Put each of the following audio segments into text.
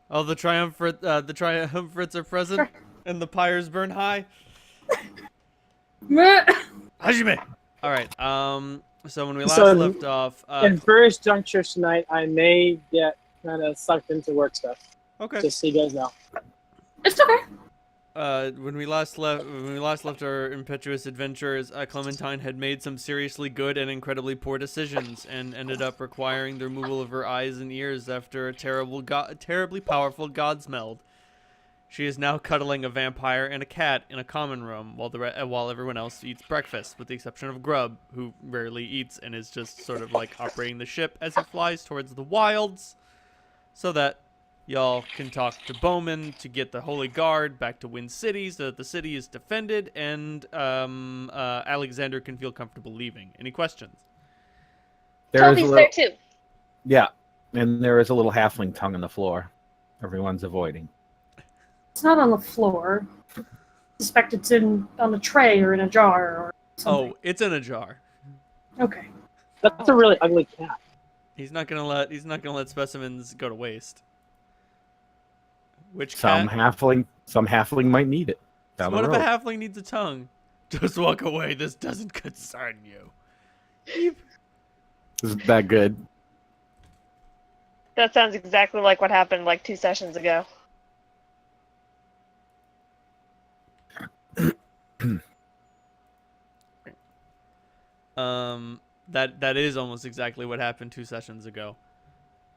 Oh, the triumvirates are present, and the pyres burn high. Meh. Hajime. All right. So when we So last left off, in various junctures tonight, I may get kind of sucked into work stuff. okay. Just so you guys know. It's okay. When we last left our impetuous adventurers, Clementine had made some seriously good and incredibly poor decisions, and ended up requiring the removal of her eyes and ears after a terribly powerful god's meld. She is now cuddling a vampire and a cat in a common room while everyone else eats breakfast, with the exception of Grub, who rarely eats and is just sort of like operating the ship as he flies towards the wilds, so that y'all can talk to Bowman to get the Holy Guard back to Wind City so that the city is defended, and Alexander can feel comfortable leaving. Any questions? Toby's there too. Yeah, and there is a little halfling tongue on the floor. Everyone's avoiding. It's not on the floor. I suspect it's on a tray or in a jar or something. Oh, it's in a jar. Okay. That's a really ugly cat. He's not gonna let specimens go to waste. Which Some cat? halfling might need it. So Down what the if a road. halfling needs a tongue? Just walk away. This doesn't concern you. Isn't that good? That sounds exactly like what happened like 2 sessions ago. That is almost exactly what happened 2 sessions ago.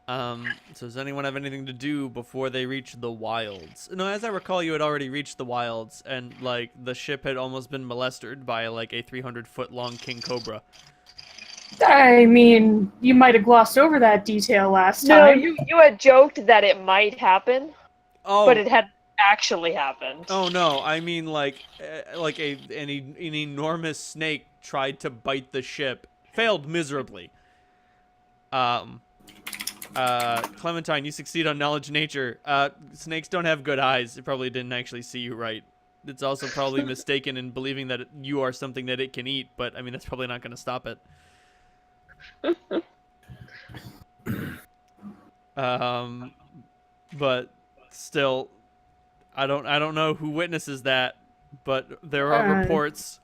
So does anyone have anything to do before they reach the wilds? No, as I recall, you had already reached the wilds, and like the ship had almost been molested by like a 300-foot long king cobra. I mean, you might have glossed over that detail last No, time. you had joked that it might happen, Oh, but it had actually happened. oh no! I mean like an enormous snake tried to bite the ship, failed miserably. Clementine, you succeed on knowledge nature. Snakes don't have good eyes. It probably didn't actually see you right. It's also probably mistaken in believing that you are something that it can eat, but I mean that's probably not going to stop it. But still, I don't know who witnesses that, but there are reports.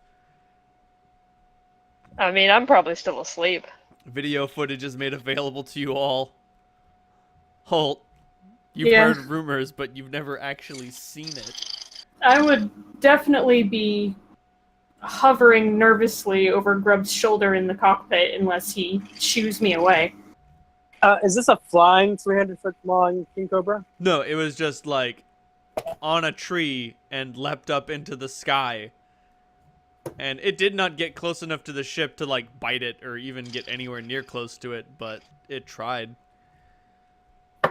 I mean, I'm probably still asleep. Video footage is made available to you all. Holt, you've Yeah. heard rumors, but you've never actually seen it. I would definitely be hovering nervously over Grub's shoulder in the cockpit unless he shoos me away. Is this a flying 300-foot long king cobra? No, it was just like on a tree and leapt up into the sky. And it did not get close enough to the ship to like bite it or even get anywhere near close to it, but it tried. I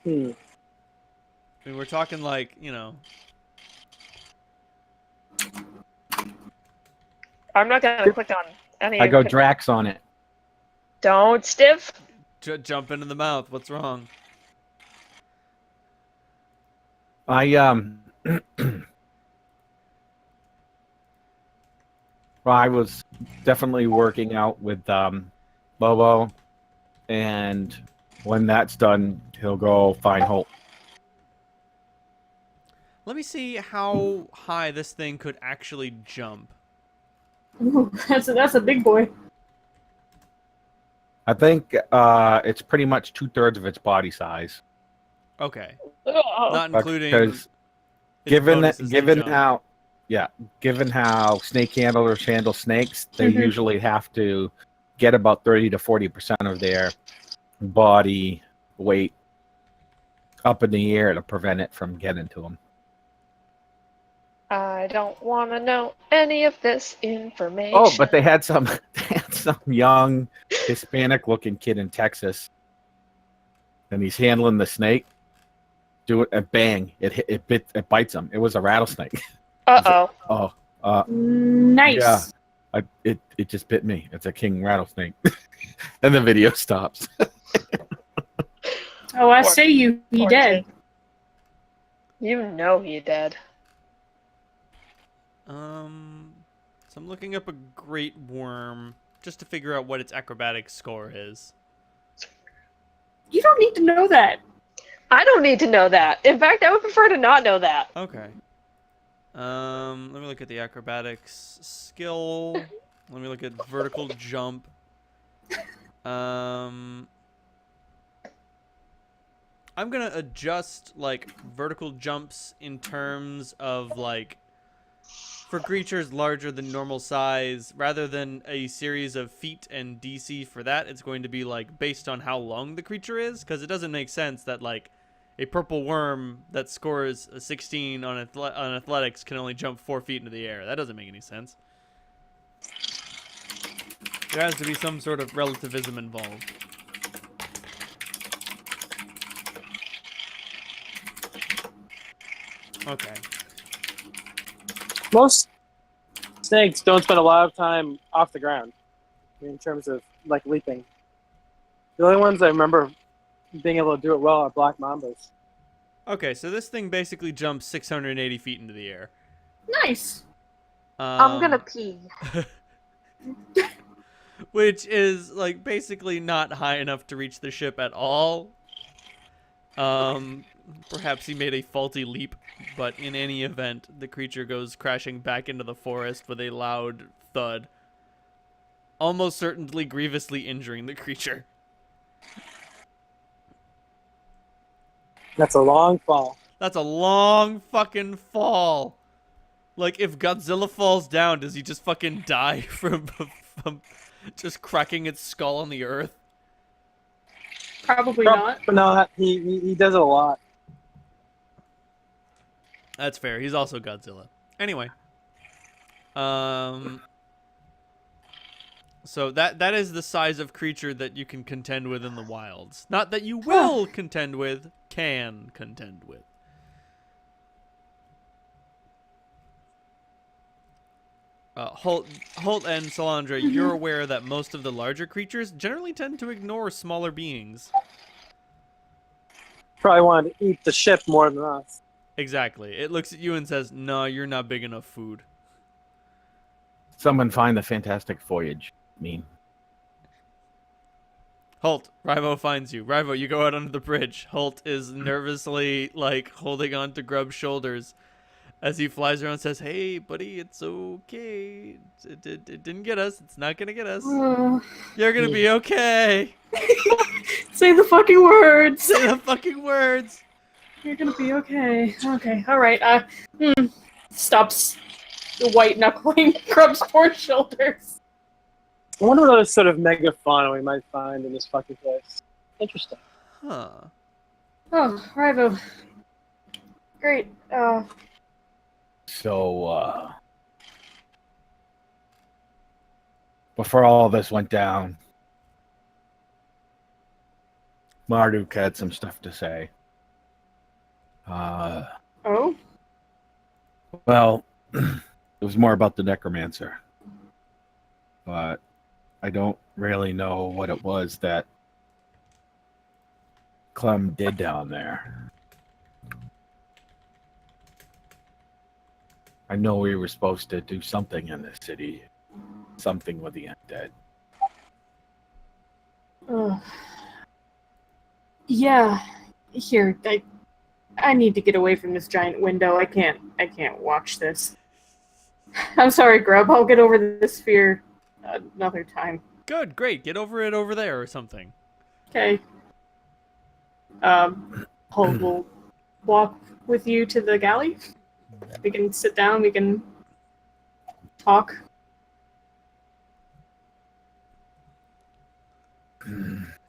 mean, we're talking like, you know. I'm not gonna click on any. I go Drax on it. Don't, Stiff. Jump into the mouth. What's wrong? Well, I was definitely working out with Bobo, and when that's done, he'll go find Holt. Let me see how high this thing could actually jump. Ooh, that's a big boy. I think it's pretty much 2/3 of its body size. Okay. Oh. Not including Because its given bonuses to given jump. how snake handlers handle snakes, they Mhm. usually have to get about 30 to 40% of their body weight up in the air to prevent it from getting to them. I don't want to know any of this information. Oh, but they had some young Hispanic-looking kid in Texas, and he's handling the snake. Do it and bang! It bites him. It was a rattlesnake. Uh-oh. Nice. Yeah, it just bit me. It's a king rattlesnake. And the video stops. Oh, I Poor- say he poor dead. kid. You know he dead. So I'm looking up a great worm just to figure out what its acrobatic score is. You don't need to know that. I don't need to know that. In fact, I would prefer to not know that. Okay. Let me look at the acrobatics skill. Let me look at vertical jump. I'm gonna adjust like vertical jumps in terms of like for creatures larger than normal size, rather than a series of feet and DC for that. It's going to be like based on how long the creature is, because it doesn't make sense that like a purple worm that scores a 16 on athletics can only jump 4 feet into the air. That doesn't make any sense. There has to be some sort of relativism involved. Okay. Most snakes don't spend a lot of time off the ground in terms of like leaping. The only ones I remember being able to do it well are black mambas. Okay, so this thing basically jumps 680 feet into the air. Nice. I'm gonna pee. Which is like basically not high enough to reach the ship at all. Perhaps he made a faulty leap, but in any event, the creature goes crashing back into the forest with a loud thud, almost certainly grievously injuring the creature. That's a long fall. That's a long fucking fall. Like, if Godzilla falls down, does he just fucking die from just cracking its skull on the earth? Probably not. But no, he does it a lot. That's fair. He's also Godzilla. Anyway. So that is the size of creature that you can contend with in the wilds. Not that you will contend with, can contend with. Holt and Salandra, you're aware that most of the larger creatures generally tend to ignore smaller beings. Probably wanted to eat the ship more than us. Exactly. It looks at you and says, "No, you're not big enough food." Someone find the Fantastic Voyage meme. Holt, Rivo finds you. Rivo, you go out under the bridge. Holt is nervously, like, holding on to Grub's shoulders as he flies around and says, "Hey, buddy, it's okay. It didn't get us. It's not going to get us. You're going to be okay. Say the fucking words. Say the fucking words." You're gonna be okay. Okay, alright. Stops white knuckling Grub's poor shoulders. I wonder what other sort of megafauna we might find in this fucking place. Interesting. Huh. Oh, Rivo. Great. So, before all this went down, Marduk had some stuff to say. Oh? Well, it was more about the necromancer. But I don't really know what it was that Clem did down there. I know we were supposed to do something in this city. Something with the undead. Yeah. Here, I need to get away from this giant window. I can't watch this. I'm sorry, Grub. I'll get over this fear another time. Good, great. Get over it over there or something. Okay. Holt will walk with you to the galley. We can sit down. We can talk.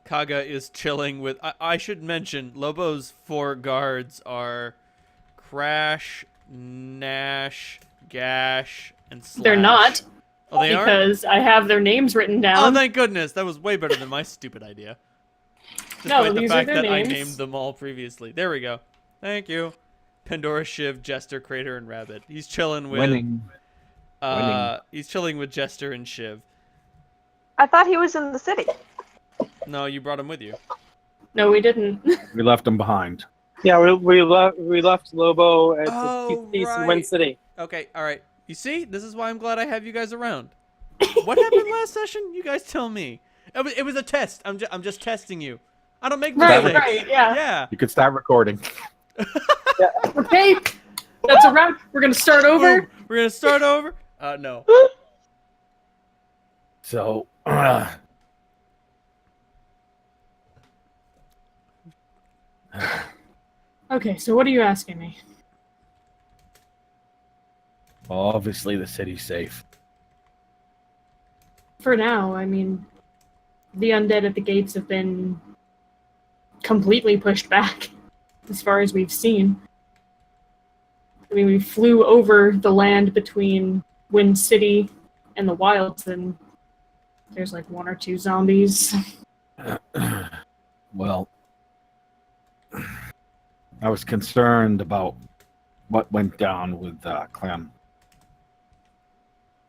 Kaga is chilling with... I should mention, Lobo's 4 guards are Crash, Nash, Gash, and Slash. They're not. Oh, they aren't? Because I have their names written down. Oh, thank goodness. That was way better than my stupid idea. Despite the these are fact their that I names. named them all previously. There we go. Thank you. Pandora, Shiv, Jester, Crater, and Rabbit. He's chilling with... Winning. He's chilling with Jester and Shiv. I thought he was in the city. No, you brought him with you. No, we didn't. We left him behind. Yeah, we left Lobo to Oh, keep peace in right. Wind City. Okay, all right. You see, this is why I'm glad I have you guys around. What happened last session? You guys tell me. It was a test. I'm just testing you. I don't make Right, mistakes. right, yeah. Yeah. You could start recording. Okay, that's a wrap. We're gonna start over. Boom. We're gonna start over. No. So, Okay, so what are you asking me? obviously the city's safe. For now, I mean, the undead at the gates have been completely pushed back, as far as we've seen. I mean, we flew over the land between Wind City and the Wilds, and there's like 1 or 2 zombies. Well, I was concerned about what went down with Clem.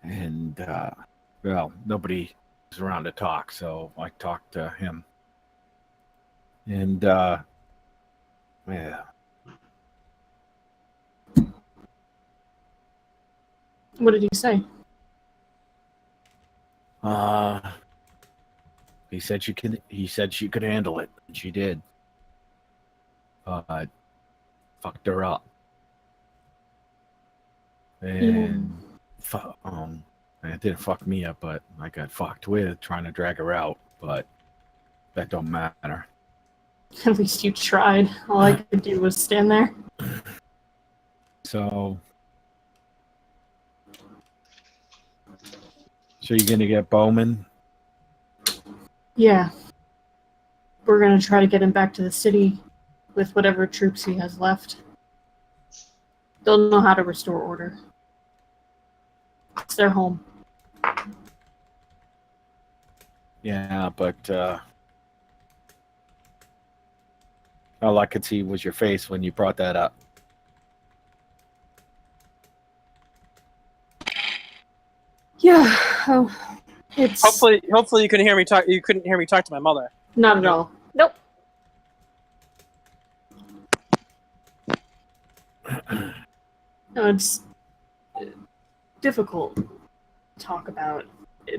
And, well, nobody was around to talk, so I talked to him. And, yeah. What did he say? He said she could handle it, and she did. But fucked her up. And it didn't fuck me up, but I got fucked with trying to drag her out, but that don't matter. At least you tried. All I could do was stand there. So you gonna get Bowman? Yeah. We're gonna try to get him back to the city with whatever troops he has left. They'll know how to restore order. It's their home. Yeah, but all I could see was your face when you brought that up. Yeah, oh, it's Hopefully you couldn't hear me talk. You couldn't hear me talk to my mother. not at all. Nope. No, it's difficult to talk about.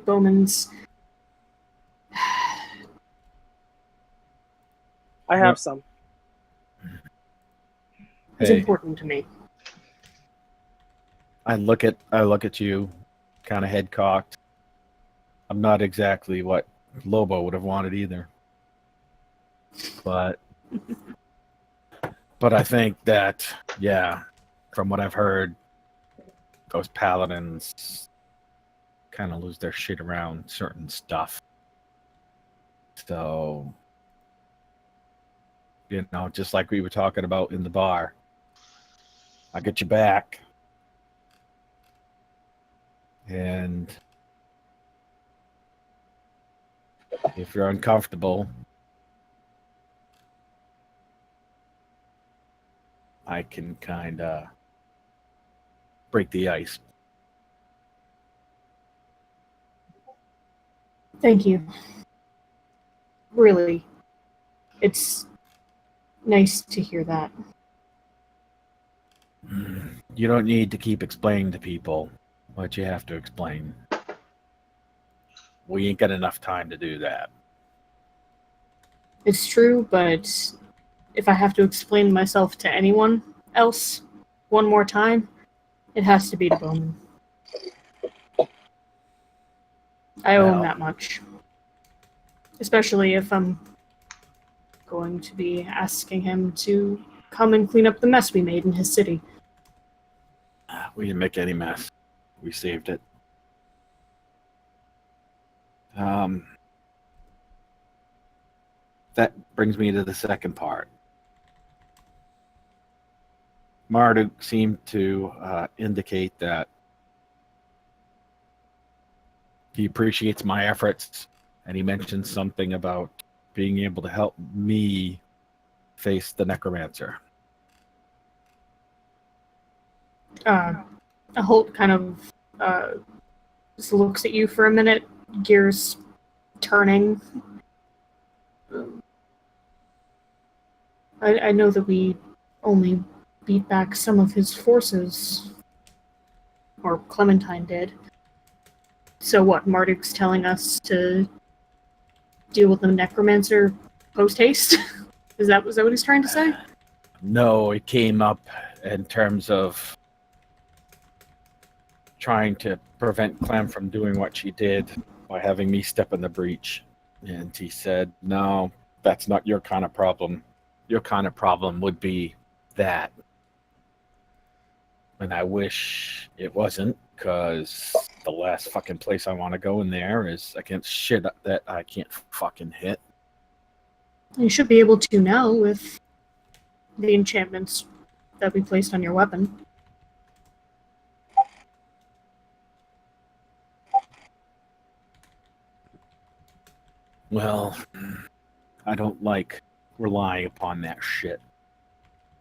Bowman's. I have some. It's Hey, important to me. I look at you, kind of head cocked. I'm not exactly what Lobo would have wanted either, but I think that, yeah, from what I've heard, those paladins kind of lose their shit around certain stuff. So, just like we were talking about in the bar, I'll get you back. And if you're uncomfortable, I can kind of break the ice. Thank you. Really, it's nice to hear that. You don't need to keep explaining to people what you have to explain. We ain't got enough time to do that. It's true, but if I have to explain myself to anyone else one more time, it has to be to Bowman. I owe him Well. that much. Especially if I'm going to be asking him to come and clean up the mess we made in his city. We didn't make any mess. We saved it. That brings me to the second part. Marduk seemed to indicate that he appreciates my efforts, and he mentioned something about being able to help me face the necromancer. Holt kind of just looks at you for a minute, gears turning. I know that we only beat back some of his forces, or Clementine did. So what, Marduk's telling us to deal with the necromancer post haste? Is that what he's trying to say? No, it came up in terms of trying to prevent Clem from doing what she did by having me step in the breach. And he said, no, that's not your kind of problem. Your kind of problem would be that. And I wish it wasn't, because the last fucking place I want to go in there is against shit that I can't fucking hit. You should be able to now with the enchantments that we placed on your weapon. Well, I don't like relying upon that shit.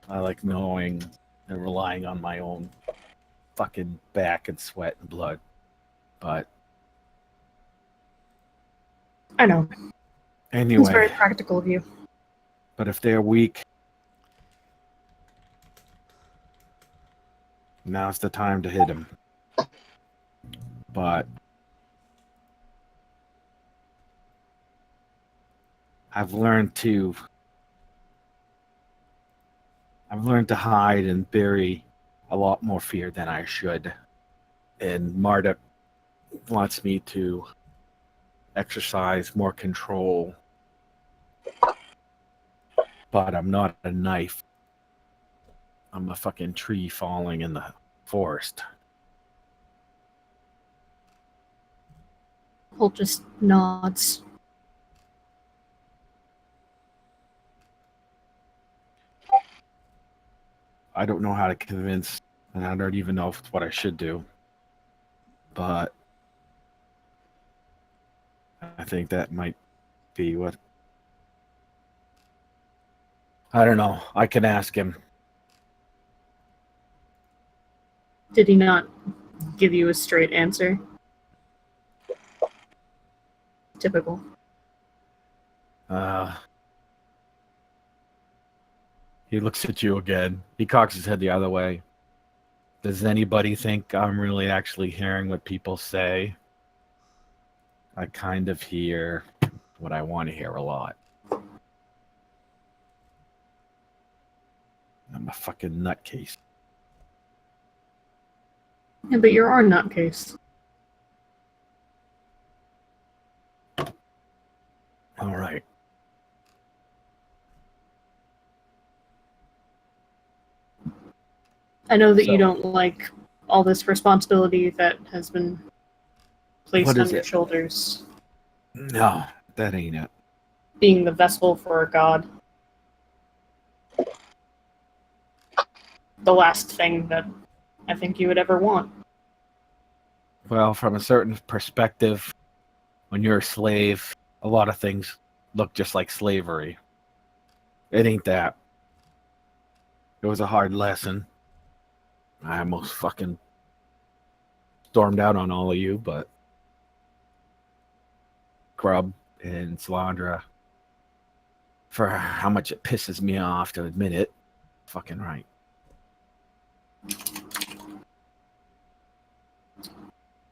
I like knowing and relying on my own fucking back and sweat and blood. But I know. anyway, It's very practical of you. but if they're weak, now's the time to hit them. But I've learned to hide and bury a lot more fear than I should. And Marduk wants me to exercise more control. But I'm not a knife. I'm a fucking tree falling in the forest. Holt just nods. I don't know how to convince, and I don't even know if it's what I should do. But I think that might be what... I don't know. I can ask him. Did he not give you a straight answer? Typical. He looks at you again. He cocks his head the other way. Does anybody think I'm really actually hearing what people say? I kind of hear what I want to hear a lot. I'm a fucking nutcase. Yeah, but you're our nutcase. All right. I know that So- you don't like all this responsibility that has been placed What on is your it? shoulders. No, that ain't it. Being the vessel for a god. The last thing that I think you would ever want. Well, from a certain perspective, when you're a slave, a lot of things look just like slavery. It ain't that. It was a hard lesson. I almost fucking stormed out on all of you, but Grub and Salandra, for how much it pisses me off to admit it, fucking right.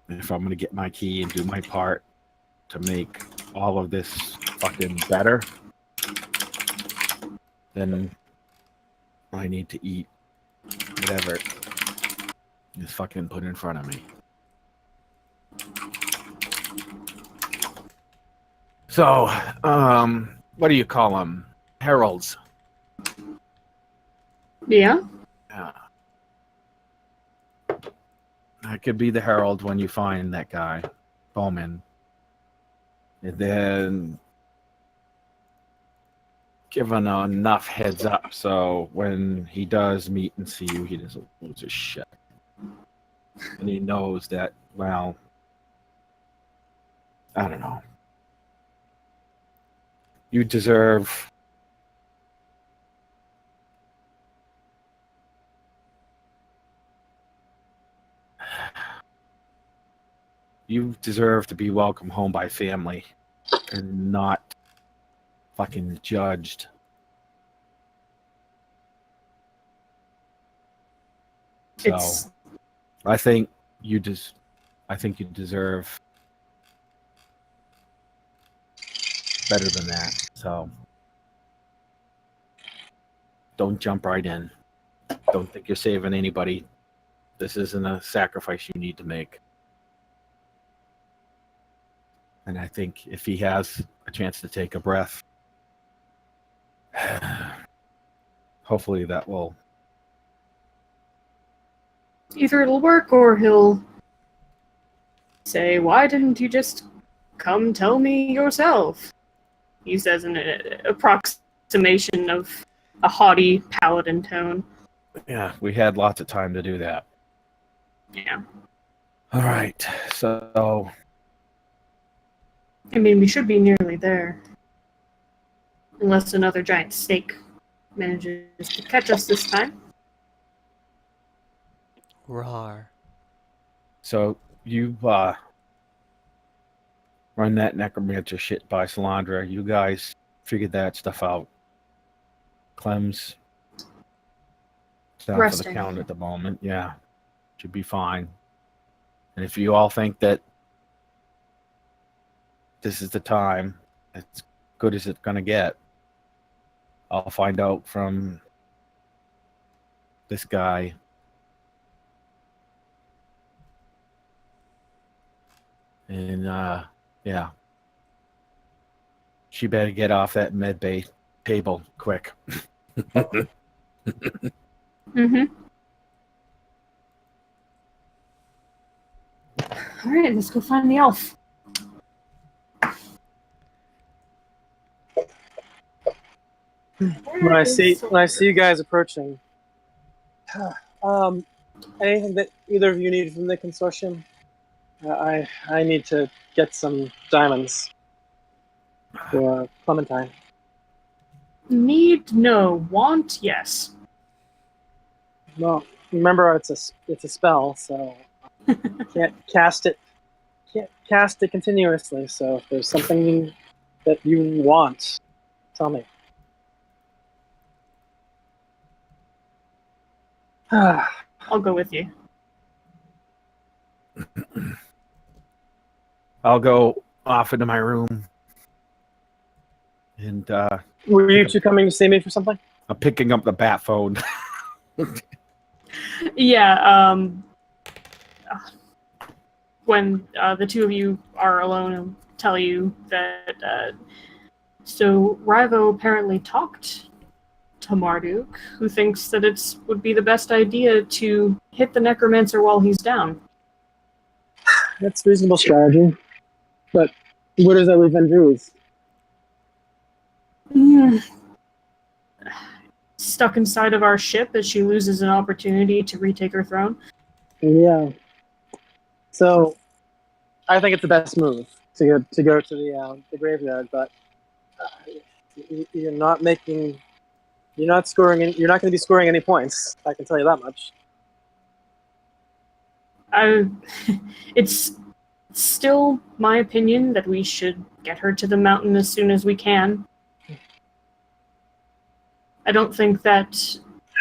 And if I'm gonna get my key and do my part to make all of this fucking better, then I need to eat whatever is fucking put in front of me. So, what do you call them? Heralds. Yeah? Yeah. I could be the herald when you find that guy, Bowman. And then given enough heads up so when he does meet and see you, he doesn't lose his shit. And he knows that, well, I don't know. You deserve to be welcomed home by family and not fucking judged. So It's I think you deserve better than that. So don't jump right in. Don't think you're saving anybody. This isn't a sacrifice you need to make. And I think if he has a chance to take a breath, hopefully that will. Either it'll work or he'll say, "Why didn't you just come tell me yourself?" He says in an approximation of a haughty paladin tone. Yeah, we had lots of time to do that. Yeah. All right, so I mean, we should be nearly there. Unless another giant snake manages to catch us this time. Rawr. So you run that necromancer shit by Salandra. You guys figured that stuff out. Clem's down for the Resting. count at the moment. Yeah, should be fine. And if you all think that this is the time, as good as it's gonna get, I'll find out from this guy. And yeah, she better get off that med bay table quick. Mm-hmm. Alright, let's go find the elf. When I see you guys approaching, anything that either of you need from the consortium? I need to get some diamonds for Clementine. Need no, want yes. Well, remember it's a spell, so can't cast it continuously. So if there's something that you want, tell me. I'll go with you. I'll go off into my room. And Were you two coming to see me for something? I'm picking up the bat phone. Yeah, when the two of you are alone, I'll tell you that, so Rivo apparently talked to Marduk, who thinks that it would be the best idea to hit the necromancer while he's down. That's reasonable strategy. But where does that leave Vendruz? Stuck inside of our ship as she loses an opportunity to retake her throne. Yeah. So, I think it's the best move to go to the graveyard, but you're not going to be scoring any points. I can tell you that much. It's still my opinion that we should get her to the mountain as soon as we can. I don't think that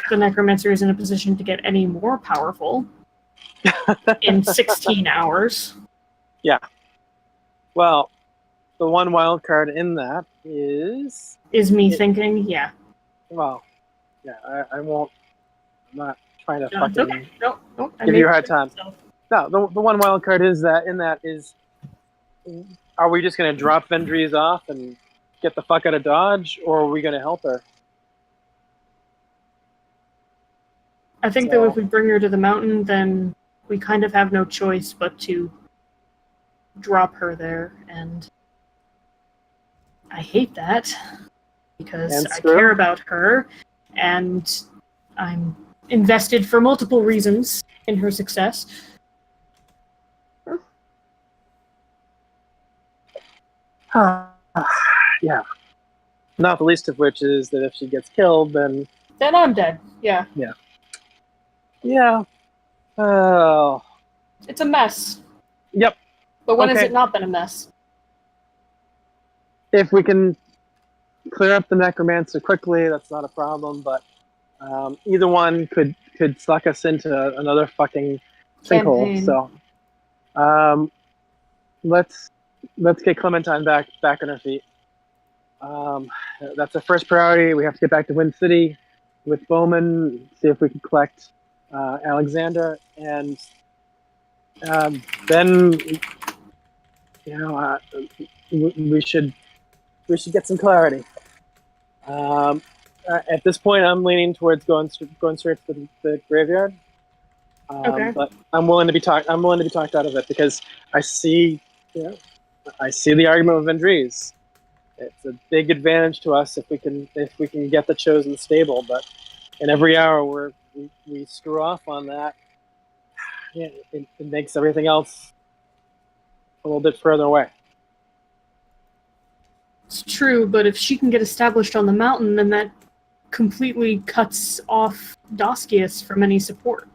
the necromancer is in a position to get any more powerful in 16 hours. Yeah. Well, the one wild card in that is Thinking, yeah. well, yeah. I won't. I'm not trying to No, it's fucking okay. No, I give made you a hard it time. myself. No, the one wild card is that are we just going to drop Vendruz off and get the fuck out of Dodge, or are we going to help her? I think that if we bring her to the mountain, then we kind of have no choice but to drop her there, and I hate that because I care about her, and I'm invested for multiple reasons in her success. Yeah. Not the least of which is that if she gets killed, then I'm dead. Yeah. Yeah. Oh. It's a mess. Yep. But when has Okay. it not been a mess? If we can clear up the necromancer quickly, that's not a problem. But either one could suck us into another fucking sinkhole. Campaign. So, let's get Clementine back on her feet. That's our first priority. We have to get back to Wind City. with Bowman, see if we can collect Alexander, and then we should get some clarity. At this point, I'm leaning towards going straight to the graveyard. Okay. But I'm willing to be talked out of it because I see the argument with Vendries. It's a big advantage to us if we can get the chosen stable. But in every hour we screw off on that, it makes everything else a little bit further away. It's true, but if she can get established on the mountain, then that completely cuts off Doskius from any support.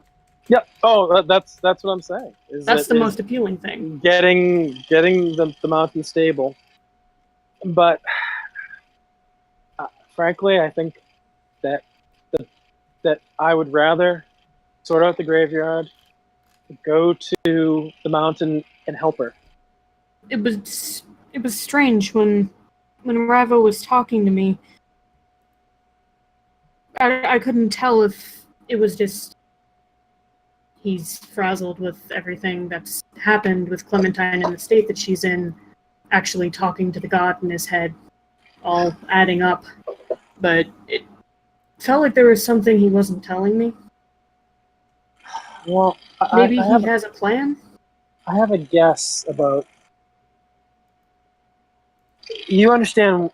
Yep. Oh, that's what I'm saying. That's the most appealing thing. Getting the mountain stable. But frankly, I think that I would rather sort out the graveyard, go to the mountain, and help her. It was strange when Ravo was talking to me. I couldn't tell if it was just he's frazzled with everything that's happened with Clementine and the state that she's in, actually talking to the god in his head, all adding up. But it felt like there was something he wasn't telling me. Well, Maybe he has a plan? I have a guess about... You understand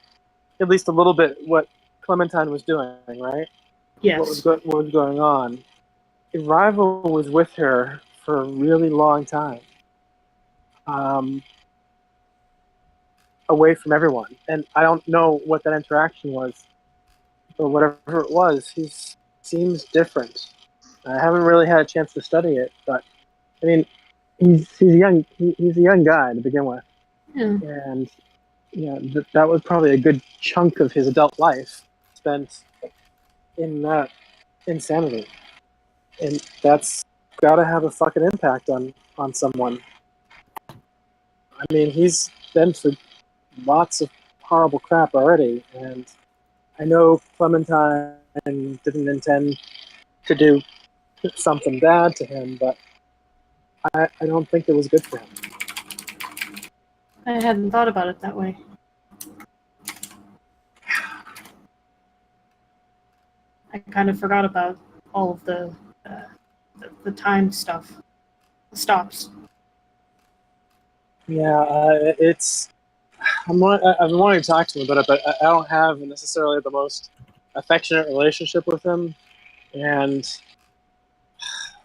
at least a little bit what Clementine was doing, right? Yes. What was going on. Rival was with her for a really long time. Away from everyone. And I don't know what that interaction was, but whatever it was, he seems different. I haven't really had a chance to study it, but I mean, he's young. He's a young guy to begin with, and that was probably a good chunk of his adult life spent in insanity, and that's got to have a fucking impact on someone. I mean, he's been through lots of horrible crap already, and I know Clementine didn't intend to do something bad to him, but I don't think it was good for him. I hadn't thought about it that way. I kind of forgot about all of the time stuff. The stops. Yeah, it's... I've been wanting to talk to him about it, but I don't have necessarily the most affectionate relationship with him, and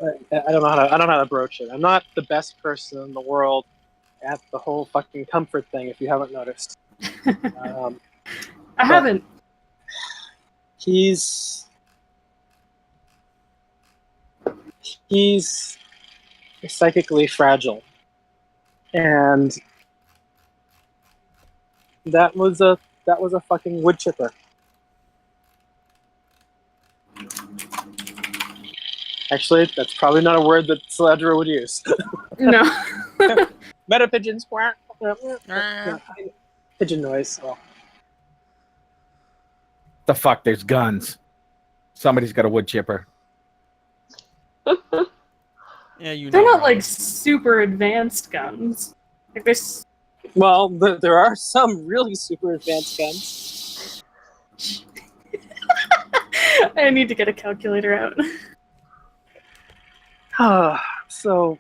I don't know how to broach it. I'm not the best person in the world at the whole fucking comfort thing, if you haven't noticed. I haven't. He's psychically fragile, and that was a fucking wood chipper. Actually, that's probably not a word that Saladra would use. No. Meta pigeons. Pigeon noise. Oh. The fuck? There's guns. Somebody's got a wood chipper. Yeah, you know. They're not like super advanced guns. Like this. Well, there are some really super advanced guns. I need to get a calculator out. So,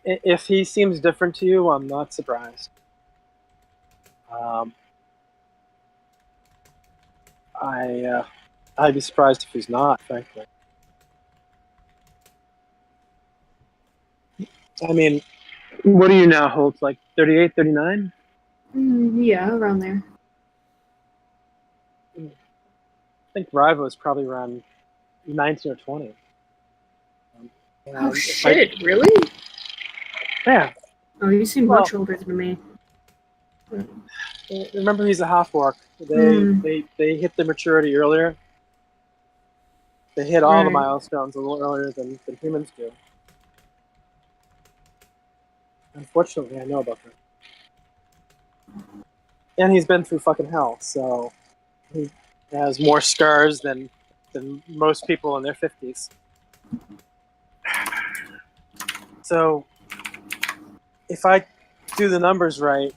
if he seems different to you, I'm not surprised. I'd be surprised if he's not, frankly. I mean, what do you now hold? Like 38, 39? Yeah, around there. I think Rivo is probably around 19 or 20. Oh shit, really? Yeah. Oh, you seem much older than me. Remember, he's a half-orc. They hit the maturity earlier. They hit all the milestones a little earlier than humans do. Unfortunately, I know about that. And he's been through fucking hell, so has more scars than most people in their 50s. So, if I do the numbers right,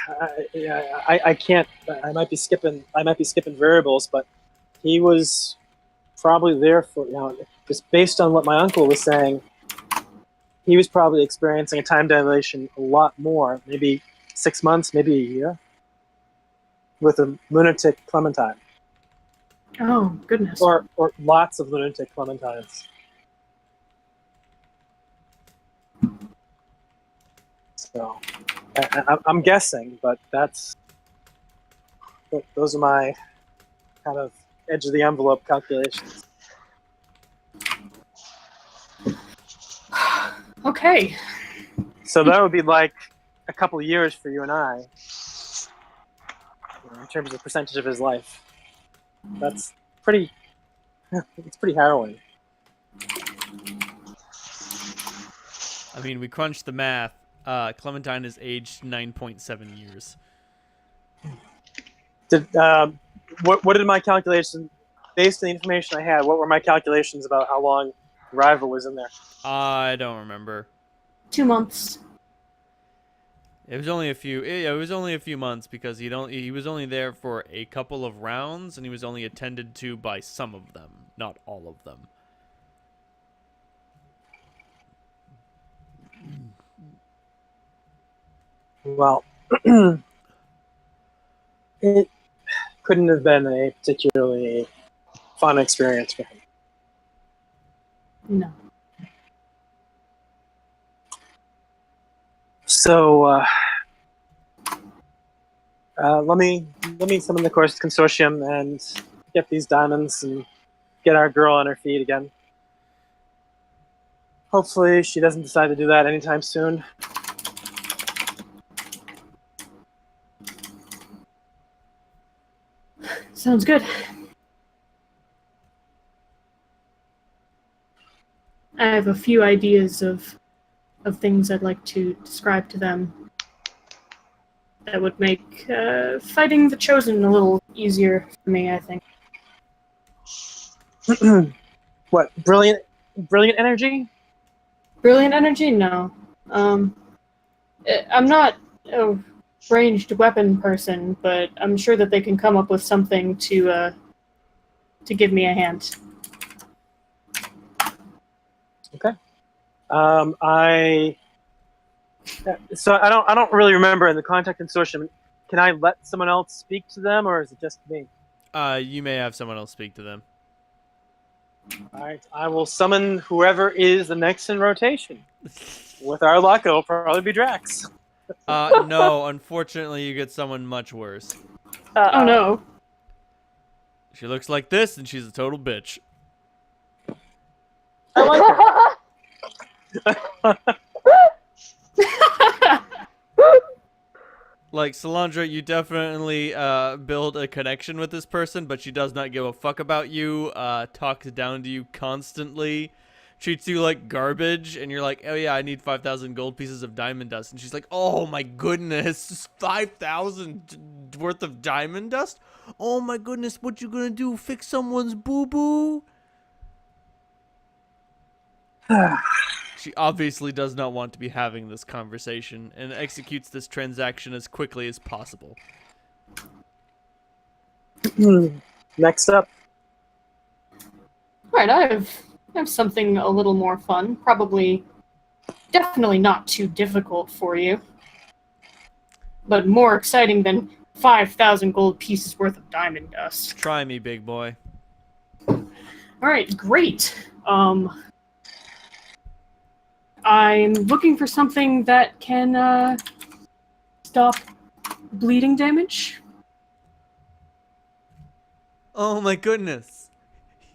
I can't. I might be skipping variables, but he was probably there for, just based on what my uncle was saying. He was probably experiencing a time dilation a lot more, maybe 6 months, maybe a year, with a lunatic Clementine, Oh, goodness. or lots of lunatic Clementines. So, I'm guessing, but those are my kind of edge of the envelope calculations. Okay. So that would be like a couple of years for you and I, in terms of percentage of his life. That's pretty. It's pretty harrowing. I mean, we crunched the math. Clementine is aged 9.7 years. What did my calculations, based on the information I had, what were my calculations about how long Rival was in there? I don't remember. 2 months. It was only a few. It was only a few months because he was only there for a couple of rounds, and he was only attended to by some of them, not all of them. Well, it couldn't have been a particularly fun experience for him. No. So let me summon the course consortium and get these diamonds and get our girl on her feet again. Hopefully she doesn't decide to do that anytime soon. Sounds good. I have a few ideas of things I'd like to describe to them that would make fighting the Chosen a little easier for me, I think. What, brilliant energy? Brilliant energy? No. I'm not a ranged weapon person, but I'm sure that they can come up with something to give me a hand. Okay. I don't really remember in the contact consortium. Can I let someone else speak to them, or is it just me? You may have someone else speak to them. All right, I will summon whoever is the next in rotation. With our luck, it'll probably be Drax. No, unfortunately, you get someone much worse. Oh no. She looks like this, and she's a total bitch. I like her. Like, Salandra, you definitely build a connection with this person, but she does not give a fuck about you, talks down to you constantly, treats you like garbage, and you're like, oh yeah, I need 5,000 gold pieces of diamond dust. And she's like, oh my goodness, 5,000 worth of diamond dust? Oh my goodness, what you gonna do, fix someone's boo-boo? She obviously does not want to be having this conversation and executes this transaction as quickly as possible. Next up. Alright, I have something a little more fun. Definitely not too difficult for you. But more exciting than 5,000 gold pieces worth of diamond dust. Try me, big boy. Alright, great. I'm looking for something that can stop bleeding damage. Oh my goodness.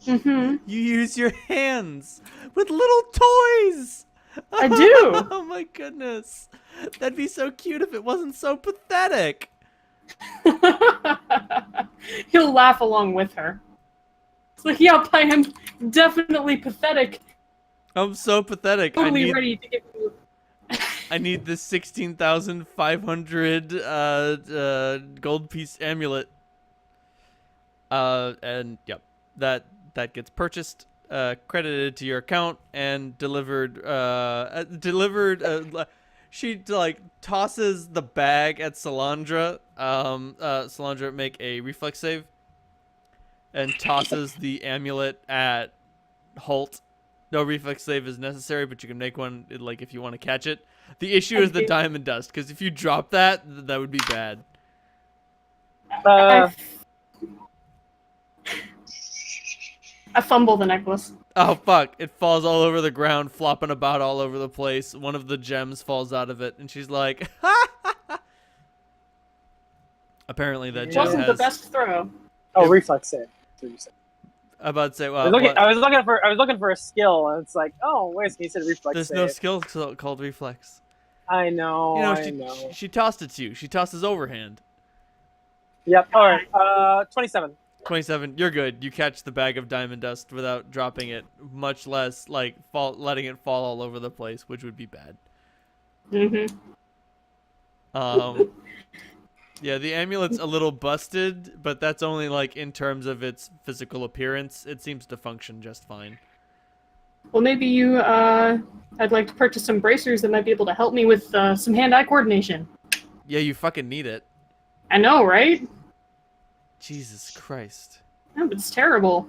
Mm-hmm. You use your hands with little toys. I do. Oh my goodness. That'd be so cute if it wasn't so pathetic. He'll laugh along with her. It's like, yep, I am definitely pathetic. I'm so pathetic. Totally ready to give you. I need this 16,500 gold piece amulet. And yep, that gets purchased, credited to your account, and delivered. She like tosses the bag at Salandra. Salandra make a reflex save, and tosses the amulet at Holt. No reflex save is necessary, but you can make one like if you want to catch it. The issue is the Okay. diamond dust, because if you drop that, that would be bad. Uh, I fumble the necklace. Oh fuck! It falls all over the ground, flopping about all over the place. One of the gems falls out of it, and she's like, Apparently that gem Wasn't has. the best throw. oh, reflex save. That's what you said. I'm about to say, I well, was looking. what? I was looking for a skill, and it's like, oh, wait, you said reflex There's save. no skill called reflex. I know. You know, I know. she tossed it to you. She tosses overhand. Yep. All right. 27. 27. You're good. You catch the bag of diamond dust without dropping it, much less like letting it fall all over the place, which would be bad. Mm-hmm. Yeah, the amulet's a little busted, but that's only like in terms of its physical appearance. It seems to function just fine. Well, maybe you, I'd like to purchase some bracers that might be able to help me with some hand-eye coordination. Yeah, you fucking need it. I know, right? Jesus Christ. No, it's terrible.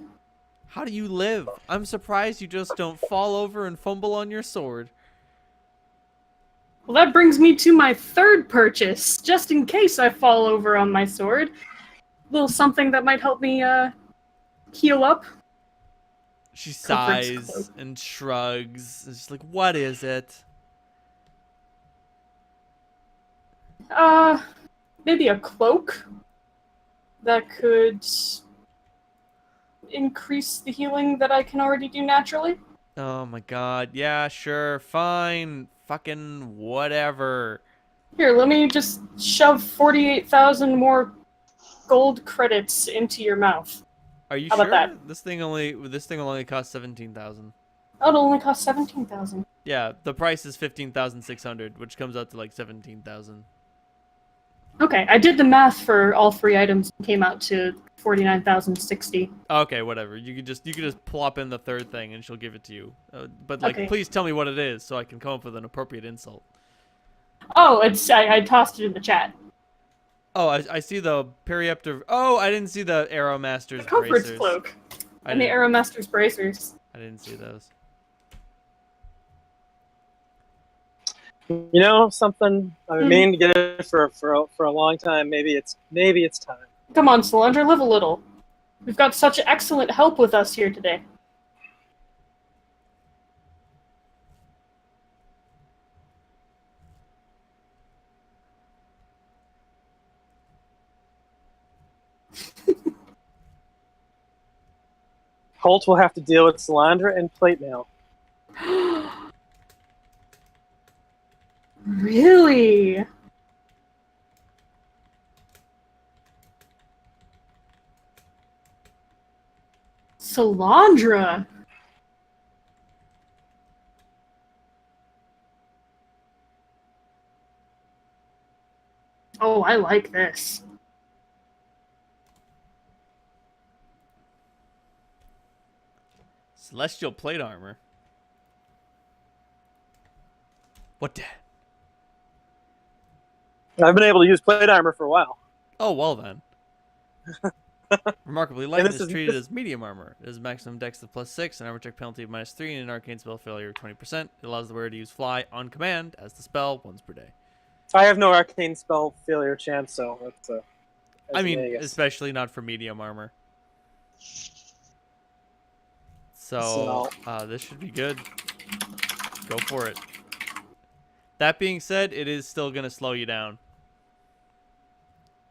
How do you live? I'm surprised you just don't fall over and fumble on your sword. Well, that brings me to my third purchase, just in case I fall over on my sword. A little something that might help me, heal up. She Comforts sighs cloak. and shrugs. It's just like, what is it? Maybe a cloak that could increase the healing that I can already do naturally. Oh my god. Yeah, sure. Fine. Fucking whatever. Here, let me just shove 48,000 more gold credits into your mouth. Are you How sure? about that? This thing will only cost 17,000. Oh, it'll only cost 17,000. Yeah, the price is 15,600, which comes out to like 17,000. Okay, I did the math for all three items and came out to 49,060. Okay, whatever. You could just plop in the third thing and she'll give it to you. But like, Okay. please tell me what it is so I can come up with an appropriate insult. Oh, I tossed it in the chat. Oh, I see the periapter. Oh, I didn't see the Arrow Master's The Comfort's bracers. cloak. I And the didn't, Arrow Master's bracers. I didn't see those. You know something? I've been meaning to get it for a long time. Maybe it's time. Come on, Solandra, live a little. We've got such excellent help with us here today. Holt will have to deal with Salandra and plate mail. Really? Salandra. Oh, I like this. Celestial plate armor. What the? I've been able to use plate armor for a while. Oh, well then. Remarkably light, And it this is is- treated this- as medium armor. It has maximum dex of +6, an armor check penalty of -3, and an arcane spell failure of 20%. It allows the wearer to use fly on command as the spell once per day. I have no arcane spell failure chance, so that's I mean, Vegas. especially not for medium armor. So, this should be good. Go for it. That being said, it is still going to slow you down.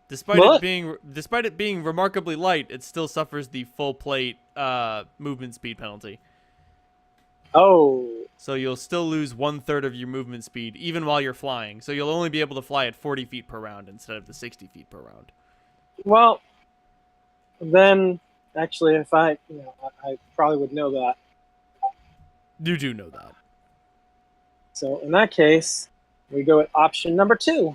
Despite What? it being remarkably light, it still suffers the full plate movement speed penalty. Oh, So you'll still lose 1/3 of your movement speed even while you're flying. So you'll only be able to fly at 40 feet per round instead of the 60 feet per round. well, then actually, if I probably would know that. You do know that. So in that case, we go with option number 2.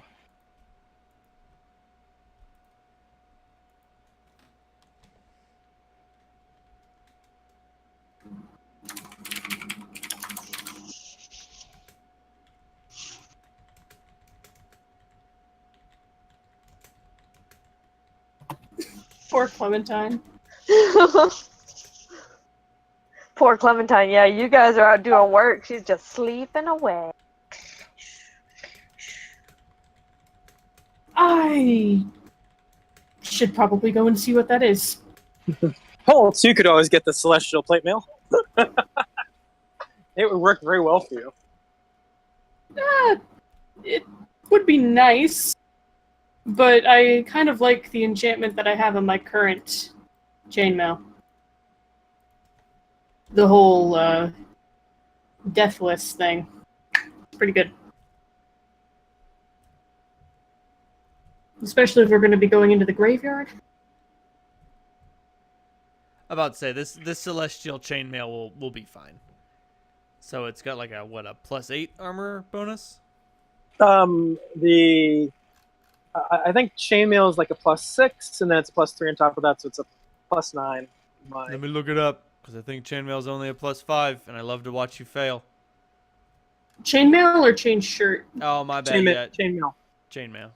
Poor Clementine. Poor Clementine. Yeah, you guys are out doing work. She's just sleeping away. I should probably go and see what that is. Holtz, you could always get the celestial plate mail. It would work very well for you. It would be nice, but I kind of like the enchantment that I have on my current chainmail. The whole deathless thing. It's pretty good. Especially if we're going to be going into the graveyard. About to say this celestial chainmail will be fine. So it's got like a +8 armor bonus. I think chainmail is like a +6, and then it's a +3 on top of that, so it's a +9. Let me look it up because I think chainmail is only a +5, and I love to watch you fail. Chainmail or chain shirt? Oh my bad. Yeah, Chainmail. chainmail.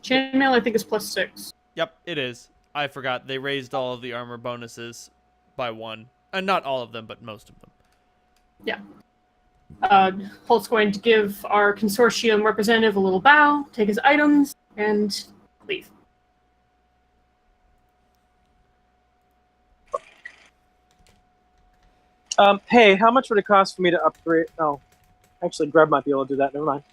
Chainmail, I think, is +6. Yep, it is. I forgot they raised all of the armor bonuses by 1, and not all of them, but most of them. Yeah. Holt's going to give our consortium representative a little bow, take his items, and leave. Hey, how much would it cost for me to upgrade? Oh, actually, Grub might be able to do that. Never mind.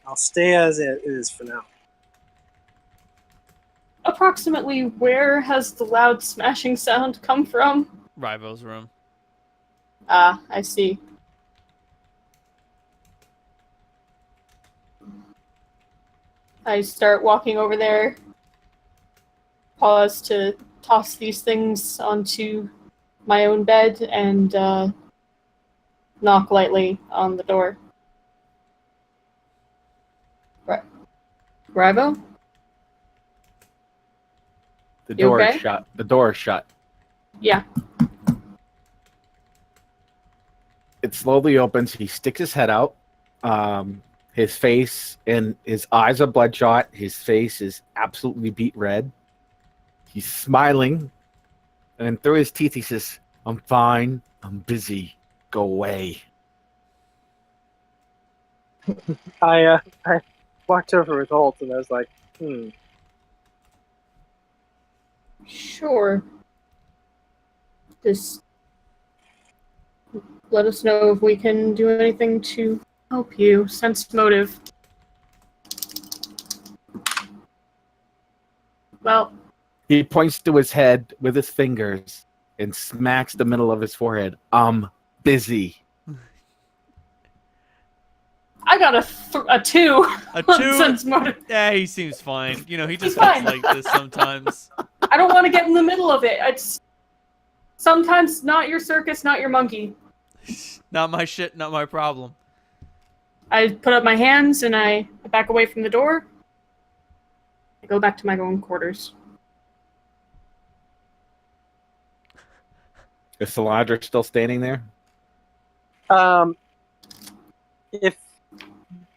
I'll stay as it is for now. Approximately where has the loud smashing sound come from? Rivo's room. Ah, I see. I start walking over there, pause to toss these things onto my own bed, and knock lightly on the door. Rivo? The You door okay? is shut. The door is shut. Yeah. It slowly opens. He sticks his head out. His face and his eyes are bloodshot. His face is absolutely beet red. He's smiling. And through his teeth, he says, "I'm fine. I'm busy. Go away." I walked over with Holt, and I was like, Sure. Just let us know if we can do anything to help you. Sense motive. Well, He points to his head with his fingers and smacks the middle of his forehead. "I'm busy." I got a 2 A on 2? sense motive. Yeah, he seems fine. You know, he just He's fine. gets like this sometimes. I don't want to get in the middle of it. It's sometimes not your circus, not your monkey. Not my shit, not my problem. I put up my hands and I back away from the door. I go back to my own quarters. Is Saladra still standing there? if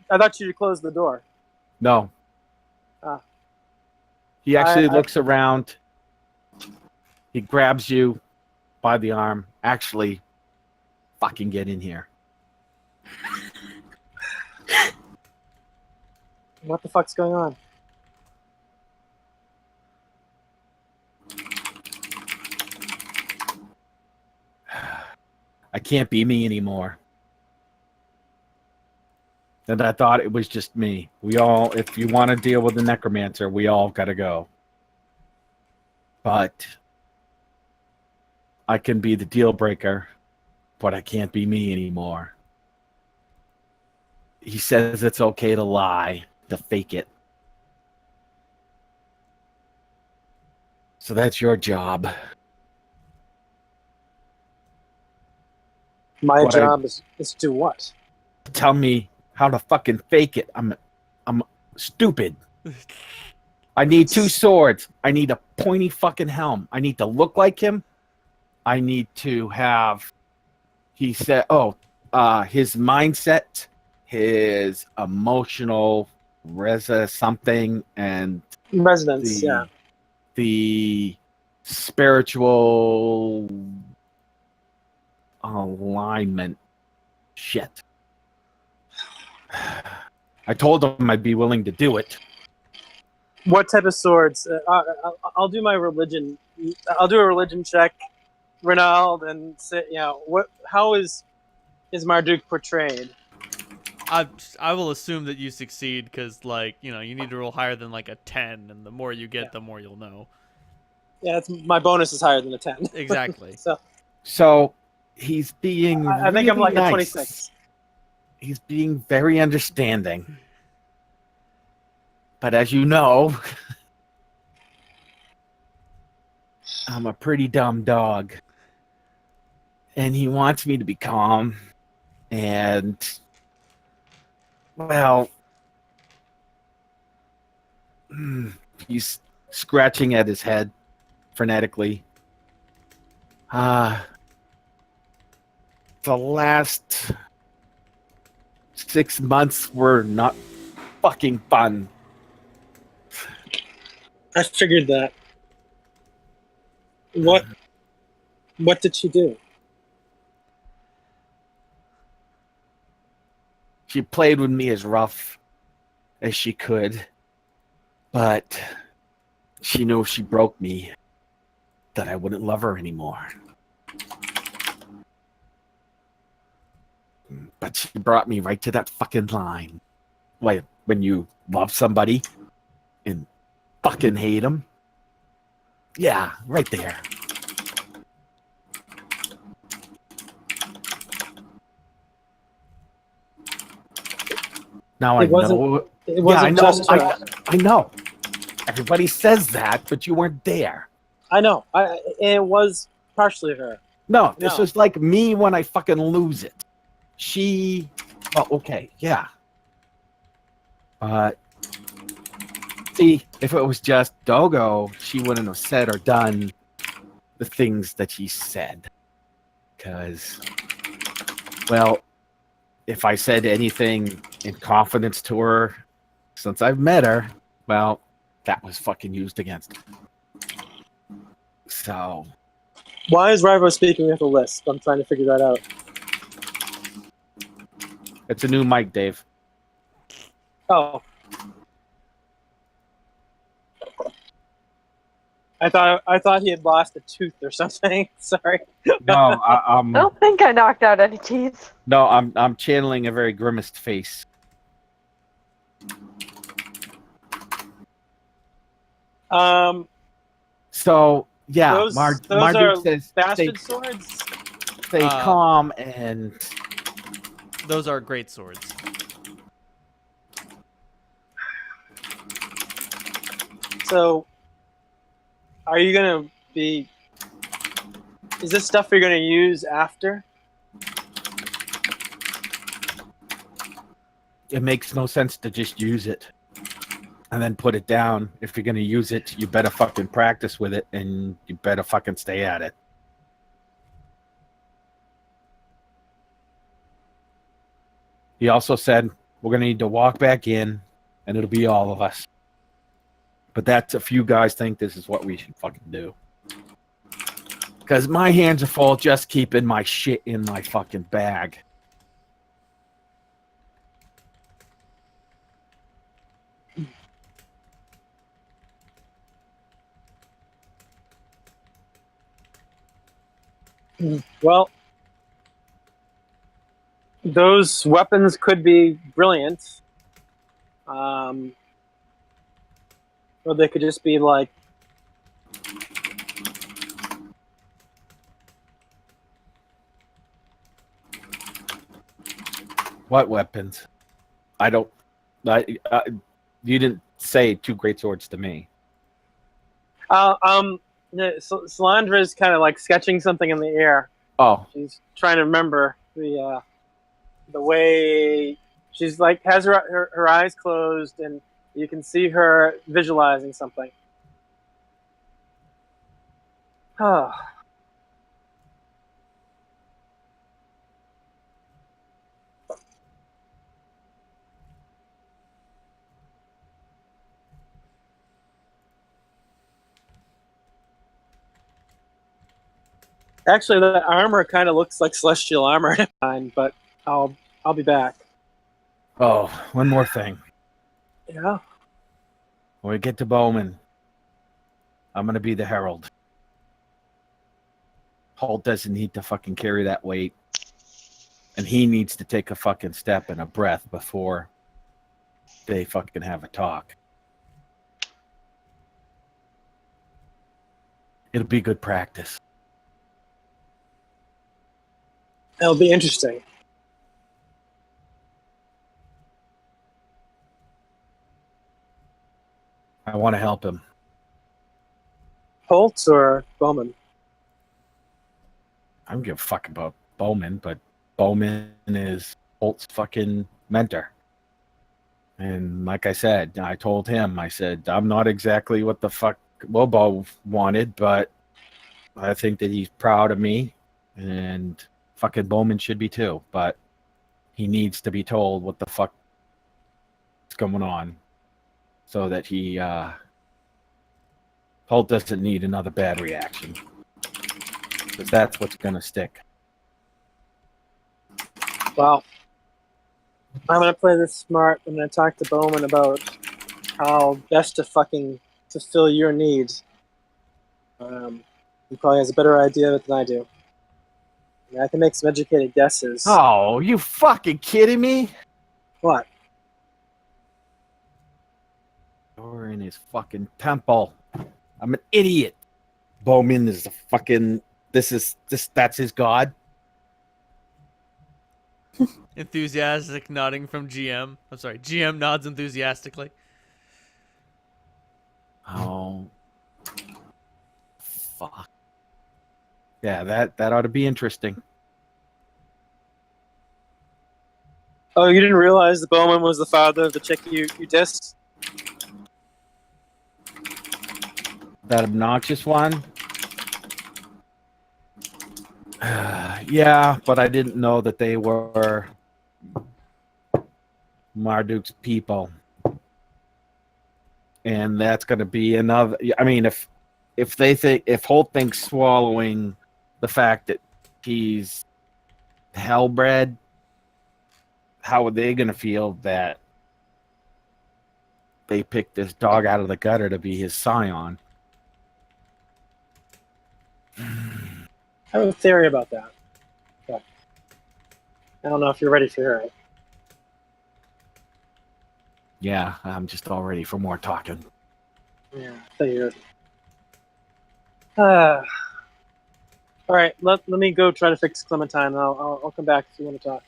I thought you'd close the door. No. Ah. He actually I- looks around. He grabs you by the arm. Actually, fucking get in here. What the fuck's going on? I can't be me anymore. And I thought it was just me. We all, if you want to deal with the necromancer, we all gotta go. But I can be the deal breaker, but I can't be me anymore. He says it's okay to lie, to fake it. So that's your job. My What job is to do what? Tell me how to fucking fake it. I'm stupid. I need 2 swords. I need a pointy fucking helm. I need to look like him. I need to have, he said, his mindset, his emotional something and Residence, yeah. the spiritual alignment shit. I told him I'd be willing to do it. What type of swords? I'll do my religion. I'll do a religion check, Renald, and say, how is Marduk portrayed? I will assume that you succeed because, like, you need to roll higher than like a 10, and the more you get, the more you'll know. Yeah, my bonus is higher than a 10. Exactly. So he's being I think I'm really like nice. a 26. He's being very understanding. But as you know, I'm a pretty dumb dog. And he wants me to be calm. And, well, he's scratching at his head frenetically. The last 6 months were not fucking fun. I figured that. What did she do? She played with me as rough as she could, but she knew if she broke me, that I wouldn't love her anymore. But she brought me right to that fucking line. Like, when you love somebody and fucking hate them. Yeah, right there. Now It wasn't just her. I know. Everybody says that, but you weren't there. I know. It was partially her. No, this was like me when I fucking lose it. Okay, yeah. See, if it was just Dogo, she wouldn't have said or done the things that she said. Because, well, if I said anything in confidence to her since I've met her, well, that was fucking used against her. So. Why is Rivo speaking with a lisp? I'm trying to figure that out. It's a new mic, Dave. Oh. I thought he had lost a tooth or something. Sorry. No, I don't think I knocked out any teeth. No, I'm channeling a very grimaced face. So yeah, Marduk says bastard swords. Stay calm, and those are great swords. So, are you gonna be? Is this stuff you're gonna use after? It makes no sense to just use it and then put it down. If you're gonna use it, you better fucking practice with it, and you better fucking stay at it. He also said we're gonna need to walk back in, and it'll be all of us. But that's if you guys think this is what we should fucking do. Because my hands are full just keeping my shit in my fucking bag. Well, those weapons could be brilliant. Or they could just be like... What weapons? I don't... you didn't say two great swords to me. Solandra's kind of like sketching something in the air. Oh. She's trying to remember the way... She's like, has her eyes closed, and you can see her visualizing something. Oh. Actually, the armor kind of looks like celestial armor, but I'll be back. Oh, one more thing. Yeah. When we get to Bowman, I'm gonna be the herald. Holt doesn't need to fucking carry that weight, and he needs to take a fucking step and a breath before they fucking have a talk. It'll be good practice. It'll be interesting. I want to help him. Holt or Bowman? I don't give a fuck about Bowman, but Bowman is Holt's fucking mentor. And like I said, I told him, I said, I'm not exactly what the fuck Wilbo wanted, but I think that he's proud of me, and fucking Bowman should be too, but he needs to be told what the fuck is going on so that he, Holt doesn't need another bad reaction. Because that's what's going to stick. Well, I'm gonna play this smart. I'm gonna talk to Bowman about how best to fucking fulfill your needs. He probably has a better idea of it than I do. I mean, I can make some educated guesses. Oh, you fucking kidding me? What? You're in his fucking temple. I'm an idiot. Bowman is a fucking... That's his god. Enthusiastic nodding from GM. I'm sorry, GM nods enthusiastically. Oh. Fuck. Yeah, that ought to be interesting. Oh, you didn't realize that Bowman was the father of the chick you dissed? That obnoxious one? Yeah, but I didn't know that they were Marduk's people. And that's going to be another... I mean, if Holt thinks swallowing the fact that he's hellbred, how are they going to feel that they picked this dog out of the gutter to be his scion? I have a theory about that. But I don't know if you're ready for it. Yeah, I'm just all ready for more talking. Yeah, I figured. All right, let me go try to fix Clementine, and I'll come back if you want to talk.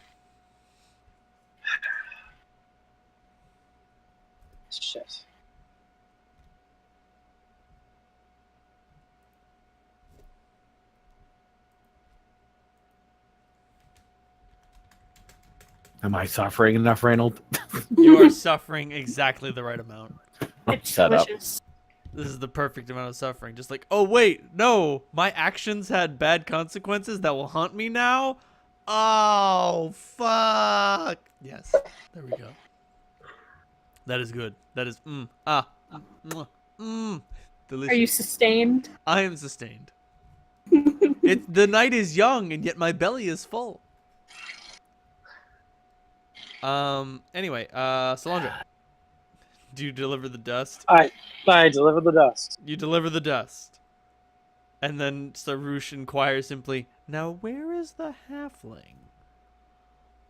Shit. Am I suffering enough, Reynold? You are suffering exactly the right amount. It's Shut up. delicious. This is the perfect amount of suffering. Just like, oh wait, no, my actions had bad consequences that will haunt me now. Oh fuck. Yes, there we go. That is good. That is delicious. Are you sustained? I am sustained. The night is young and yet my belly is full. Anyway, Solandra, do you deliver the dust? I delivered the dust. You deliver the dust. And then Sarush inquires simply, now where is the halfling?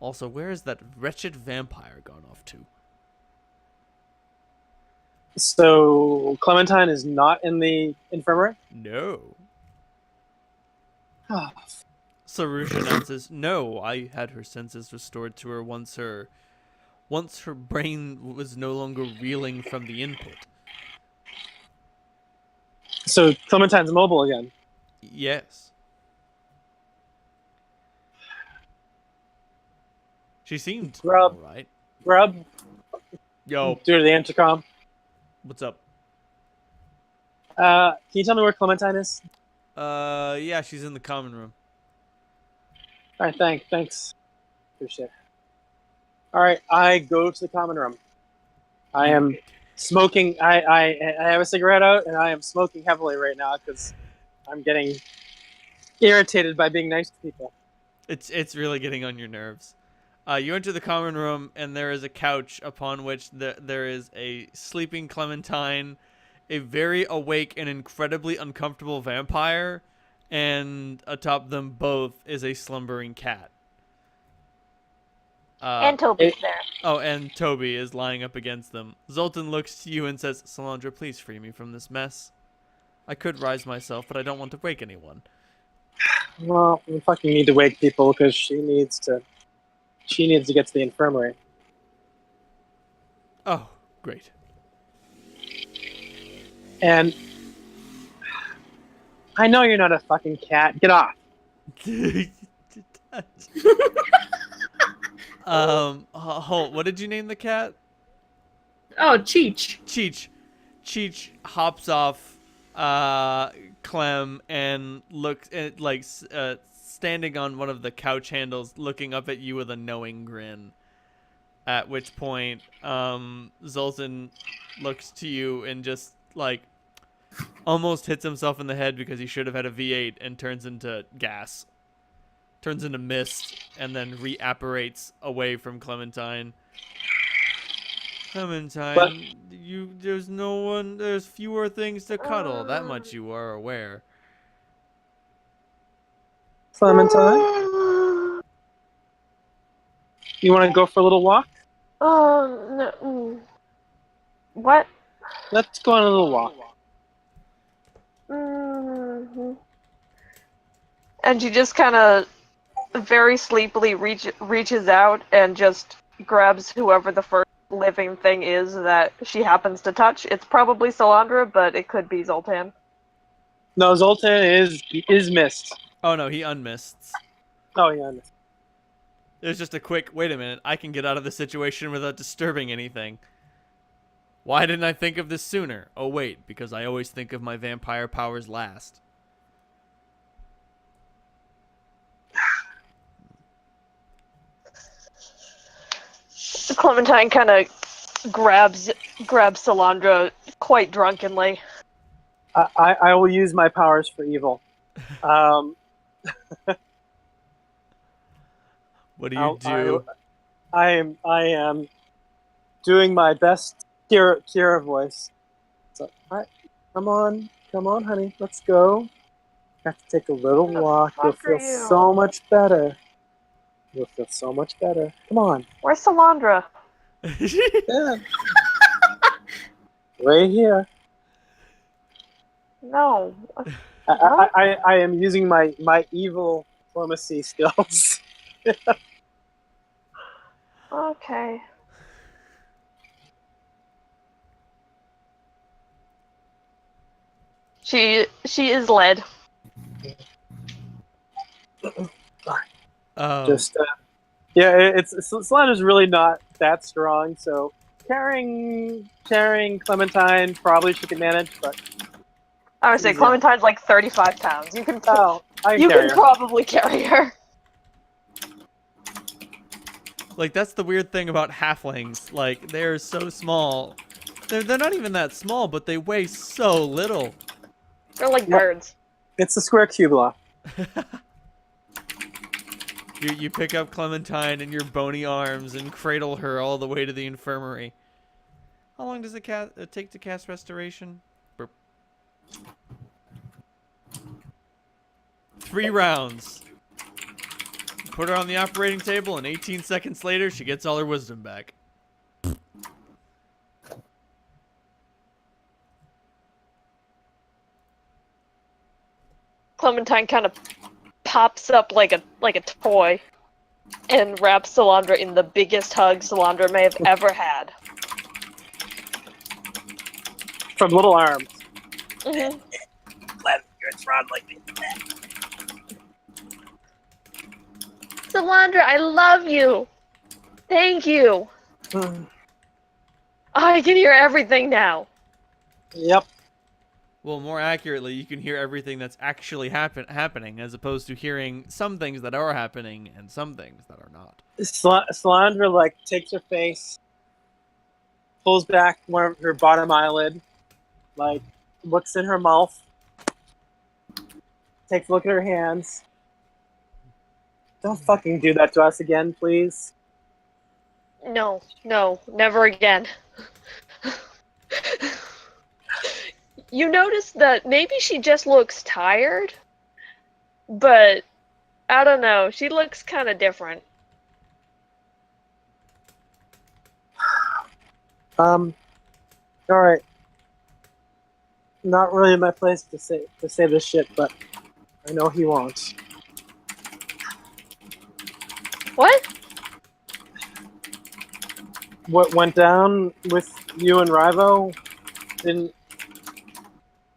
Also, where is that wretched vampire gone off to? So Clementine is not in the infirmary? No. Ah, Sarush announces, no, I had her senses restored to her once her brain was no longer reeling from the input. so Clementine's mobile again. Yes. She seemed Grub. alright. Grub, Yo, due to the intercom. what's up? Can you tell me where Clementine is? Yeah, she's in the common room. All right, thanks. Appreciate it. All right, I go to the common room. I am smoking. I have a cigarette out, and I am smoking heavily right now because I'm getting irritated by being nice to people. It's really getting on your nerves. You enter the common room, and there is a couch upon which there is a sleeping Clementine, a very awake and incredibly uncomfortable vampire, and atop them both is a slumbering cat. And Toby's there. Oh, and Toby is lying up against them. Zoltan looks to you and says, Salandra, please free me from this mess. I could rise myself, but I don't want to wake anyone. Well, we fucking need to wake people because she needs to get to the infirmary. Oh, great. And I know you're not a fucking cat. Get off. Holt, what did you name the cat? Oh, Cheech. Cheech. Cheech hops off Clem and looks standing on one of the couch handles, looking up at you with a knowing grin. At which point, Zoltan looks to you and just almost hits himself in the head because he should have had a V8 and turns into gas. Turns into mist and then reapparates away from Clementine. Clementine, there's fewer things to cuddle. That much you are aware. Clementine, you want to go for a little walk? No. What? Let's go on a little walk. Mm-hmm. And she just kind of very sleepily reaches out and just grabs whoever the first living thing is that she happens to touch. It's probably Salandra, but it could be Zoltan. No, Zoltan is missed. Oh no, he unmists. Oh yeah. There's just a quick, wait a minute, I can get out of the situation without disturbing anything. Why didn't I think of this sooner? Oh wait, because I always think of my vampire powers last. Clementine kind of grabs Salandra quite drunkenly. I will use my powers for evil. What do you do? I am doing my best Kira voice. So, come on, honey, let's go. Have to take a little walk. You'll feel so much better. You'll feel so much better. Come on. Where's Salandra? Yeah. Right here. No. I am using my evil diplomacy skills. Okay. She is led. Just it's Salandra's really not that strong, so carrying Clementine probably she can manage, but I would say Clementine's like 35 pounds. You can you can probably carry her. Like, that's the weird thing about halflings. Like, they're so small. They're not even that small, but they weigh so little. They're like birds. It's a square cube law. You pick up Clementine in your bony arms and cradle her all the way to the infirmary. How long does it take to cast restoration? Burp. 3 rounds. Put her on the operating table, and 18 seconds later, she gets all her wisdom back. Clementine kind of pops up like a toy and wraps Salandra in the biggest hug Salandra may have ever had. From little arms. Mm-hmm. You're throttling me. Salandra, I love you. Thank you. I can hear everything now. Yep. Well, more accurately, you can hear everything that's actually happening, as opposed to hearing some things that are happening and some things that are not. Salandra takes her face, pulls back one of her bottom eyelid, looks in her mouth, takes a look at her hands. Don't fucking do that to us again, please. No, never again. You notice that maybe she just looks tired, but I don't know. She looks kind of different. Alright. Not really my place to say this shit, but I know he won't. What? What went down with you and Rivo didn't.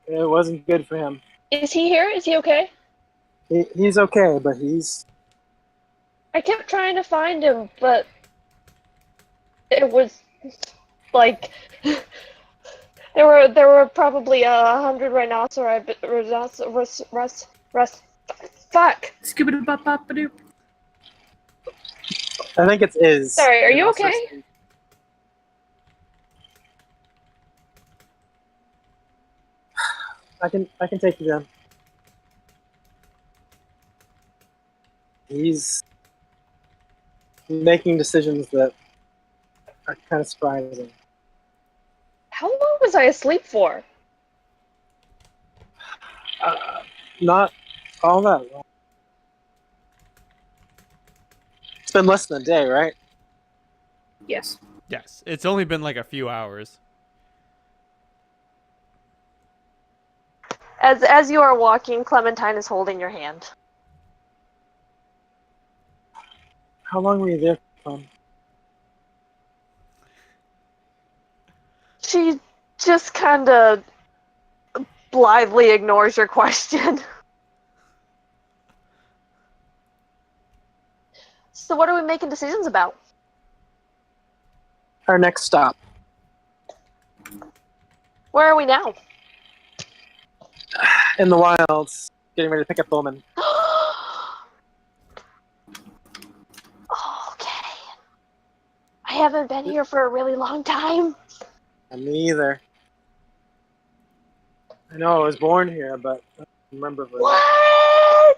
It wasn't good for him. Is he here? Is he okay? He's okay, but he's. I kept trying to find him, but it was like there were probably 100 fuck. Scooby-Doo-bop-bop-a-doo. I think it's Iz. Sorry, are And you also- okay? I can take you down. He's making decisions that are kind of surprising. How long was I asleep for? Not all that long. It's been less than a day, right? Yes. Yes, it's only been like a few hours. As you are walking, Clementine is holding your hand. How long were you there, Tom? She just kind of blithely ignores your question. So what are we making decisions about? Our next stop. Where are we now? In the wilds, getting ready to pick up Bowman. Okay. I haven't been here for a really long time. And me either. I know I was born here, but I don't remember very well. What?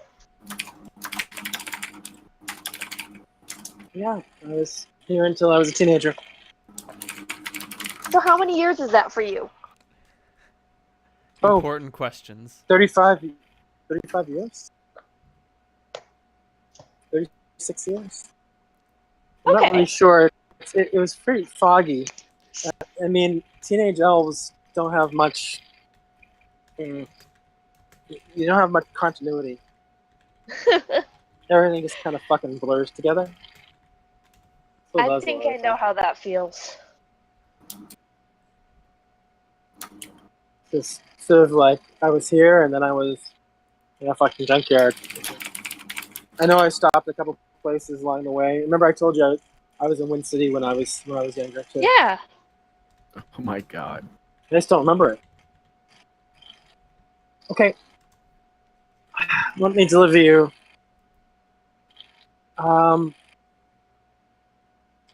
Yeah, I was here until I was a teenager. So how many years is that for you? Oh. Important questions. 35 years? 36 years? I'm not Okay. really sure. It was pretty foggy. I mean, teenage elves don't have much. You don't have much continuity. Everything just kind of fucking blurs together. Still I does a think lot I of know times. how that feels. Just sort of like I was here and then I was in a fucking junkyard. I know I stopped a couple places along the way. Remember I told you I was in Wind City when I was younger too. Yeah. Oh my god. I just don't remember it. Okay. Let me deliver you.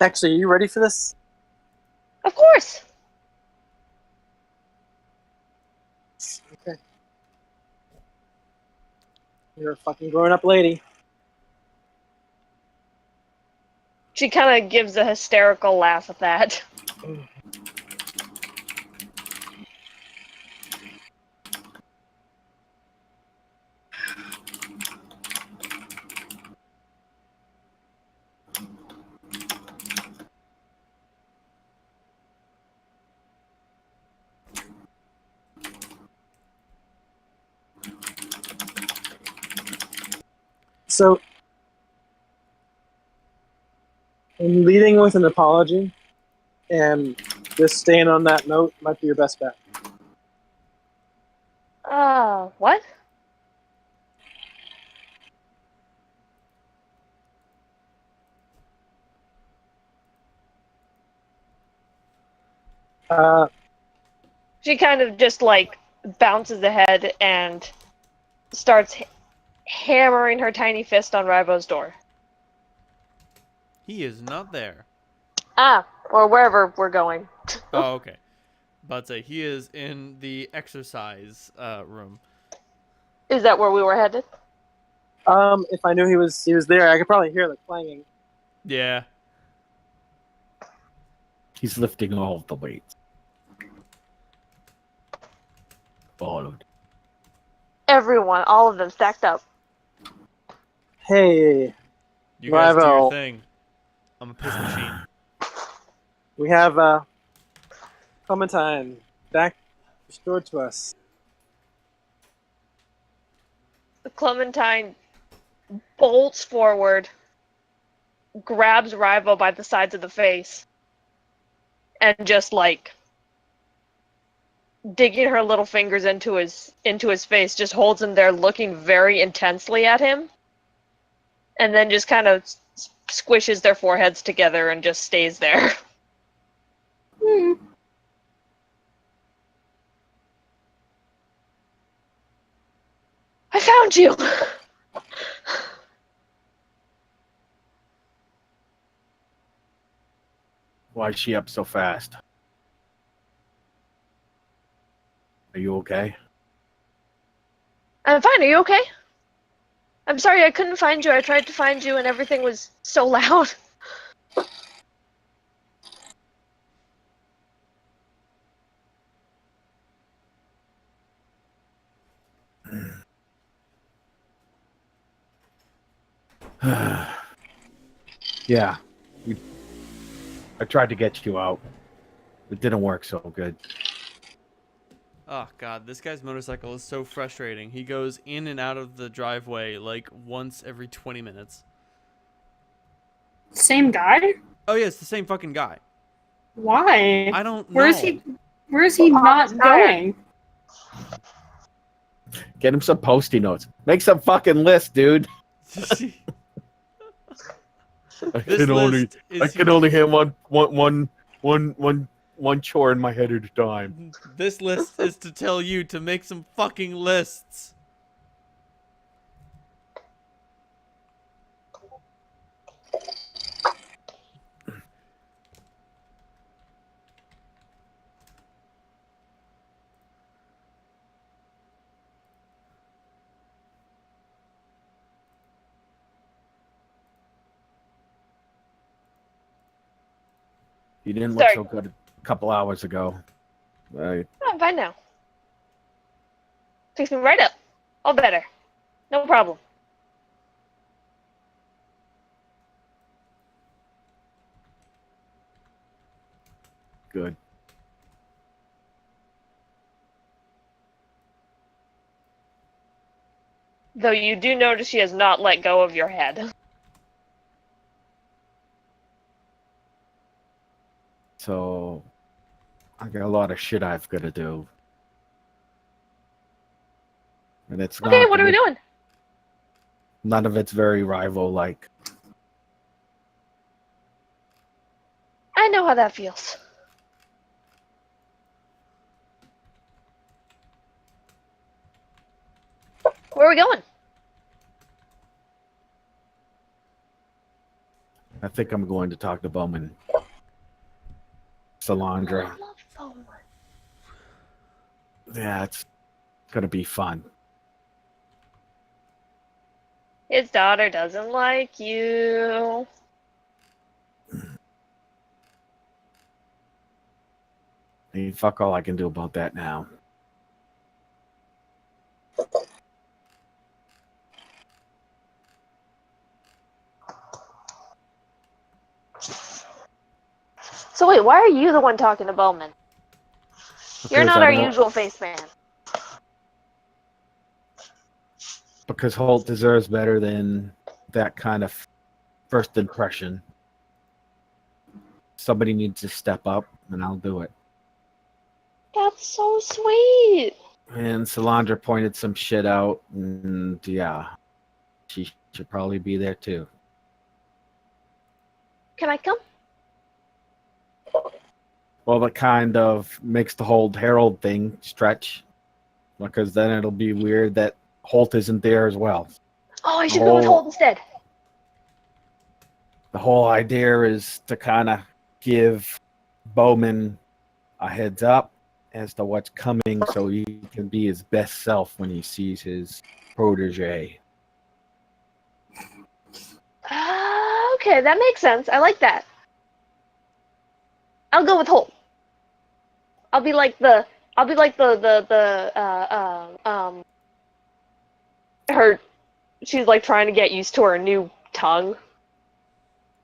Actually, are you ready for this? Of course. Okay. You're a fucking grown-up lady. She kind of gives a hysterical laugh at that. So, I'm leading with an apology, and just staying on that note might be your best bet. What? She kind of just like bounces ahead and starts hammering her tiny fist on Rivo's door. He is not there. Or wherever we're going. Oh, okay. But he is in the exercise room. Is that where we were headed? If I knew he was there, I could probably hear the clanging. Yeah. He's lifting all of the weights. Followed. Everyone, all of them stacked up. Hey, You guys do your Rival. thing. I'm a piss machine. We have Clementine back restored to us. Clementine bolts forward, grabs Rival by the sides of the face, and just like digging her little fingers into his face, just holds him there looking very intensely at him, and then just kind of squishes their foreheads together and just stays there. Hmm. I found you! Why is she up so fast? Are you okay? I'm fine, are you okay? I'm sorry I couldn't find you. I tried to find you and everything was so loud. Yeah. I tried to get you out. It didn't work so good. Oh god, this guy's motorcycle is so frustrating. He goes in and out of the driveway like once every 20 minutes. Same guy? Oh yeah, it's the same fucking guy. Why? I don't know. Where is he not going? Get him some Post-it notes. Make some fucking list, dude. This I can only have one chore in my head at a time. This list is to tell you to make some fucking lists. You didn't look Sorry. so good a couple hours ago. I'm fine now. Takes me right up. All better. No problem. Good. Though you do notice she has not let go of your head. So, I got a lot of shit I've got to do. And it's Okay, not. what are we doing? None of it's very rival-like. I know how that feels. Where are we going? I think I'm going to talk to Bowman. Salandra. I love Bowman. Yeah, it's gonna be fun. His daughter doesn't like you. Ain't fuck all I can do about that now. So wait, why are you the one talking to Bowman? You're Because not I our don't- usual face man. Because Holt deserves better than that kind of first impression. Somebody needs to step up, and I'll do it. That's so sweet. And Salandra pointed some shit out, and yeah, she should probably be there too. Can I come? Well, that kind of makes the whole Herald thing stretch, because then it'll be weird that Holt isn't there as well. Oh, I should go with Oh. Holt instead. The whole idea is to kind of give Bowman a heads up as to what's coming so he can be his best self when he sees his protege. Okay, that makes sense. I like that. I'll go with whole. I'll be like the her. She's like trying to get used to her new tongue.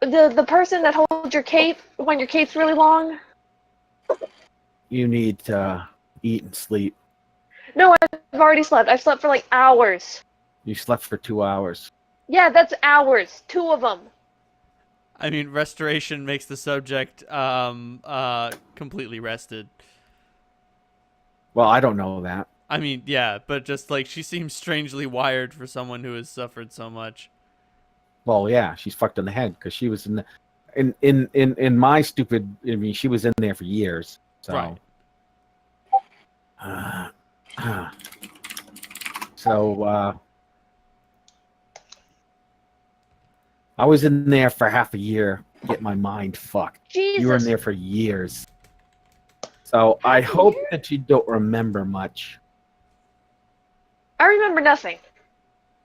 The person that holds your cape when your cape's really long. You need to eat and sleep. No, I've already slept. I've slept for like hours. You slept for 2 hours. Yeah, that's hours. 2 of them. I mean, restoration makes the subject completely rested. Well, I don't know that. I mean, yeah, but just like she seems strangely wired for someone who has suffered so much. Well, yeah, she's fucked in the head because she was in my stupid. I mean, she was in there for years. So, Right. I was in there for half a year, get my mind fucked. Jesus. You were in there for years. So I hope that you don't remember much. I remember nothing.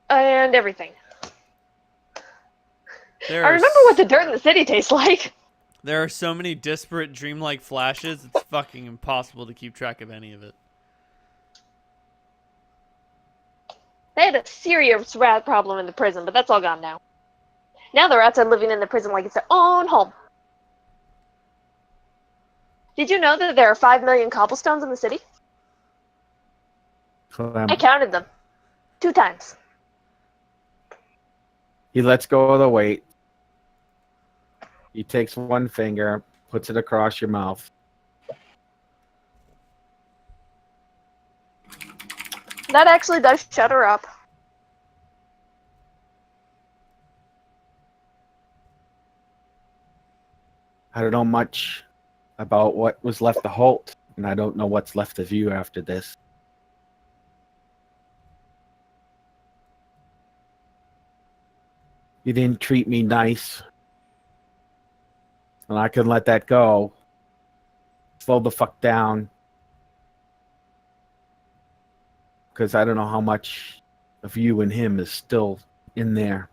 And everything. I remember what the dirt in the city tastes like. There are so many disparate dreamlike flashes, it's fucking impossible to keep track of any of it. They had a serious rat problem in the prison, but that's all gone now. Now the rats are living in the prison like it's their own home. Did you know that there are 5 million cobblestones in the city? I counted them. 2 times. He lets go of the weight. He takes one finger, puts it across your mouth. That actually does shut her up. I don't know much about what was left of Holt, and I don't know what's left of you after this. You didn't treat me nice, and I can let that go. Slow the fuck down, because I don't know how much of you and him is still in there.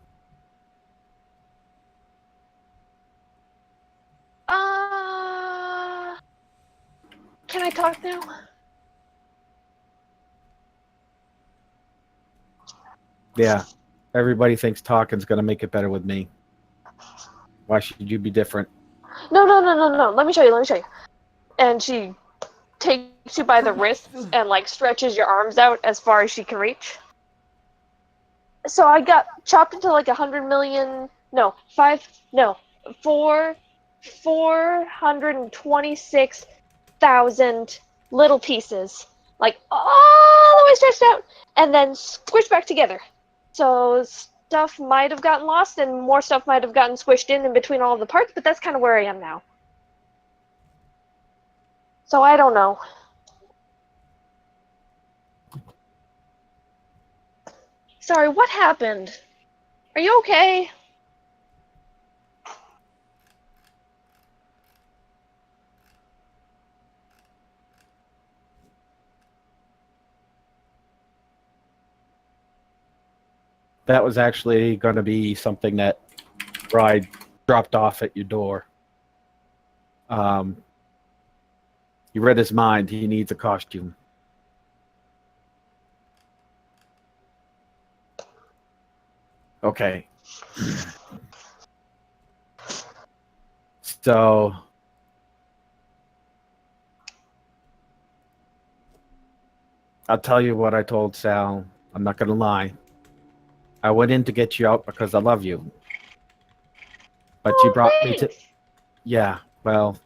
Can I talk now? Yeah, everybody thinks talking's gonna make it better with me. Why should you be different? No. Let me show you. And she takes you by the wrists and like stretches your arms out as far as she can reach. So I got chopped into like 100 million. No, 426,000 little pieces, like all the way stretched out, and then squished back together. So stuff might have gotten lost, and more stuff might have gotten squished in between all of the parts. But that's kind of where I am now. So I don't know. Sorry, what happened? Are you okay? That was actually going to be something that Bride dropped off at your door. You read his mind. He needs a costume. Okay. So I'll tell you what I told Sal. I'm not going to lie. I went in to get you out because I love you. But you brought me to... Yeah, well,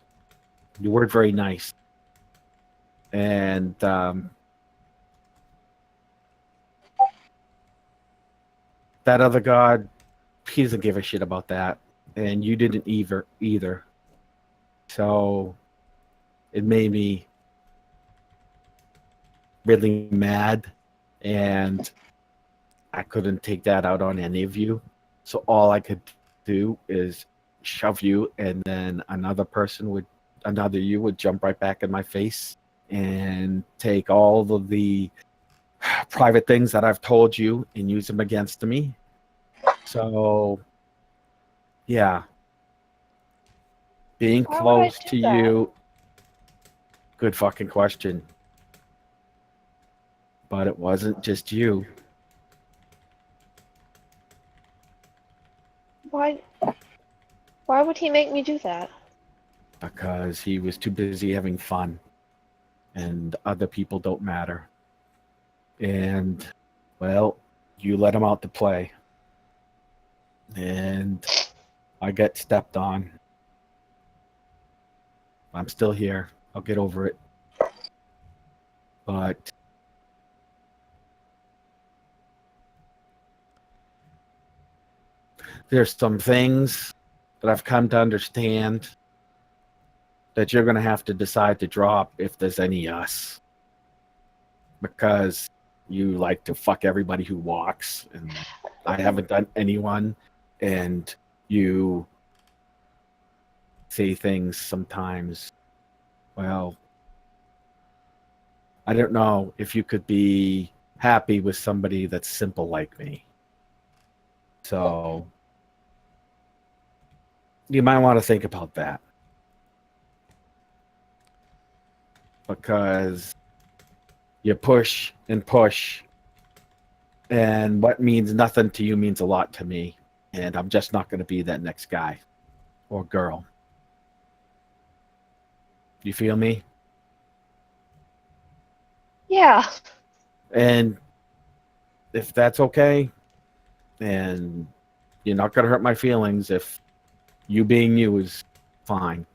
you weren't very nice. And that other god, he doesn't give a shit about that. And you didn't either. So it made me really mad. And I couldn't take that out on any of you. So all I could do is shove you, and then another you would jump right back in my face and take all of the private things that I've told you and use them against me. So, yeah. Being Why would I close do to that? you, good fucking question. But it wasn't just you. Why? Why would he make me do that? Because he was too busy having fun. And other people don't matter. And, well, you let him out to play. And I get stepped on. I'm still here. I'll get over it. But there's some things that I've come to understand that you're going to have to decide to drop if there's any us. Because you like to fuck everybody who walks, and I haven't done anyone, and you say things sometimes, well, I don't know if you could be happy with somebody that's simple like me. So you might want to think about that. Because you push and push, and what means nothing to you means a lot to me. And I'm just not going to be that next guy or girl. You feel me? Yeah. And if that's okay, and you're not going to hurt my feelings, if you being you is fine.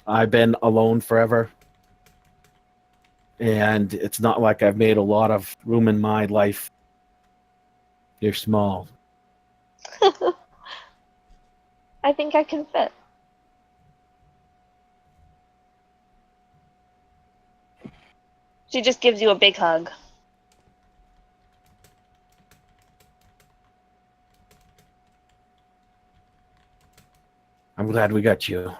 I've been alone forever. And it's not like I've made a lot of room in my life. You're small. I think I can fit. She just gives you a big hug. I'm glad we got you.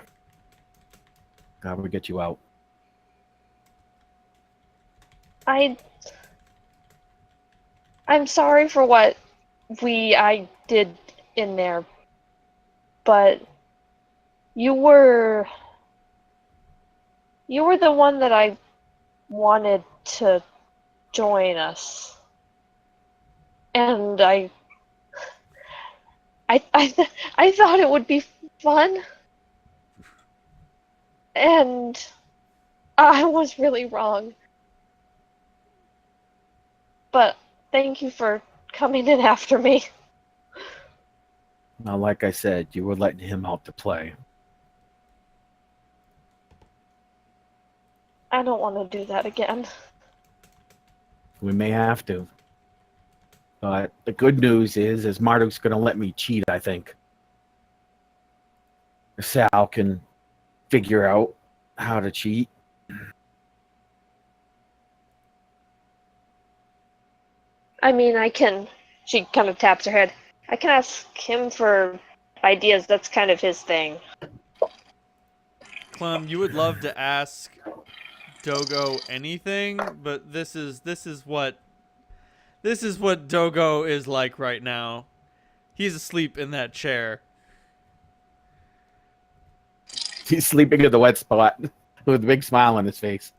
Glad we get you out. I'm sorry for what I did in there, but you were the one that I wanted to join us. And I thought it would be fun. And I was really wrong. But thank you for coming in after me. Now, like I said, you were letting him out to play. I don't want to do that again. We may have to. But the good news is Marduk's going to let me cheat, I think. Sal can figure out how to cheat. I mean, I can. She kind of taps her head. I can ask him for ideas. That's kind of his thing. Clem, you would love to ask Dogo anything, but this is what Dogo is like right now. He's asleep in that chair. He's sleeping in the wet spot with a big smile on his face.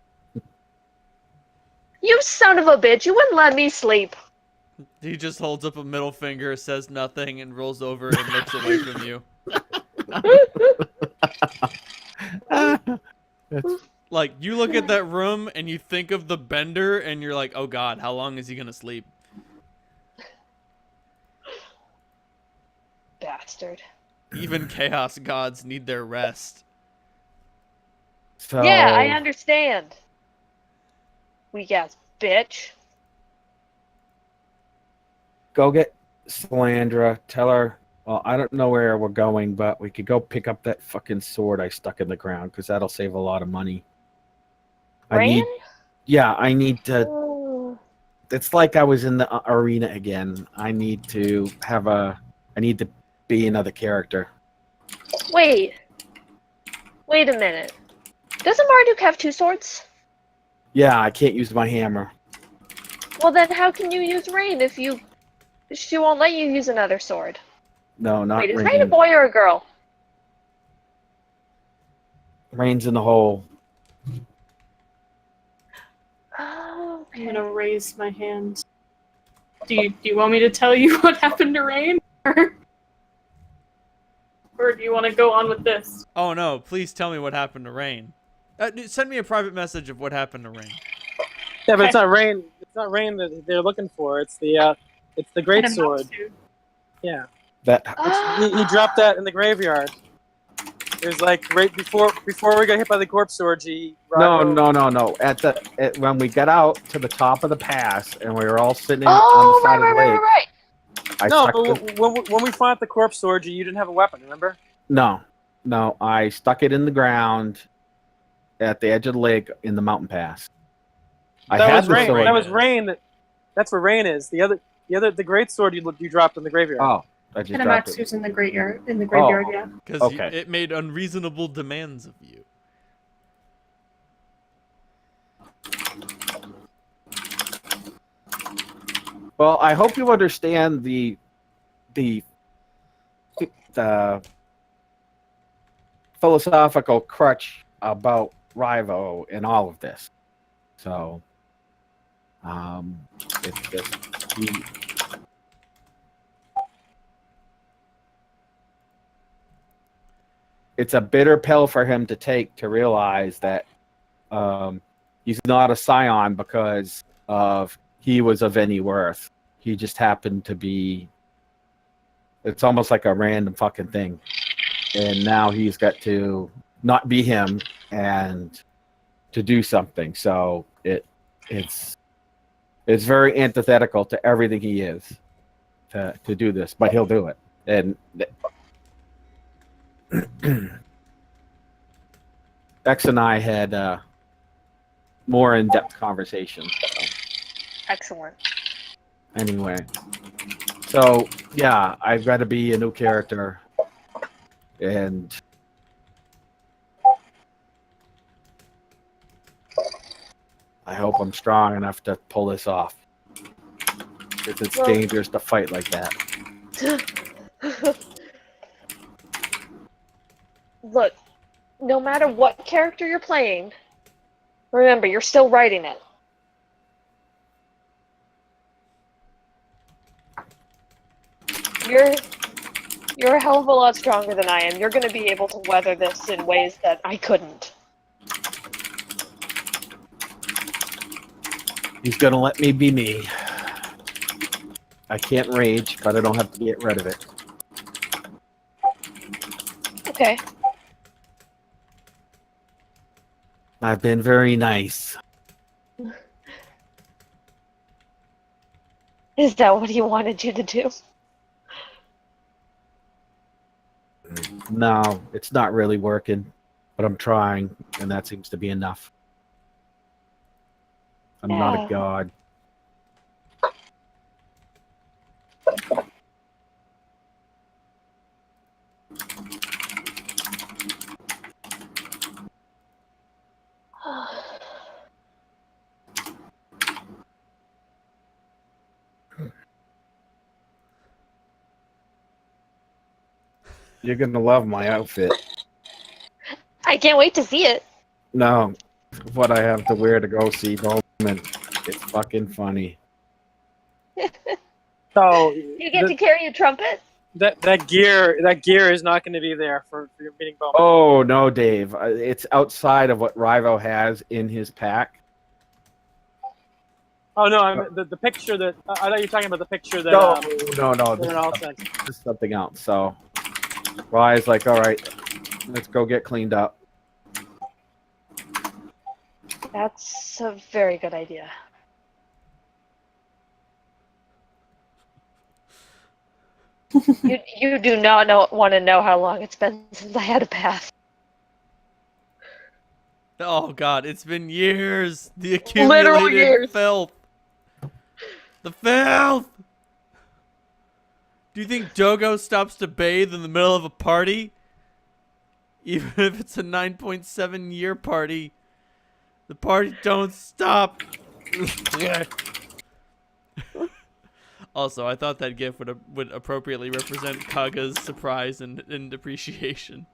You son of a bitch! You wouldn't let me sleep. He just holds up a middle finger, says nothing, and rolls over and looks away from you. Like, you look at that room and you think of the bender and you're like, oh god, how long is he gonna sleep? Bastard. Even chaos gods need their rest. So, Yeah, I understand. Weak ass bitch. go get Salandra. Tell her, well, I don't know where we're going, but we could go pick up that fucking sword I stuck in the ground, because that'll save a lot of money. I need to. Oh. It's like I was in the arena again. I need to be another character. Wait a minute. Doesn't Marduk have two swords? Yeah, I can't use my hammer. Well, then how can you use rain if you... She won't let you use another sword. No, not Wait, is rain. Rain a boy or a girl? Rain's in the hole. Oh, I'm gonna raise my hand. Do you want me to tell you what happened to Rain? Or do you want to go on with this? Oh no, please tell me what happened to Rain. Send me a private message of what happened to Rain. Yeah, but it's not rain. It's not rain that they're looking for. It's the great sword. Yeah, That he dropped that in the graveyard. It was like right before we got hit by the corpse orgy. no. When we got out to the top of the pass and we were all sitting on the oh, side right, of the right, lake, right, right. I No, stuck but when we fought the corpse orgy, you didn't have a weapon. Remember? no, I stuck it in the ground at the edge of the lake in the mountain pass. I That had was the rain. sword. That was rain. That's where rain is. The great sword you dropped in the graveyard. Oh, I just dropped it. Kinematsu's in the graveyard. In the graveyard, yeah. Because Okay. it made unreasonable demands of you. Well, I hope you understand the philosophical crutch about Rivo and all of this. So, it's just it's a bitter pill for him to take to realize that he's not a scion because of he was of any worth. He just happened to be. It's almost like a random fucking thing, and now he's got to not be him and to do something. So it's very antithetical to everything he is to do this, but he'll do it. And X and I had more in-depth conversation. So. Excellent. Anyway, so yeah, I've got to be a new character, and I hope I'm strong enough to pull this off. Because it's dangerous to fight like that. Look, no matter what character you're playing, remember, you're still writing it. You're a hell of a lot stronger than I am. You're going to be able to weather this in ways that I couldn't. He's gonna let me be me. I can't rage, but I don't have to get rid of it. Okay. I've been very nice. Is that what he wanted you to do? No, it's not really working, but I'm trying, and that seems to be enough. I'm not a god. You're gonna love my outfit. I can't wait to see it. No, what I have to wear to go see Bowman. It's fucking funny. So You get to carry a trumpet? that gear is not going to be there for your meeting Bowman. Oh no, Dave! It's outside of what Rivo has in his pack. Oh no, I mean, the picture that I thought you were talking about the picture that. No. This is something else. So, Rye's like, all right, let's go get cleaned up. That's a very good idea. You do not want to know how long it's been since I had a bath. Oh god, it's been years. The Literal accumulated years. filth. The filth! Do you think Dogo stops to bathe in the middle of a party? Even if it's a 9.7 year party. The party don't stop. Also, I thought that gif would appropriately represent Kaga's surprise and appreciation.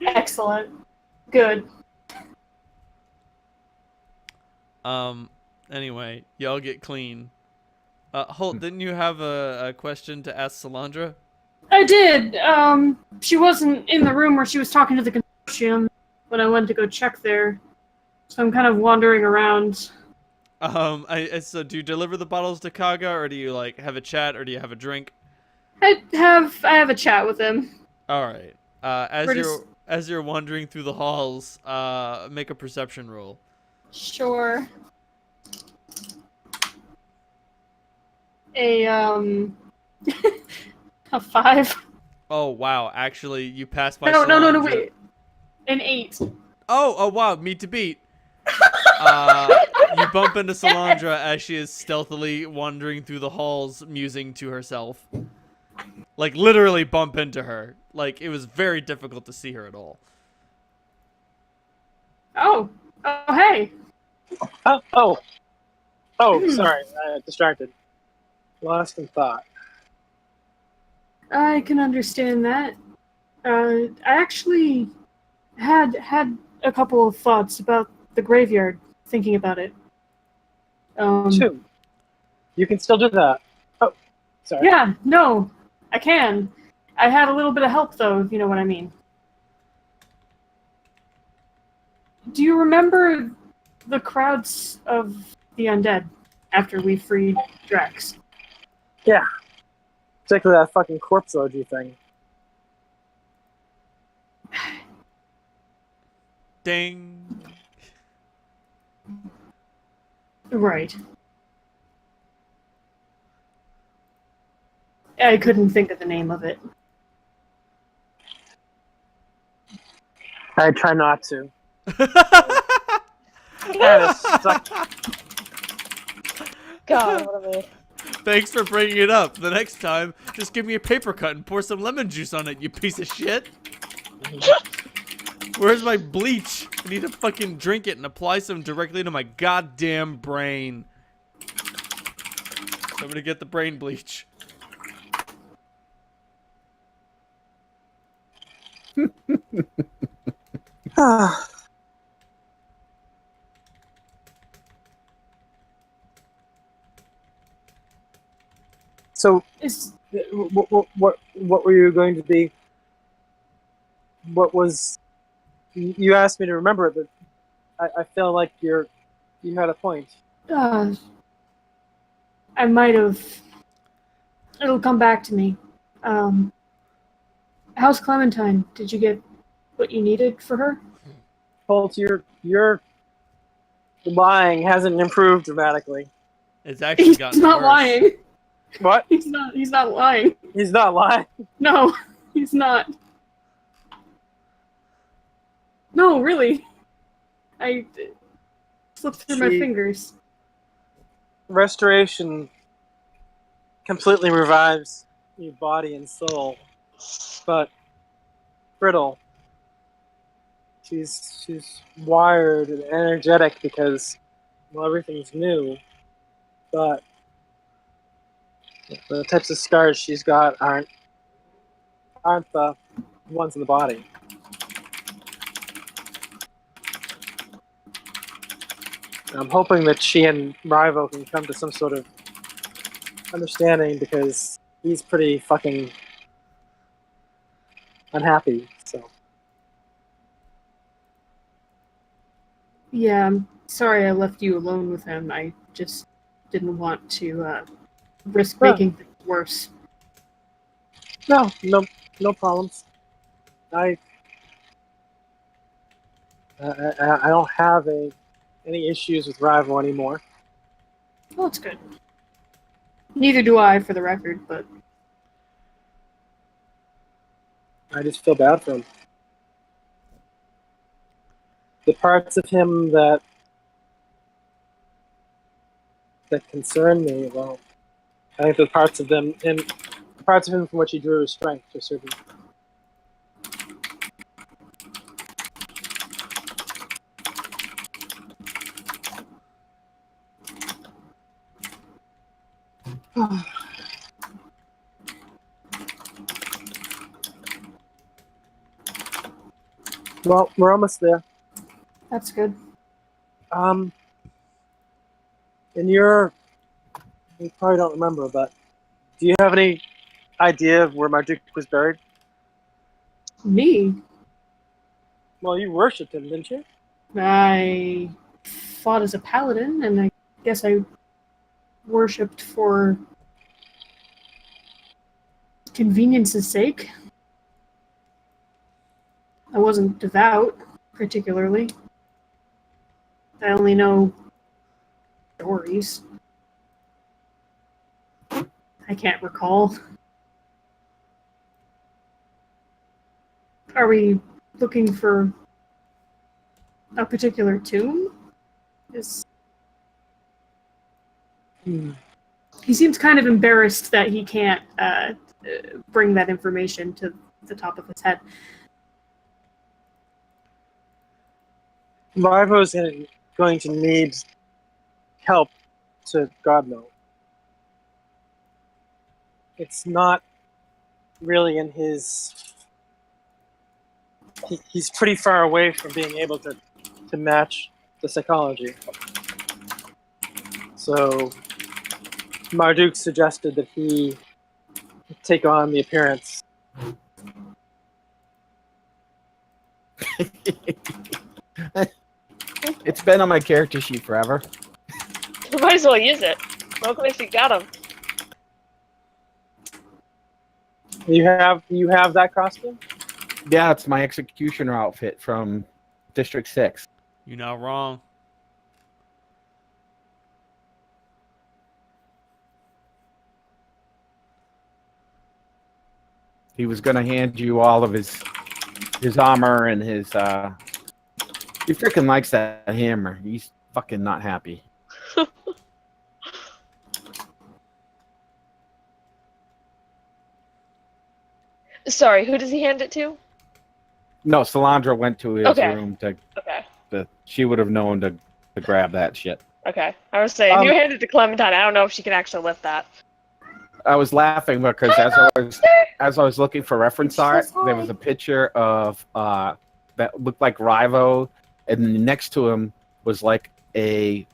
Excellent. Good. Anyway, y'all get clean. Holt, didn't you have a question to ask Salandra? I did. She wasn't in the room where she was talking to the consortium when I went to go check there. So I'm kind of wandering around. So do you deliver the bottles to Kaga, or do you like have a chat, or do you have a drink? I have a chat with him. All right. As you're wandering through the halls, make a perception roll. Sure. A a 5. Oh wow! Actually, you passed by. No, Salandra. wait. An 8. Oh wow! Meet to beat. You bump into Salandra as she is stealthily wandering through the halls, musing to herself. Like literally bump into her. Like it was very difficult to see her at all. Oh, hey. Oh, sorry, distracted. Lost in thought. I can understand that. I actually had a couple of thoughts about the graveyard, thinking about it. Two. You can still do that. Oh, sorry. Yeah, no, I can. I had a little bit of help, though, if you know what I mean. Do you remember the crowds of the undead after we freed Drax? Yeah. Particularly that fucking corpse orgy thing. Ding. Right. I couldn't think of the name of it. I try not to. Kinda suck. God, what a man. Thanks for bringing it up. The next time, just give me a paper cut and pour some lemon juice on it, you piece of shit. Where's my bleach? I need to fucking drink it and apply some directly to my goddamn brain. Somebody get the brain bleach. So, Is what were you going to be? What was? You asked me to remember it, but I feel like you had a point. I might have. It'll come back to me. How's Clementine? Did you get what you needed for her? Holt, your lying hasn't improved dramatically. It's actually He's gotten not worse. lying. What? He's not lying. He's not lying. No, he's not. No, really. I slipped through my See- fingers. Restoration completely revives your body and soul, but brittle. She's wired and energetic because, well, everything's new, but the types of scars she's got aren't the ones in the body. I'm hoping that she and Rivo can come to some sort of understanding because he's pretty fucking unhappy. So Yeah, I'm sorry I left you alone with him. I just didn't want to risk Well- making things worse. no problems. I don't have any issues with Rival anymore. Well, that's good. Neither do I, for the record, but I just feel bad for him. The parts of him that concern me, well, I think the parts of him from which he drew his strength are certain. Well, we're almost there. That's good. In your, you probably don't remember, but do you have any idea of where Marduk was buried? Me? Well, you worshipped him, didn't you? I fought as a paladin, and I guess I worshipped for convenience's sake. I wasn't devout, particularly. I only know stories. I can't recall. Are we looking for a particular tomb? He seems kind of embarrassed that he can't bring that information to the top of his head. Marvo's going to need help to God know. It's not really in his... He's pretty far away from being able to match the psychology. So Marduk suggested that he take on the appearance. It's been on my character sheet forever. You might as well use it. Welcome if you got him. You have that costume? Yeah, it's my executioner outfit from District 6. You're not wrong. He was going to hand you all of his armor and his... He freaking likes that hammer. He's fucking not happy. Sorry, who does he hand it to? No, Salandra went to his room to... Okay. She would have known to grab that shit. Okay. I was saying, if you hand it to Clementine, I don't know if she can actually lift that. I was laughing because as I was looking for reference art, there was a picture of that looked like Rivo, and next to him was like a...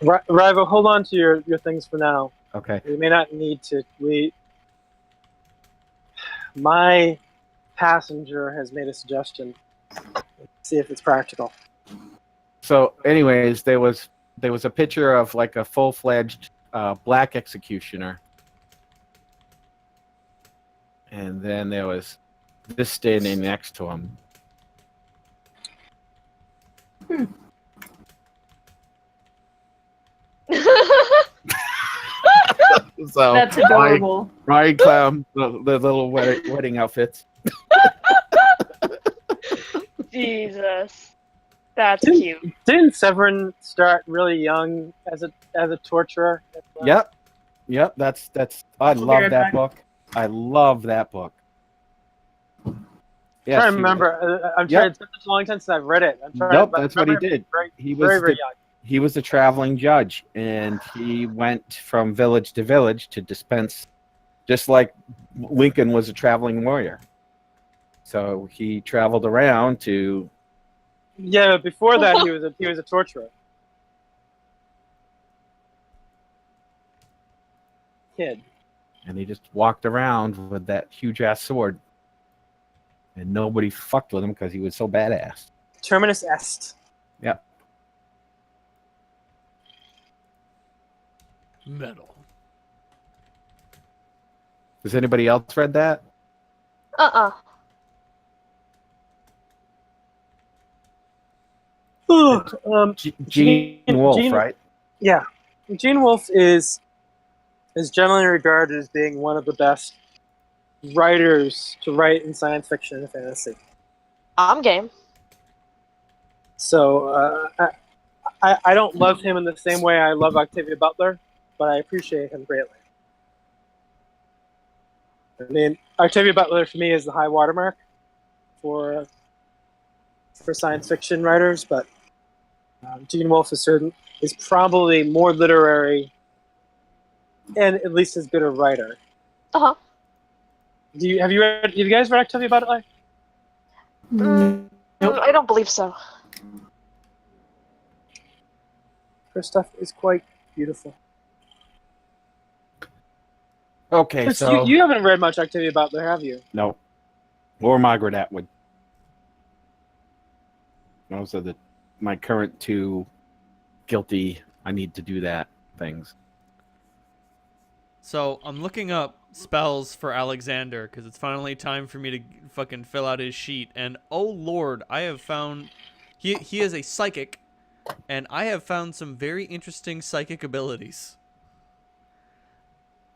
Rivo, hold on to your things for now. Okay. We may not need to... My passenger has made a suggestion. Let's see if it's practical. So, anyways, there was a picture of like a full-fledged black executioner, and then there was this standing next to him. So That's adorable. Ryan Clown, the little wedding outfits. Jesus. That's cute. Didn't Severin start really young as a torturer? Yep. That's. I love that book. I love that book. Yeah, I remember. I'm trying. It's been such a long time since I've read it. Nope, that's what he did. He was very young. He was a traveling judge, and he went from village to village to dispense, just like Lincoln was a traveling warrior. So he traveled around to... Yeah, but before that, he was a torturer. Kid. And he just walked around with that huge-ass sword. And nobody fucked with him because he was so badass. Terminus est. Yep. Metal. Has anybody else read that? Gene Wolfe, right? Yeah. Gene Wolfe is generally regarded as being one of the best writers to write in science fiction and fantasy. I'm game. So I don't love him in the same way I love Octavia Butler, but I appreciate him greatly. I mean, Octavia Butler for me is the high watermark for science fiction writers, but Gene Wolfe is probably more literary and at least as good a writer. Uh-huh. Have you guys read Activity About It Life? Nope. I don't believe so. Her stuff is quite beautiful. Okay, Chris, so you haven't read much Activity About It, have you? no, or Margaret Atwood. Those are my current two guilty. I need to do that things. So I'm looking up spells for Alexander because it's finally time for me to fucking fill out his sheet. And oh lord, I have found he is a psychic, and I have found some very interesting psychic abilities.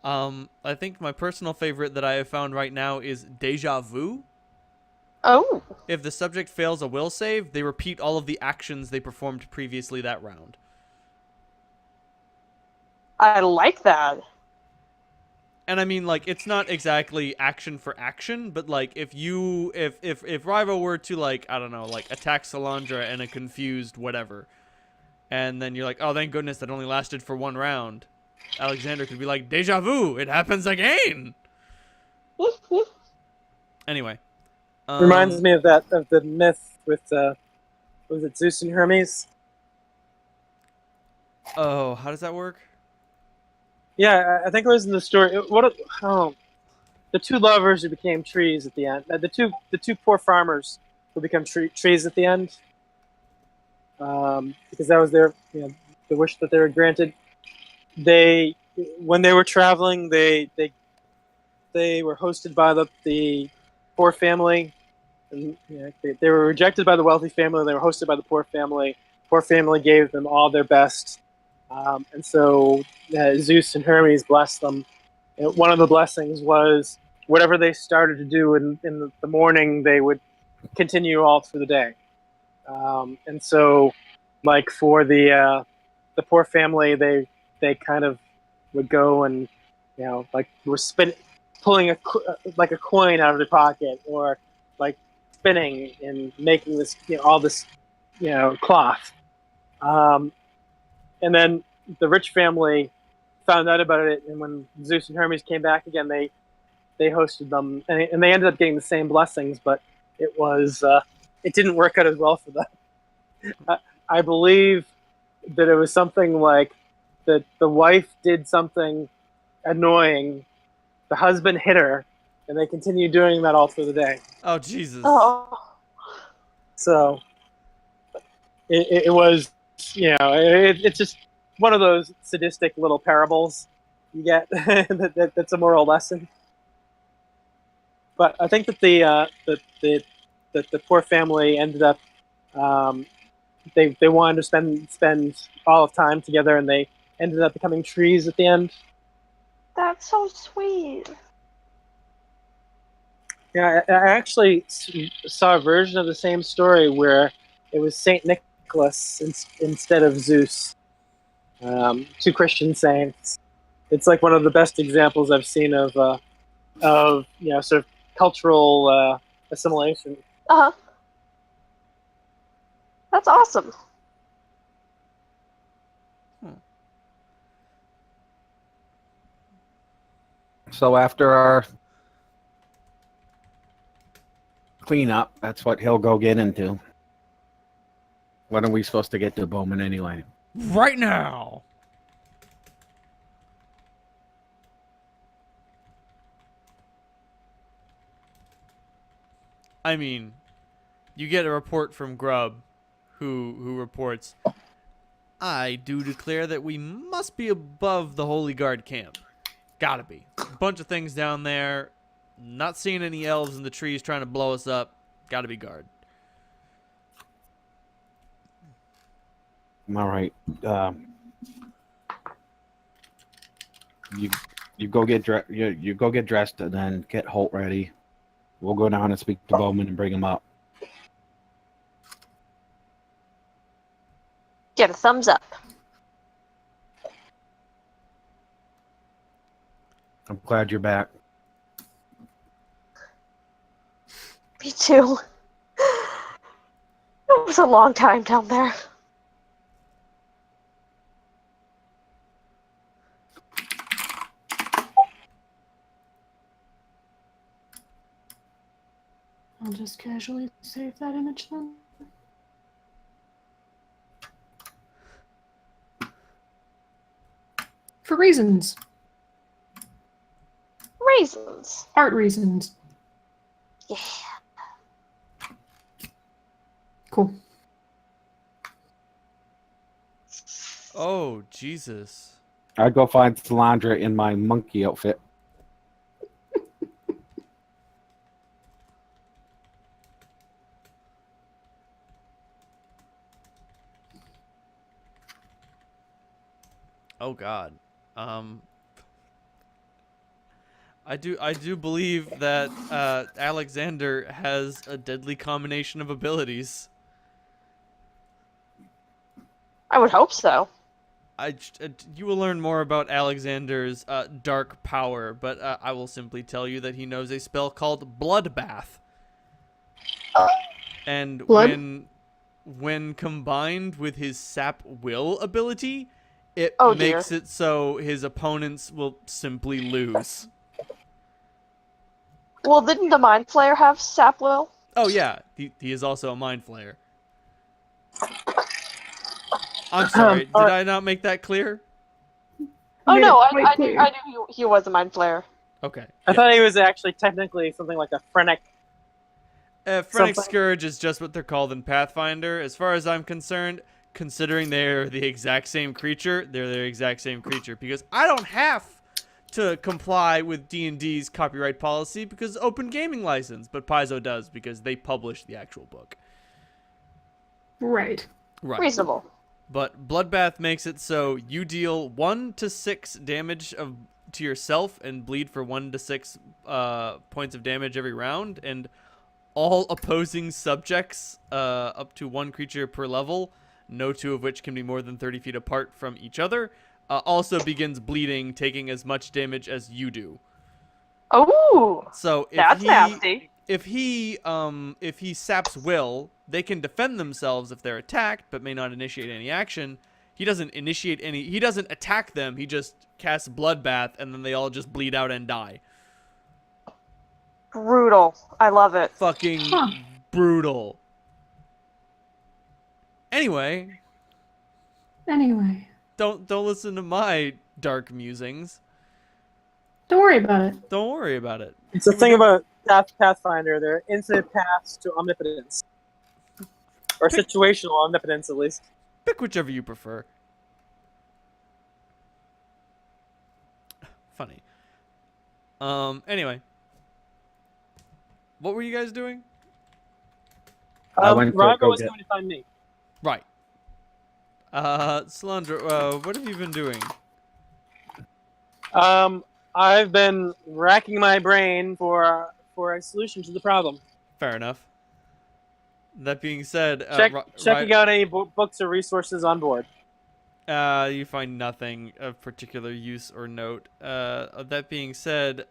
I think my personal favorite that I have found right now is Deja Vu. Oh. If the subject fails a will save, they repeat all of the actions they performed previously that round. I like that. And I mean, like, it's not exactly action for action, but like, if Rivo were to, like, I don't know, like attack Salandra in a confused whatever, and then you're like, oh, thank goodness that only lasted for one round, Alexander could be like, deja vu, it happens again. Anyway, Reminds me of the myth with was it Zeus and Hermes? oh, how does that work? Yeah, I think it was in the story. The two lovers who became trees at the end. The two poor farmers who become trees at the end. Because that was their the wish that they were granted. When they were traveling, they were hosted by the poor family, and they were rejected by the wealthy family. They were hosted by the poor family. Poor family gave them all their best, and so Zeus and Hermes blessed them. And one of the blessings was whatever they started to do in the morning, they would continue all through the day. And so, like for the poor family, they kind of would go and like were pulling a coin out of their pocket, or like spinning and making this all this cloth. And then the rich family found out about it, and when Zeus and Hermes came back again, they hosted them, and they ended up getting the same blessings, but it didn't work out as well for them. I believe that it was something like that the wife did something annoying, the husband hit her, and they continued doing that all through the day. Oh Jesus. Oh. So it was, it's just one of those sadistic little parables you get that's a moral lesson. But I think that the poor family ended up they wanted to spend all of time together, and they ended up becoming trees at the end. That's so sweet. Yeah, I actually saw a version of the same story where it was Saint Nicholas instead of Zeus. Two Christian saints. It's like one of the best examples I've seen of sort of cultural assimilation. Uh-huh. That's awesome. So after our cleanup, that's what he'll go get into. When are we supposed to get to Bowman anyway? Right now. I mean, you get a report from Grub, who reports, I do declare that we must be above the Holy Guard camp. Gotta be. A bunch of things down there. Not seeing any elves in the trees trying to blow us up. Gotta be guard. All right. You go get you go get dressed, and then get Holt ready. We'll go down and speak to Bowman and bring him up. Get a thumbs up. I'm glad you're back. Me too. It was a long time down there. I'll just casually save that image then. For reasons. Raisins. Art reasons. Yeah. Cool. Oh, Jesus. I'd go find Salandra in my monkey outfit. Oh God. I do believe that Alexander has a deadly combination of abilities. I would hope so. You will learn more about Alexander's dark power, but I will simply tell you that he knows a spell called Bloodbath. And Blood? when combined with his Sap Will ability, it Oh, makes dear. it so his opponents will simply lose. Well, didn't the Mind Flayer have Sap Will? Oh yeah, he is also a Mind Flayer. I'm sorry, did I not make that clear? Oh Made no, it quite I clear. knew he was a Mind Flayer. Okay. I thought he was actually technically something like a Phrenic. Phrenic something. Scourge is just what they're called in Pathfinder. As far as I'm concerned, considering they're the exact same creature, they're the exact same creature. Because I don't have to comply with D&D's copyright policy because it's open gaming license, but Paizo does because they publish the actual book. Right. Right. Reasonable. But Bloodbath makes it so you deal 1 to 6 damage to yourself and bleed for 1 to 6 points of damage every round, and all opposing subjects, up to 1 creature per level, no 2 of which can be more than 30 feet apart from each other, also begins bleeding, taking as much damage as you do. Oh, So that's nasty. if he saps will, they can defend themselves if they're attacked, but may not initiate any action. He doesn't attack them, he just casts Bloodbath, and then they all just bleed out and die. Brutal. I love it. Fucking brutal. Anyway, don't listen to my dark musings. Don't worry about it. Don't worry about it. It's the thing about Pathfinder. There are infinite paths to omnipotence. Or situational omnipotence, at least. Pick whichever you prefer. Funny. Anyway. What were you guys doing? I went to Rago go was get- going to find me. Right. Salandra, what have you been doing? I've been racking my brain for a solution to the problem. Fair enough. That being said, Checking out any books or resources on board. you find nothing of particular use or note. That being said,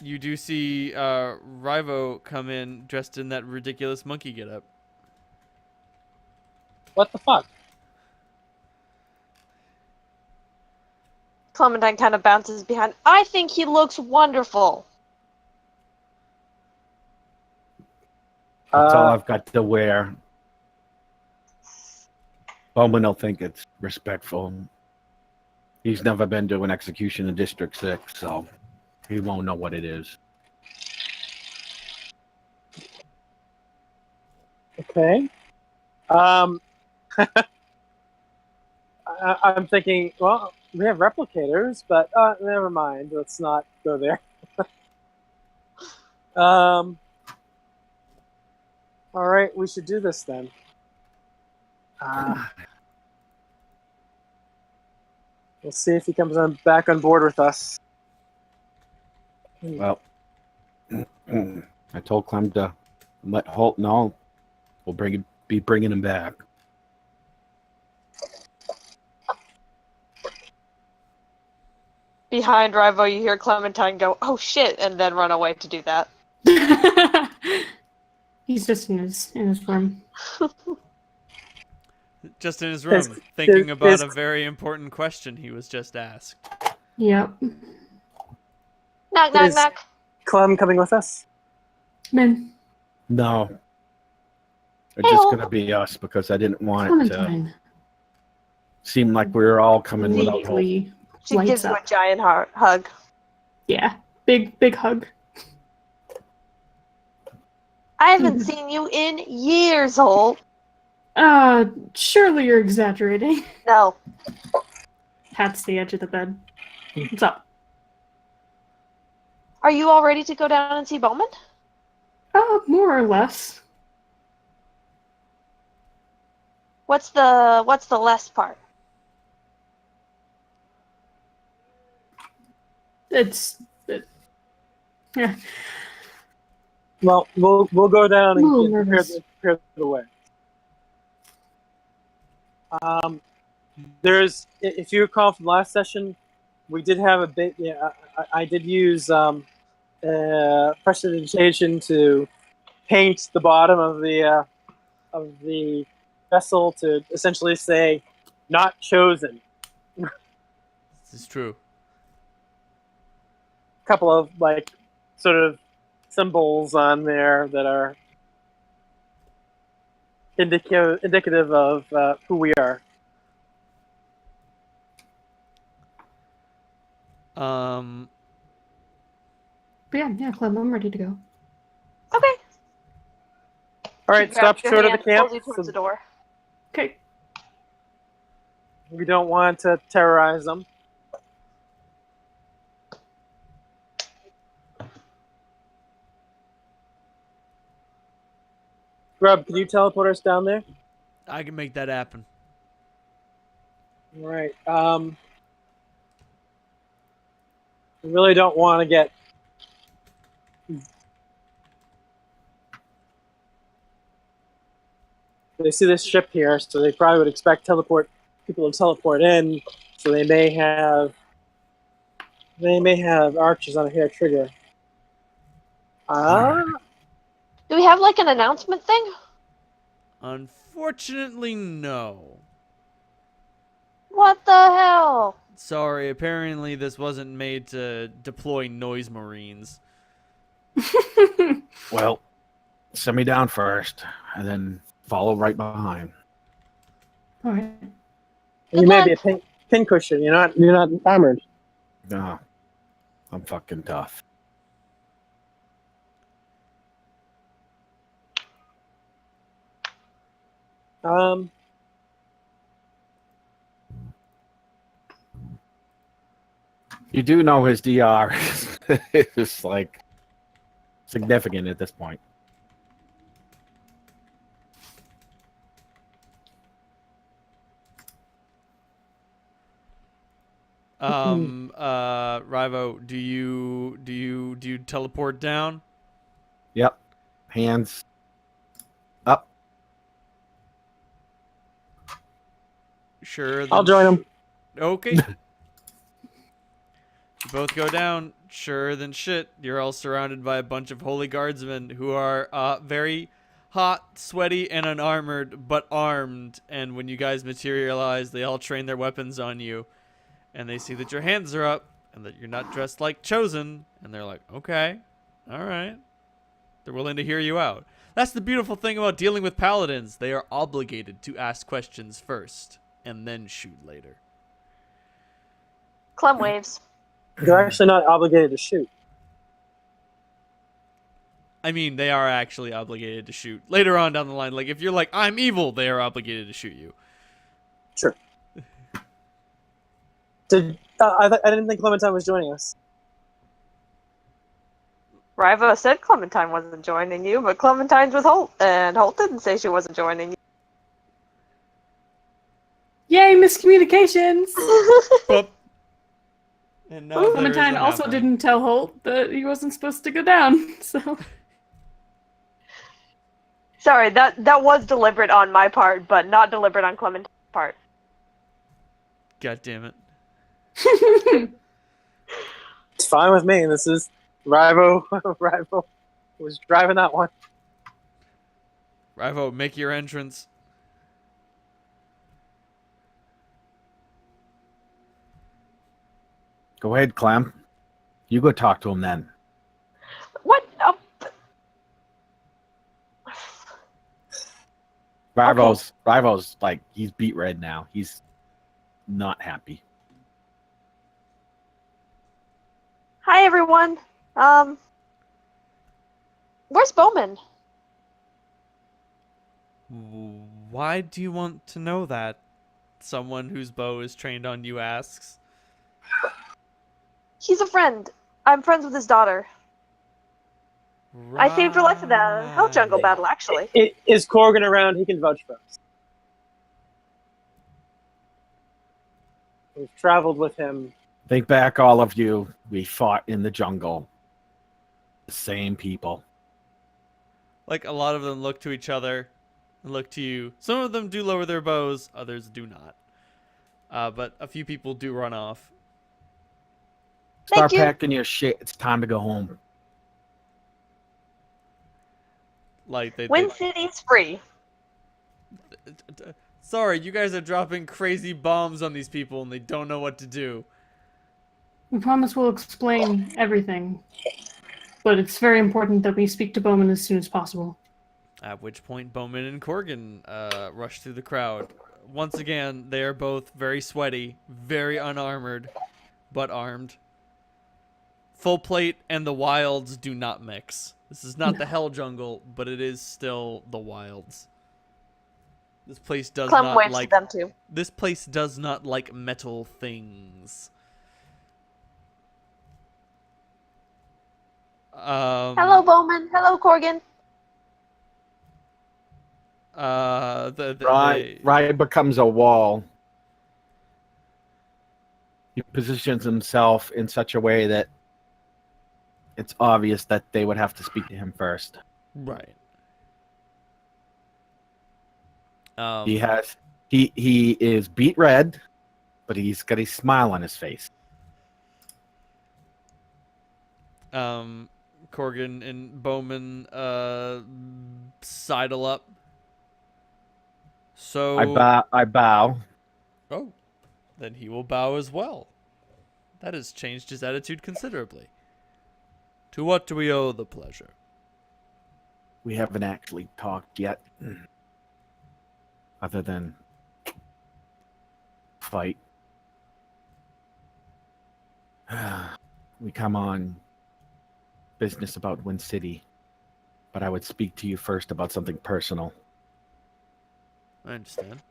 you do see Rivo come in dressed in that ridiculous monkey getup. What the fuck? Clementine kind of bounces behind. I think he looks wonderful. That's all I've got to wear. Bowman will think it's respectful. He's never been to an execution in District 6, so he won't know what it is. Okay. I'm thinking, well, we have replicators, but never mind. Let's not go there. All right, we should do this then. We'll see if he comes back on board with us. Well, I told Clem to let Holt know. We'll be bringing him back. Behind Rivo, you hear Clementine go, "Oh shit," and then run away to do that. He's just in his room. Just in his room, thinking about a very important question he was just asked. Yep. Knock, knock, knock. Clem coming with us? Min, No. It's Hey, just Holt. going to be us because I didn't want it to Clementine. seem like we were all coming without hope. Immediately She lights gives you up. a giant hug. Yeah, big hug. I haven't seen you in years, Holt. Surely you're exaggerating. No. Pats the edge of the bed. What's up? Are you all ready to go down and see Bowman? More or less. What's the less part? Yeah. Well, we'll go down I'm a and little get nervous. prepare the way. There's, if you recall from last session, we did have a bit. Yeah, I did use prestidigitation to paint the bottom of the vessel to essentially say, "Not chosen." This is true. A couple of like sort of symbols on there that are indicative of who we are. But yeah, Clem, I'm ready to go. Okay. All She right, grabs stop your short of the hand, camp. pulls you towards So the door. Okay. we don't want to terrorize them. Grub, can you teleport us down there? I can make that happen. All right. We really don't want to get. They see this ship here, so they probably would expect people to teleport in. So they may have archers on a hair trigger. Do we have like an announcement thing? Unfortunately, no. What the hell? Sorry, apparently this wasn't made to deploy noise marines. Well, send me down first, and then follow right behind. All right. You may be a luck. pincushion. You're not armored. No, I'm fucking tough. You do know his DR is like significant at this point. Rivo, do you teleport down? Yep. Hands up. Sure. I'll join them. Okay. You both go down. Sure than shit. You're all surrounded by a bunch of holy guardsmen who are very hot, sweaty, and unarmored, but armed. And when you guys materialize, they all train their weapons on you. And they see that your hands are up and that you're not dressed like chosen. And they're like, okay, all right. They're willing to hear you out. That's the beautiful thing about dealing with paladins. They are obligated to ask questions first and then shoot later. Clem waves. They're actually not obligated to shoot. I mean, they are actually obligated to shoot. Later on down the line, like, if you're like, I'm evil, they are obligated to shoot you. Sure. I didn't think Clementine was joining us. Riva said Clementine wasn't joining you, but Clementine's with Holt, and Holt didn't say she wasn't joining you. Yay, miscommunications! But and now there is Clementine what also happened. didn't tell Holt that he wasn't supposed to go down, so. Sorry, that was deliberate on my part, but not deliberate on Clementine's part. God damn it. It's fine with me. This is Rivo. Rivo was driving that one. Rivo, make your entrance. Go ahead, Clem. You go talk to him then. What? Rival's like, he's beat red now. He's not happy. Hi, everyone. Where's Bowman? Why do you want to know that? Someone whose bow is trained on you asks. He's a friend. I'm friends with his daughter. I saved her life in that hell jungle battle, actually. Is Corgan around? He can vouch for us. We've traveled with him. Think back, all of you. We fought in the jungle. The same people. Like, a lot of them look to each other and look to you. Some of them do lower their bows, others do not. But a few people do run off. Start you. packing your shit. It's time to go home. Like Wind City's free. Sorry, you guys are dropping crazy bombs on these people and they don't know what to do. We promise we'll explain everything. But it's very important that we speak to Bowman as soon as possible. At which point, Bowman and Corgan rush through the crowd. Once again, they are both very sweaty, very unarmored, but armed. Full plate and the wilds do not mix. This is not the hell jungle, but it is still the wilds. This place does Clem not waves like to them too. This place does not like metal things. Hello, Bowman. Hello, Corgan. Ryan becomes a wall. He positions himself in such a way that it's obvious that they would have to speak to him first. Right. He is beat red, but he's got a smile on his face. Corgan and Bowman sidle up. So I bow. Oh, then he will bow as well. That has changed his attitude considerably. To what do we owe the pleasure? We haven't actually talked yet. Other than fight. We come on business about Wind City, but I would speak to you first about something personal. I understand.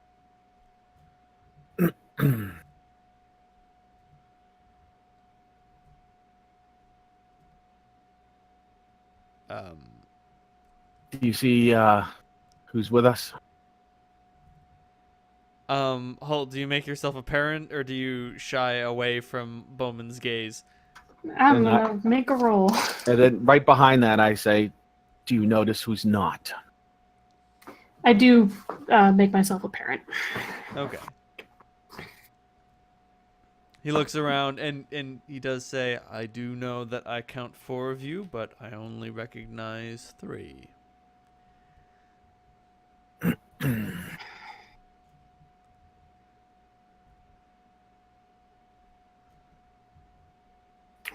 Do you see who's with us? Holt, do you make yourself apparent, or do you shy away from Bowman's gaze? I'm gonna make a roll. And then right behind that, I say, do you notice who's not? I do make myself apparent. Okay. He looks around, and he does say, I do know that I count 4 of you, but I only recognize 3.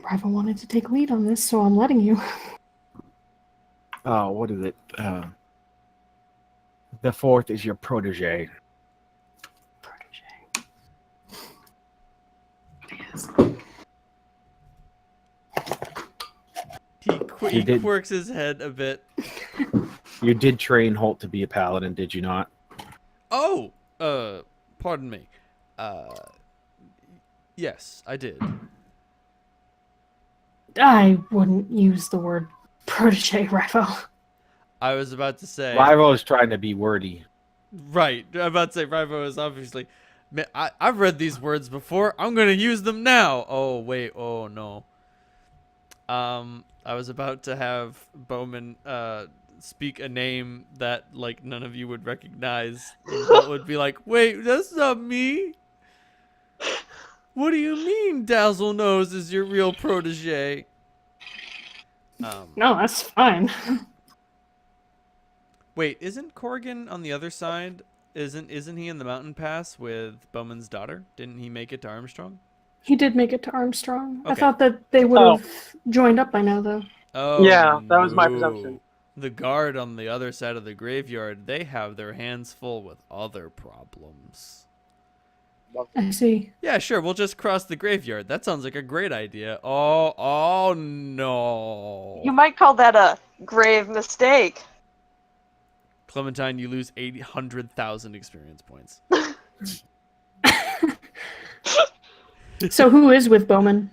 Rival wanted to take lead on this, so I'm letting you. Oh, what is it? The 4th is your protege. Yes. He quirks his head a bit. You did train Holt to be a paladin, did you not? Oh, pardon me. Yes, I did. I wouldn't use the word protege, Rival. I was about to say. Rival is trying to be wordy. Right. I'm about to say Rival is obviously. Man, I've read these words before. I'm going to use them now. Oh, wait. Oh, no. I was about to have Bowman speak a name that, like, none of you would recognize. That would be like, wait, that's not me. What do you mean Dazzle Nose is your real protege? No, that's fine. Wait, isn't Corrigan on the other side? Isn't he in the mountain pass with Bowman's daughter? Didn't he make it to Armstrong? He did make it to Armstrong. Okay. I thought that they would have joined up by now, though. Oh, Yeah, that was my no. presumption. The guard on the other side of the graveyard, they have their hands full with other problems. I see. Yeah, sure, we'll just cross the graveyard. That sounds like a great idea. Oh no. You might call that a grave mistake. Clementine, you lose 800,000 experience points. So who is with Bowman?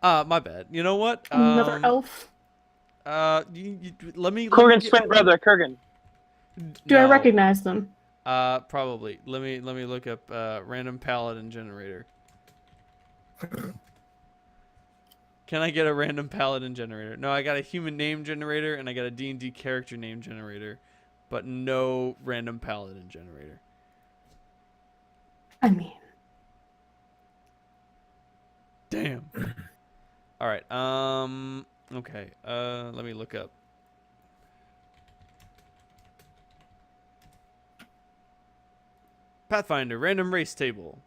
My bad. You know what? Another elf? Let me Kurgan's get- twin brother, Kurgan. Do I No. recognize them? Probably. Let me look up random paladin generator. Can I get a random paladin generator? No, I got a human name generator and I got a D&D character name generator, but no random paladin generator. I mean, Damn. All right. Okay. Let me look up. Pathfinder random race table.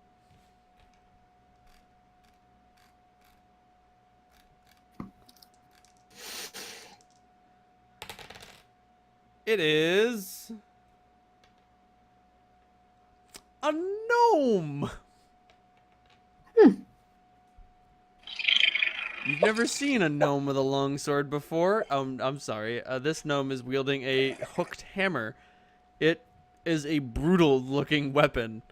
It is a gnome. You've never seen a gnome with a long sword before. I'm sorry. This gnome is wielding a hooked hammer. It is a brutal-looking weapon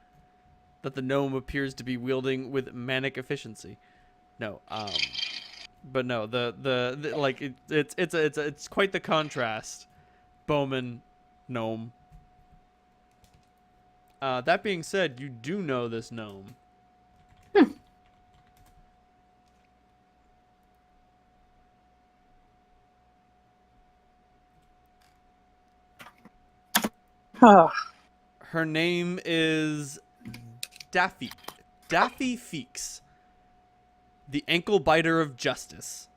that the gnome appears to be wielding with manic efficiency. No, but no, the like it's quite the contrast. Bowman, gnome. That being said, you do know this gnome. Her name is Daffy Feeks, the ankle biter of justice.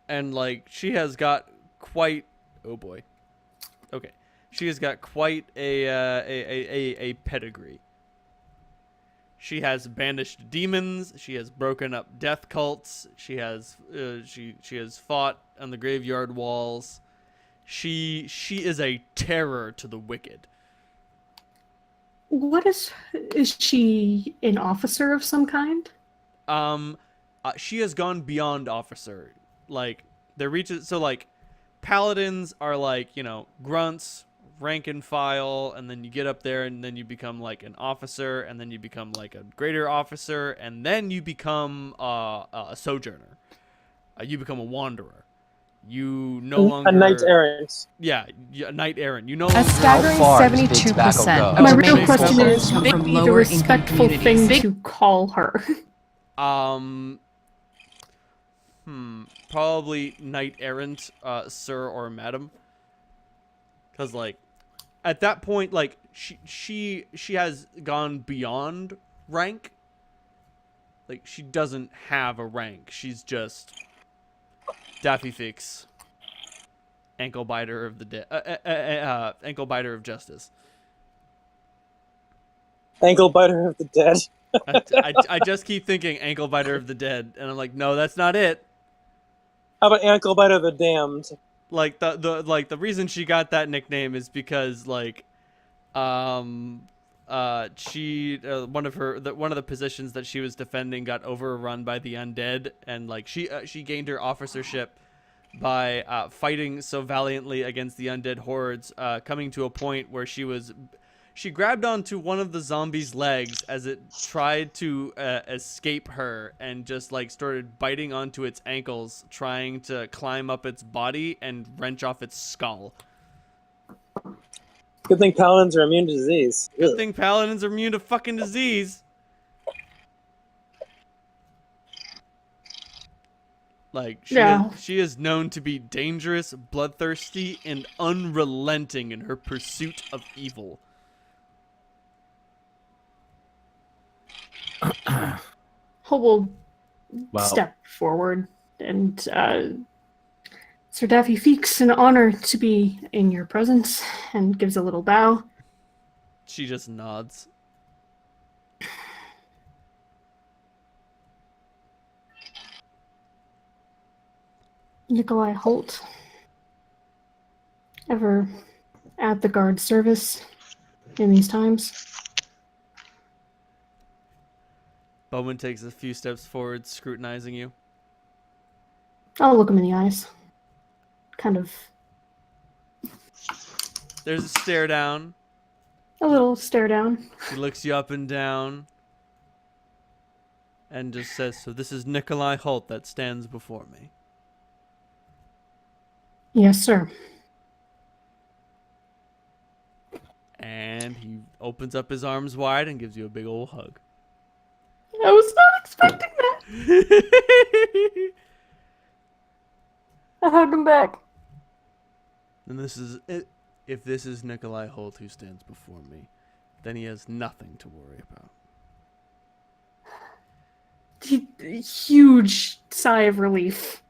And like she has got quite oh boy. Okay. She has got quite a pedigree. She has banished demons. She has broken up death cults. She has she has fought on the graveyard walls. She is a terror to the wicked. what is she an officer of some kind? She has gone beyond officer. Like there reaches so like paladins are like, you know, grunts, rank and file, and then you get up there and then you become like an officer, and then you become like a greater officer, and then you become a sojourner. You become a wanderer. You no longer A knight errant. Yeah, a knight errant. You no A longer staggering far does big tobacco 72% go? of My Oh, real big question tobacco. is, come would from it be the lower income respectful thing communities. to call her? Probably knight errant, sir or madam. Cause like, at that point, like she has gone beyond rank. Like she doesn't have a rank. She's just Daffy Fix, ankle biter of the ankle biter of justice. Ankle biter of the dead. I just keep thinking ankle biter of the dead, and I'm like, no, that's not it. How about ankle biter of the damned? Like the reason she got that nickname is because like she one of the positions that she was defending got overrun by the undead, and like she gained her officership by fighting so valiantly against the undead hordes, coming to a point where she grabbed onto one of the zombies' legs as it tried to escape her, and just like started biting onto its ankles, trying to climb up its body and wrench off its skull. Good thing paladins are immune to disease. Good thing paladins are immune to fucking disease. Like she is known to be dangerous, bloodthirsty, and unrelenting in her pursuit of evil. Hope will Well, step forward and Sir Daffy Feeks, an honor to be in your presence, and gives a little bow. She just nods. Nikolai Holt. Ever at the guard service in these times? Bowman takes a few steps forward, scrutinizing you. I'll look him in the eyes. Kind of There's a stare down. a little stare down. He looks you up and down and just says, "So this is Nikolai Holt that stands before me." Yes, sir. And he opens up his arms wide and gives you a big old hug. I was not expecting that. I hugged him back. And this is it. If this is Nikolai Holt who stands before me, then he has nothing to worry about. Huge sigh of relief.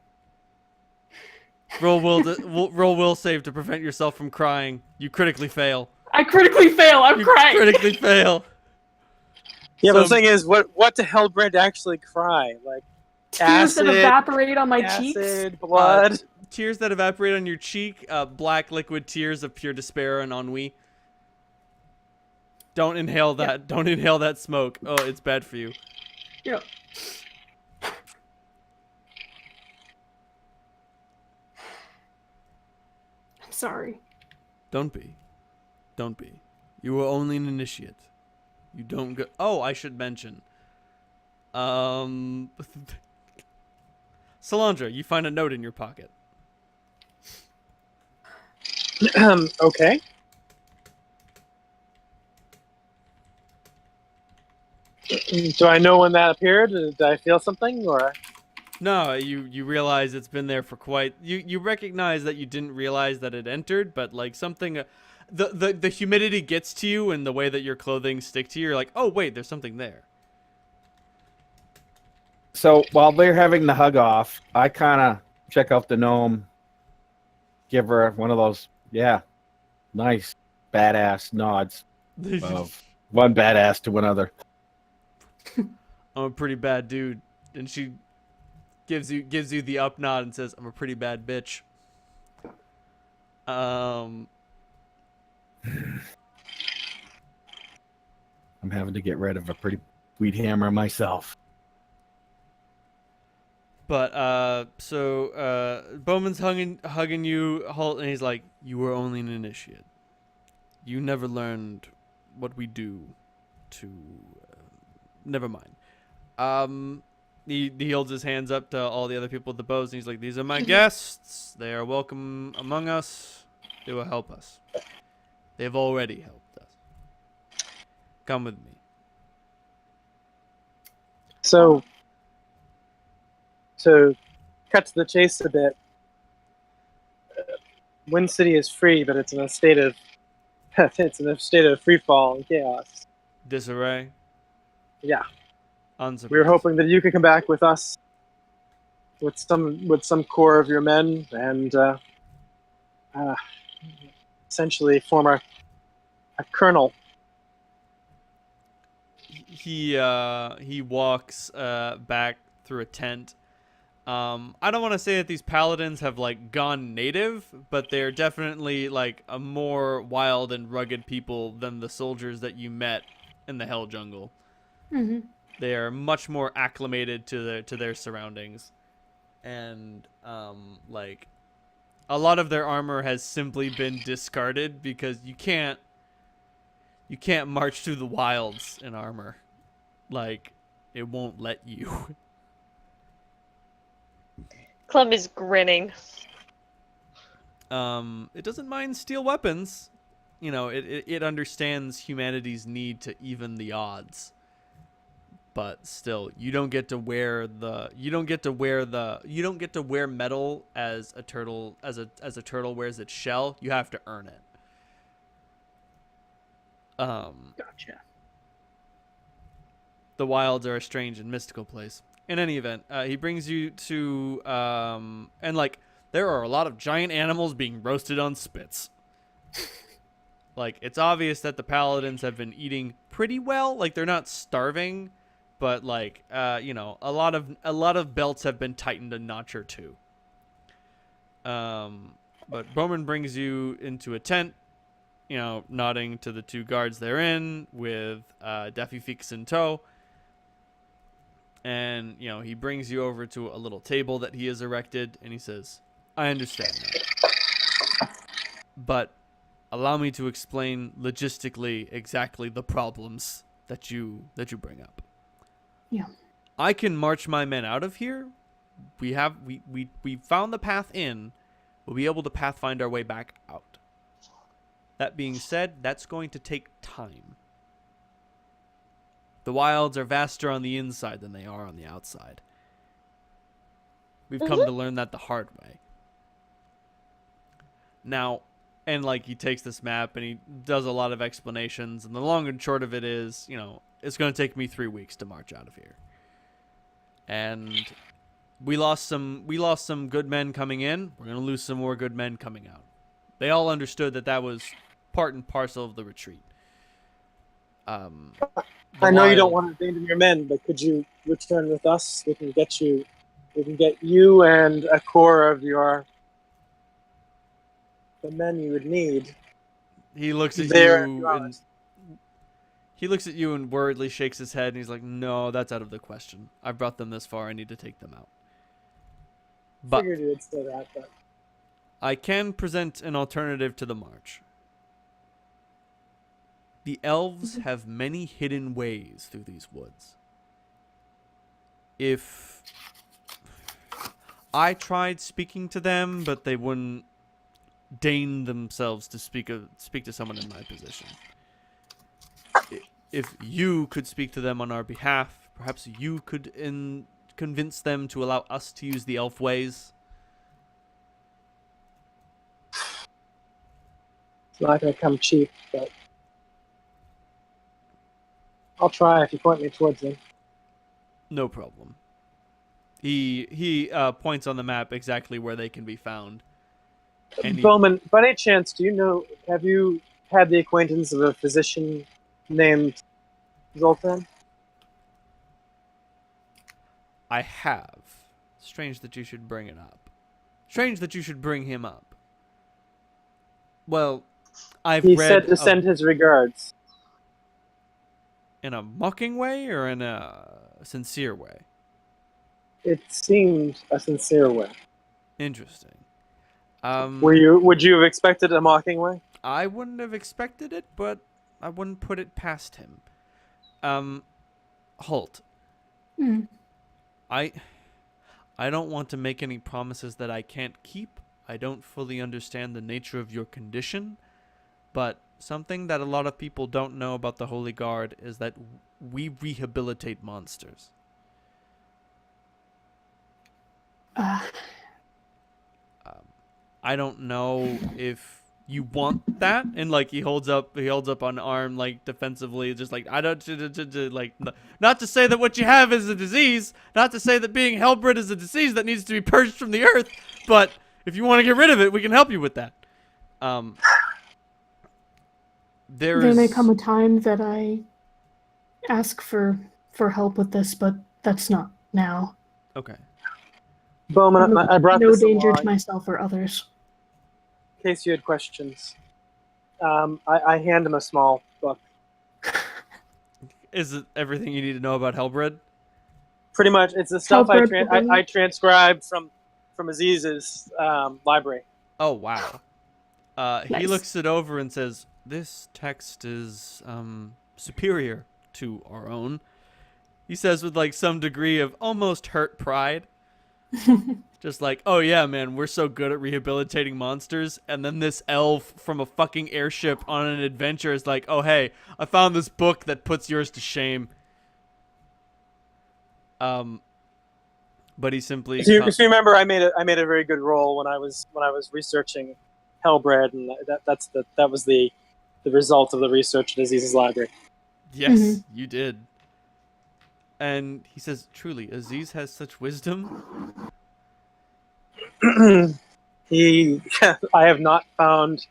Roll will save to prevent yourself from crying. You critically fail. I critically fail. I'm You crying. critically fail. Yeah, but the So- thing is, what the hell Brent actually cry? Like Tears that acid, evaporate on my cheeks. acid, blood. Tears that evaporate on your cheek, black liquid tears of pure despair and ennui. Don't inhale that. Yep. Don't inhale that smoke. Oh, it's bad for you. Yep. I'm sorry. Don't be. Don't be. You are only an initiate. You don't go. Oh, I should mention. Salandra, you find a note in your pocket. Okay. Do I know when that appeared? Did I feel something, or? No, you realize it's been there for quite. You recognize that you didn't realize that it entered, but like something, the humidity gets to you and the way that your clothing stick to you. You're like, oh wait, there's something there. So while they're having the hug off, I kind of check out the gnome, give her one of those, yeah, nice, badass nods of one badass to another. I'm a pretty bad dude, and she gives you the up nod and says, "I'm a pretty bad bitch." I'm having to get rid of a pretty sweet hammer myself. But Bowman's hugging you, Holt, and he's like, "You were only an initiate. You never learned what we do to. Never mind." He holds his hands up to all the other people with the bows, and he's like, "These are my guests. They are welcome among us. They will help us. They've already helped us. Come with me." So cut to the chase a bit. Wind City is free, but it's in a state of free fall and chaos. Disarray. Yeah, Unsurprised. we were hoping that you could come back with us, with some core of your men, and essentially form a kernel. He walks back through a tent. I don't want to say that these paladins have like gone native, but they're definitely like a more wild and rugged people than the soldiers that you met in the Hell Jungle. Mm-hmm. They are much more acclimated to their surroundings, and like a lot of their armor has simply been discarded because you can't march through the wilds in armor. Like, it won't let you. Clem is grinning. It doesn't mind steel weapons. You know, it understands humanity's need to even the odds. But still, you don't get to wear metal as a turtle wears its shell. You have to earn it. Gotcha. The wilds are a strange and mystical place. In any event, he brings you to and like there are a lot of giant animals being roasted on spits. Like, it's obvious that the paladins have been eating pretty well. Like, they're not starving, but like you know, a lot of belts have been tightened a notch or two. But Bowman brings you into a tent, nodding to the two guards therein with Daffy Feeks in tow. And, he brings you over to a little table that he has erected, and he says, I understand now. But allow me to explain logistically exactly the problems that you bring up. Yeah. I can march my men out of here. We found the path in. We'll be able to pathfind our way back out. That being said, that's going to take time. The wilds are vaster on the inside than they are on the outside. We've come to learn that the hard way. Now, and he takes this map and he does a lot of explanations, and the long and short of it is, it's going to take me 3 weeks to march out of here. And we lost some good men coming in. We're going to lose some more good men coming out. They all understood that was part and parcel of the retreat. I know you don't want to abandon your men, but could you return with us? We can get you and a core of the men you would need. He looks at There you and worriedly shakes his head, and he's like, "No, that's out of the question. I've brought them this far. I need to take them out." But Figured you would say that, but I can present an alternative to the march. The elves have many hidden ways through these woods. If I tried speaking to them, but they wouldn't deign themselves to speak to someone in my position. If you could speak to them on our behalf, perhaps you could convince them to allow us to use the elf ways. it's not going to come cheap, but I'll try if you point me towards them. No problem. He points on the map exactly where they can be found. And Bowman, by any chance, have you had the acquaintance of a physician named Zoltan? I have. Strange that you should bring it up. Strange that you should bring him up. Well, He said to send his regards. In a mocking way or in a sincere way? It seemed a sincere way. Interesting. Would you have expected a mocking way? I wouldn't have expected it, but I wouldn't put it past him. Holt. Mm. I don't want to make any promises that I can't keep. I don't fully understand the nature of your condition, but something that a lot of people don't know about the Holy Guard is that we rehabilitate monsters. I don't know if you want that, and he holds up an arm defensively, just I don't not to say that what you have is a disease, not to say that being hellbred is a disease that needs to be purged from the earth, but if you want to get rid of it, we can help you with that. There may come a time that I ask for help with this, but that's not now. Okay. Bowman, I brought no this danger along to myself or others. in case you had questions. I hand him a small book. Is it everything you need to know about hellbred? Pretty much, it's the stuff I Hellbred transcribed from Aziz's library. Oh, wow. He Nice. looks it over and says, "This text is superior to our own." He says with some degree of almost hurt pride. Just oh yeah, man, we're so good at rehabilitating monsters. And then this elf from a fucking airship on an adventure is oh hey, I found this book that puts yours to shame. But he simply. So you remember, I made a very good roll when I was researching Hellbred, and that was the result of the research at Aziz's library. Yes, you did. And he says, "Truly, Aziz has such wisdom." I have not found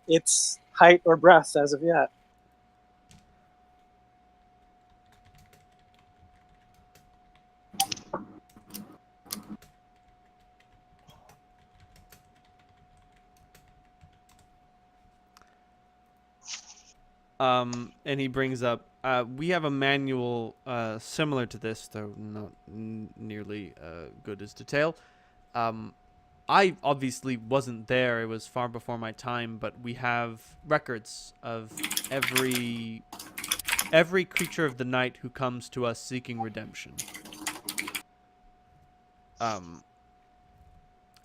its height or breadth as of yet. And he brings up, we have a manual similar to this, though not nearly good as detail. I obviously wasn't there. It was far before my time, but we have records of every creature of the night who comes to us seeking redemption.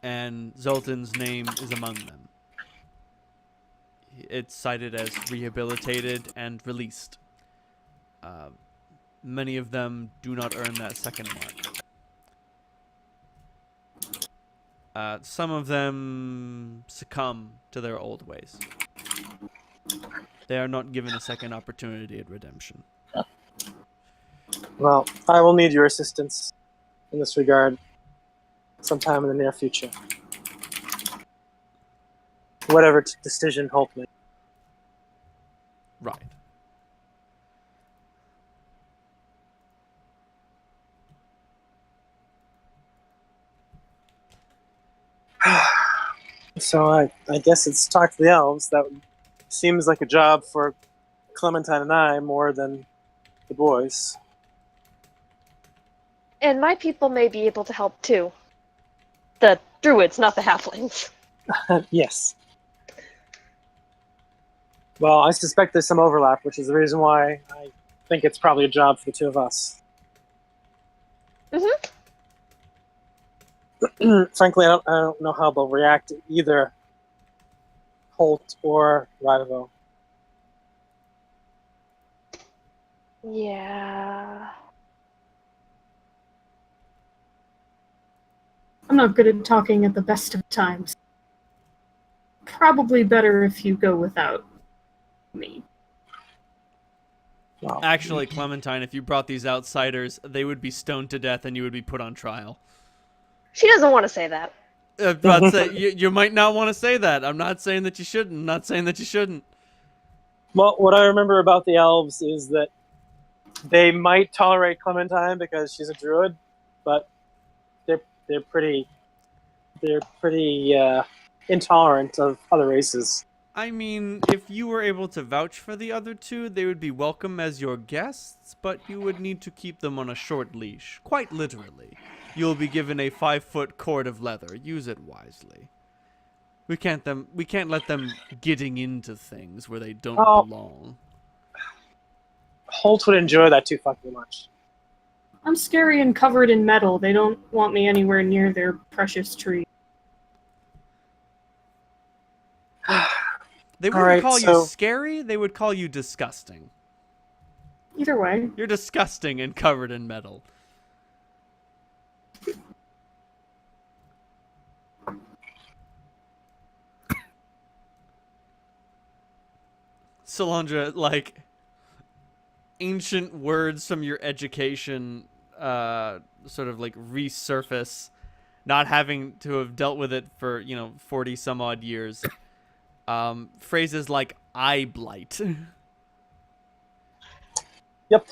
And Zoltan's name is among them. It's cited as rehabilitated and released. Many of them do not earn that second mark. Some of them succumb to their old ways. They are not given a second opportunity at redemption. Well, I will need your assistance in this regard sometime in the near future. Whatever decision Holt makes. Right. So I guess it's talk to the elves. That seems like a job for Clementine and I more than the boys. And my people may be able to help too. The druids, not the halflings. Yes. Well, I suspect there's some overlap, which is the reason why I think it's probably a job for the two of us. Frankly, I don't know how they'll react to either Holt or Rivo. Yeah. I'm not good at talking at the best of times. Probably better if you go without me. Well, Actually, Clementine, if you brought these outsiders, they would be stoned to death and you would be put on trial. She doesn't want to say that. But you might not want to say that. I'm not saying that you shouldn't. I'm not saying that you shouldn't. well, what I remember about the elves is that they might tolerate Clementine because she's a druid, but they're pretty intolerant of other races. I mean, if you were able to vouch for the other two, they would be welcome as your guests, but you would need to keep them on a short leash. Quite literally. You'll be given a 5-foot cord of leather. Use it wisely. We can't let them getting into things where they don't belong. Holt would enjoy that too fucking much. I'm scary and covered in metal. They don't want me anywhere near their precious tree. They wouldn't Alright, call so- you scary, they would call you disgusting. Either way. You're disgusting and covered in metal. Solandra, like, ancient words from your education sort of like resurface, not having to have dealt with it for 40 some odd years. Phrases like eye blight. Yep.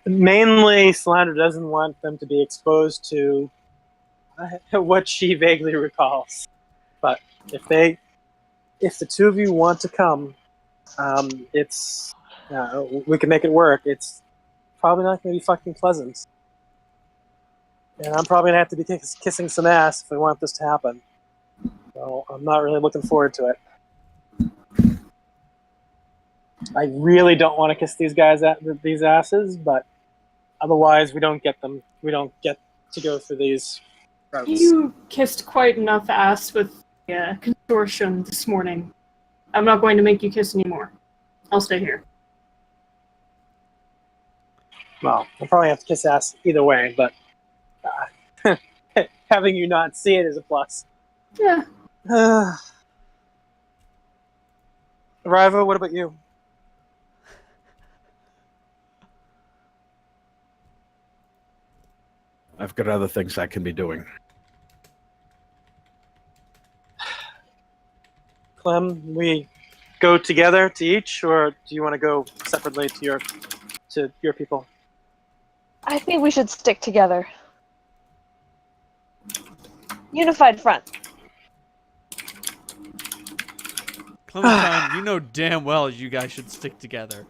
Mainly, Solandra doesn't want them to be exposed to what she vaguely recalls. But if the two of you want to come, we can make it work. It's probably not going to be fucking pleasant. And I'm probably going to have to be kissing some ass if I want this to happen. So I'm not really looking forward to it. I really don't want to kiss these asses, but otherwise we don't get to go through these routes. You kissed quite enough ass with the consortium this morning. I'm not going to make you kiss anymore. I'll stay here. Well, I'll probably have to kiss ass either way, but having you not see it is a plus. Yeah. Rivo, what about you? I've got other things I can be doing. Clem, we go together to each, or do you want to go separately to your people? I think we should stick together. Unified front. Clementine, you know damn well you guys should stick together.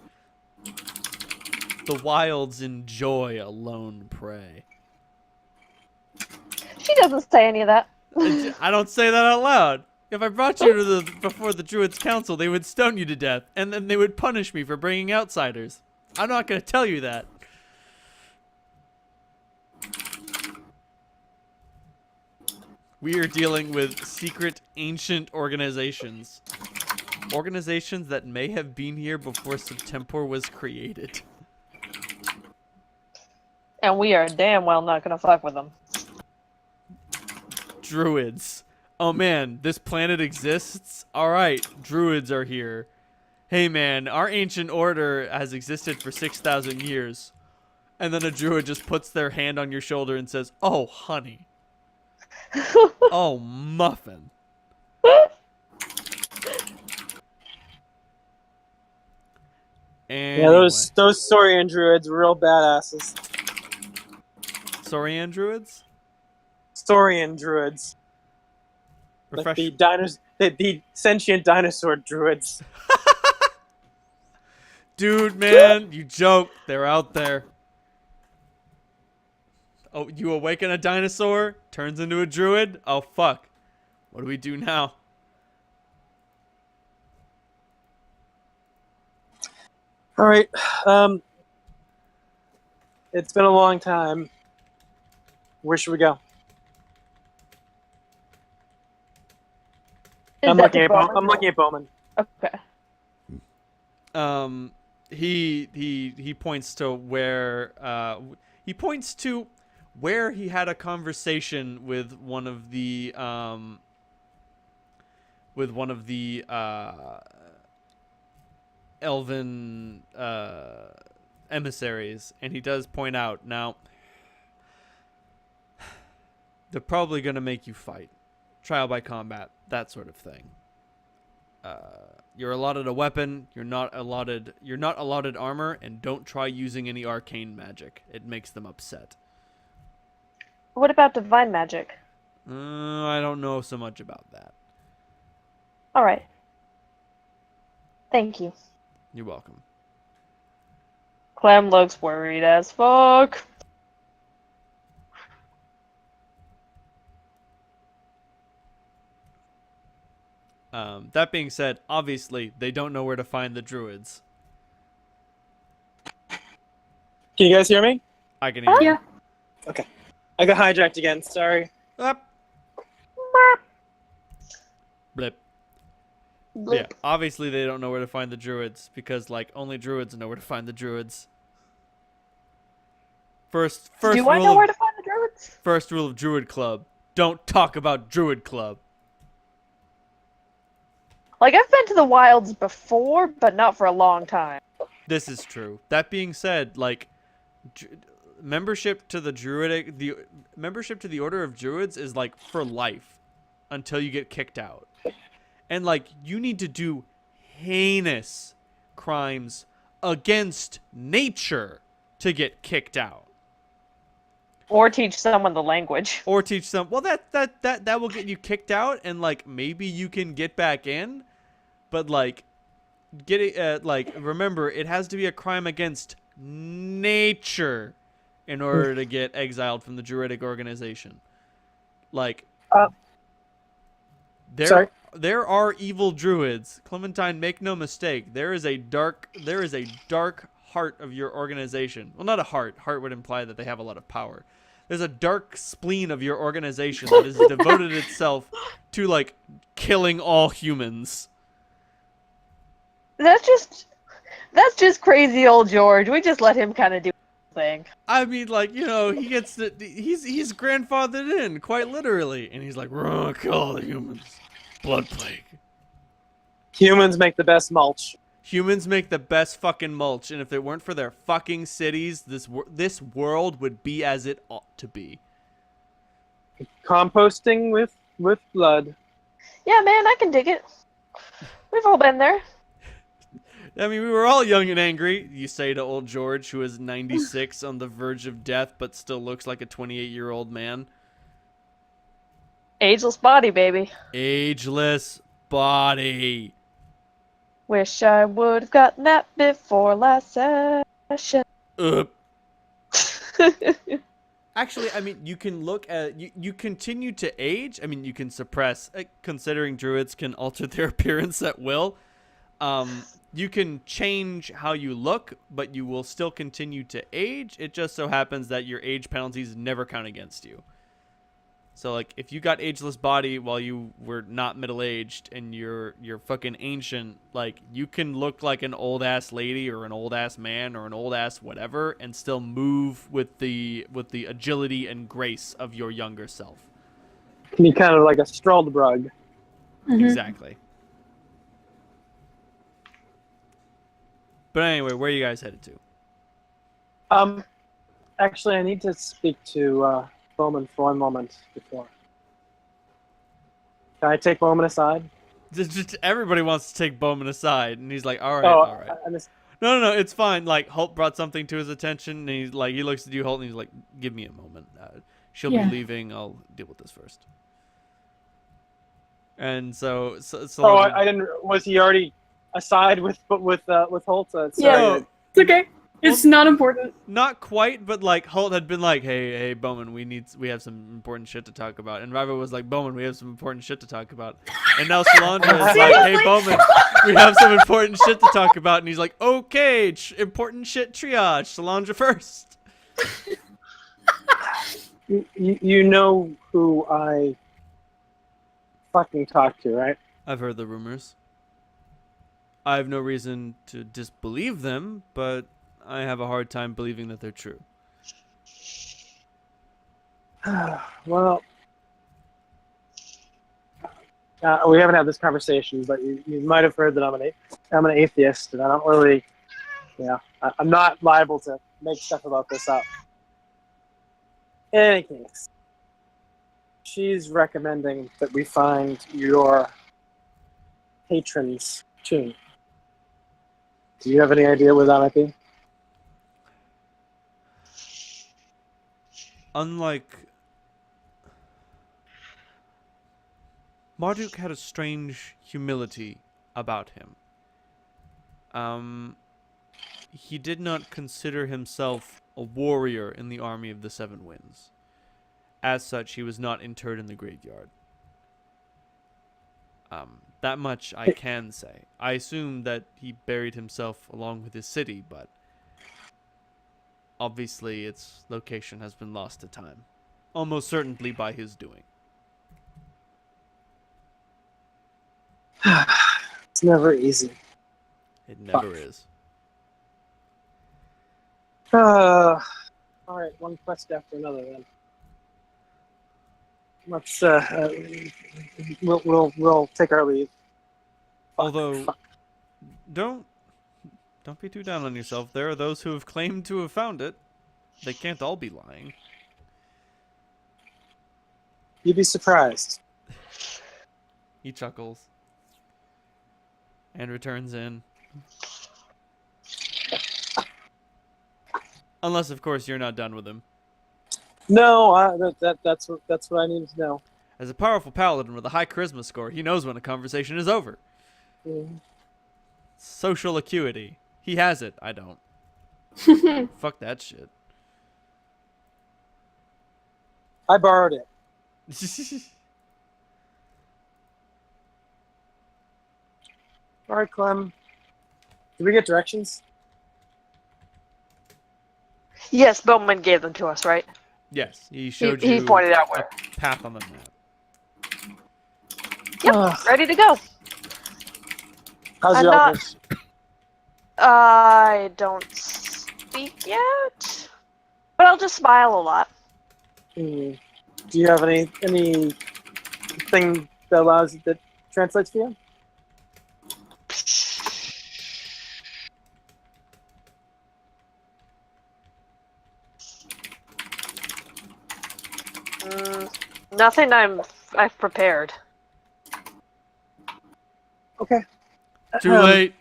The wilds enjoy a lone prey. She doesn't say any of that. I don't say that out loud. If I brought you to before the Druids' Council, they would stone you to death, and then they would punish me for bringing outsiders. I'm not going to tell you that. We are dealing with secret, ancient organizations. Organizations that may have been here before Septemport was created. And we are damn well not gonna fuck with them. Druids. Oh man, this planet exists? Alright, druids are here. Hey man, our ancient order has existed for 6,000 years. And then a druid just puts their hand on your shoulder and says, oh honey. Oh muffin. Anyway. Yeah, those Saurian druids were real badasses. Saurian druids? Saurian druids. Like the sentient dinosaur druids. Dude, man, you joke. They're out there. Oh, you awaken a dinosaur, turns into a druid? Oh, fuck. What do we do now? All right. It's been a long time. Where should we go? I'm looking at Bowman. Okay. He points to where he had a conversation with one of the elven emissaries, and he does point out, now they're probably gonna make you fight, trial by combat, that sort of thing. You're allotted a weapon. You're not allotted armor, and don't try using any arcane magic. It makes them upset. What about divine magic? I don't know so much about that. All right. Thank you. You're welcome. Clem looks worried as fuck. That being said, obviously, they don't know where to find the druids. Can you guys hear me? I can hear you. Yeah. Okay. I got hijacked again. Sorry. Up. Blip. Blip. Yeah, obviously they don't know where to find the druids, because, like, only druids know where to find the druids. First Do rule I know where to find the druids? First rule of Druid Club: don't talk about Druid Club. Like, I've been to the wilds before, but not for a long time. This is true. That being said, like, membership to the Order of Druids is like for life until you get kicked out. And like, you need to do heinous crimes against nature to get kicked out. Or teach someone the language. Or teach them. Well, that will get you kicked out, and like maybe you can get back in, but like remember, it has to be a crime against nature in order to get exiled from the Druidic organization. Like, there are evil druids. Clementine, make no mistake. There is a dark heart of your organization. Well, not a heart. Heart would imply that they have a lot of power. There's a dark spleen of your organization that has devoted itself to, like, killing all humans. That's just crazy old George. We just let him kind of do his thing. I mean, like, you know, he's grandfathered in, quite literally. And he's like, we're gonna kill all the humans. Blood plague. Humans make the best mulch. Humans make the best fucking mulch, and if it weren't for their fucking cities, this world would be as it ought to be. Composting with blood. Yeah, man, I can dig it. We've all been there. I mean, we were all young and angry, you say to old George, who is 96 on the verge of death, but still looks like a 28-year-old man. Ageless body, baby. Ageless body. Wish I would have gotten that before last session. Actually, I mean, you can look at you continue to age. I mean, you can suppress, considering druids can alter their appearance at will. You can change how you look, but you will still continue to age. It just so happens that your age penalties never count against you. So, like, if you got ageless body while you were not middle-aged and you're fucking ancient, like, you can look like an old-ass lady or an old-ass man or an old-ass whatever and still move with the agility and grace of your younger self. Can be kind of like a Struldbrug. Mhm. Exactly. But anyway, where are you guys headed to? Actually, I need to speak to Bowman for one moment before. Can I take Bowman aside? Just everybody wants to take Bowman aside, and he's like, all right, Oh, all right. I missed. No, it's fine. Like, Holt brought something to his attention, and he's like, he looks at you, Holt, and he's like, give me a moment. She'll Yeah. be leaving. I'll deal with this first. And so Oh, I didn't. Was he already aside with Holt? Sorry. Yeah. It's okay. It's not important. Not quite, but like Holt had been like, hey, Bowman, we have some important shit to talk about. And Riva was like, Bowman, we have some important shit to talk about. And now Solandra is like, hey, Bowman, we have some important shit to talk about. And he's like, okay, important shit triage. Solandra first. You know who I fucking talked to, right? I've heard the rumors. I have no reason to disbelieve them, but I have a hard time believing that they're true. Well, we haven't had this conversation, but you might have heard that I'm an atheist, and I don't really, I'm not liable to make stuff about this up. In any case, she's recommending that we find your patron's tomb. Do you have any idea where that might be? Unlike Marduk had a strange humility about him. He did not consider himself a warrior in the army of the Seven Winds. As such, he was not interred in the graveyard. That much I can say. I assume that he buried himself along with his city, but obviously its location has been lost to time. Almost certainly by his doing. It's never easy. It never is. All right, one quest after another then. Let's we'll take our leave. Although, don't be too down on yourself. There are those who have claimed to have found it. They can't all be lying. You'd be surprised. He chuckles and returns in. Unless, of course, you're not done with him. No, that's what I needed to know. As a powerful paladin with a high charisma score, he knows when a conversation is over. Mm. Social acuity. He has it. I don't. Fuck that shit. I borrowed it. All right, Clem. Did we get directions? Yes, Bowman gave them to us, right? Yes, he showed He you pointed out a where. path on the map. Yep, ready to go. How's I'm your not- Elvish? I don't speak yet, but I'll just smile a lot. Do you have anything that translates for you? Nothing I've prepared. Okay. Too late.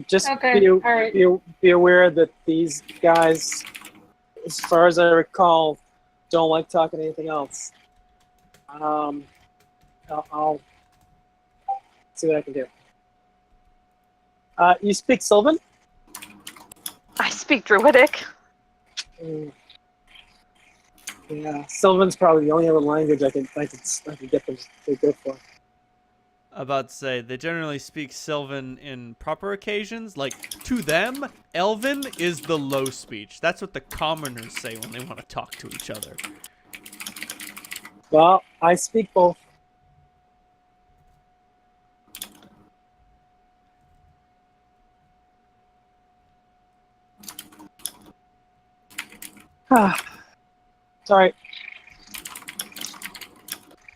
Just Okay, be, all right. be aware that these guys, as far as I recall, don't like talking anything else. I'll see what I can do. You speak Sylvan? I speak Druidic. Mm, yeah, Sylvan's probably the only other language I could get them to go for. About to say, they generally speak Sylvan in proper occasions. Like, to them, Elven is the low speech. That's what the commoners say when they want to talk to each other. Well, I speak both. Sorry.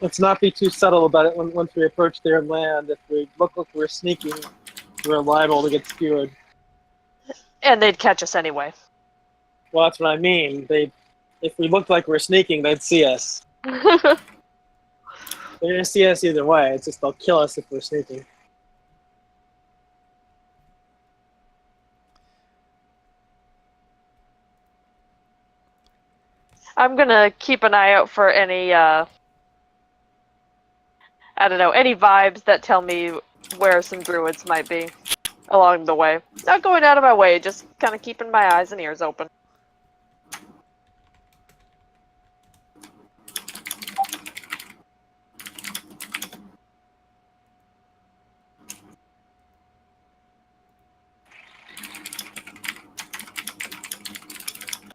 Let's not be too subtle about it once we approach their land. If we look like we're sneaking, we're liable to get skewered. And they'd catch us anyway. Well, that's what I mean. If we looked like we're sneaking, they'd see us. They're gonna see us either way. It's just they'll kill us if we're sneaking. I'm gonna keep an eye out for any, I don't know, any vibes that tell me where some druids might be along the way. Not going out of my way, just kind of keeping my eyes and ears open.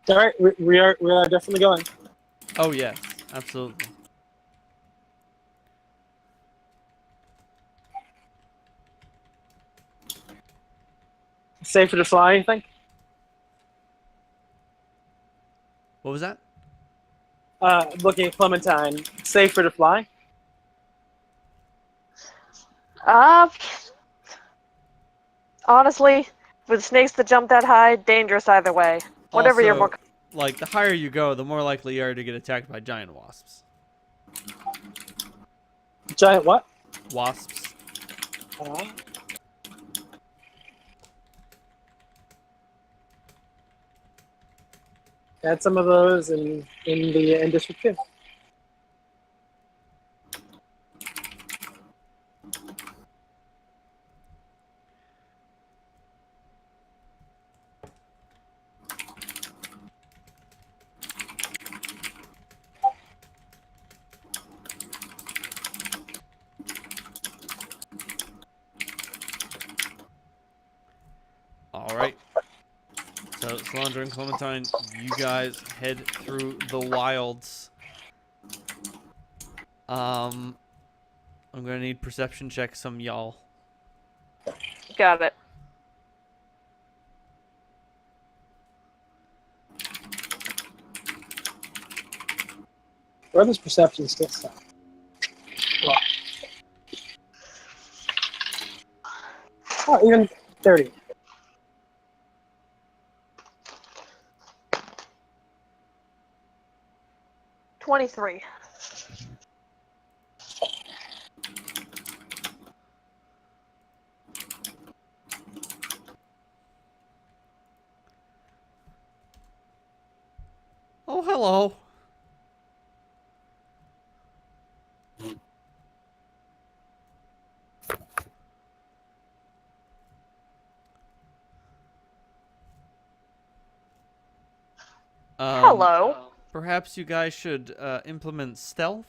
All right, we are definitely going. Oh, yes. Absolutely. Safer to fly, you think? What was that? Looking at Clementine, safer to fly? Honestly, with snakes that jump that high, dangerous either way. Whatever you're more. Also, like, the higher you go, the more likely you are to get attacked by giant wasps. Giant what? Wasps. Had some of those in District 2. Alright. So, Salandra and Clementine, you guys head through the wilds. I'm gonna need perception checks from y'all. Got it. Where does perception still stop? Oh, even 30. $23. Oh, hello. Hello. Perhaps you guys should implement stealth?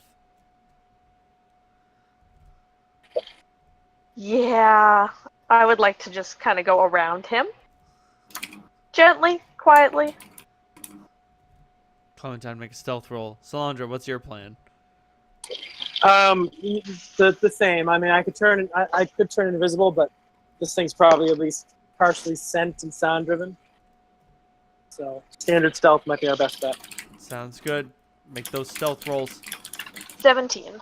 Yeah, I would like to just kind of go around him. Gently, quietly. Clementine, make a stealth roll. Salandra, what's your plan? The same. I mean, I could turn invisible, but this thing's probably at least partially scent and sound driven. So standard stealth might be our best bet. Sounds good. Make those stealth rolls. 17.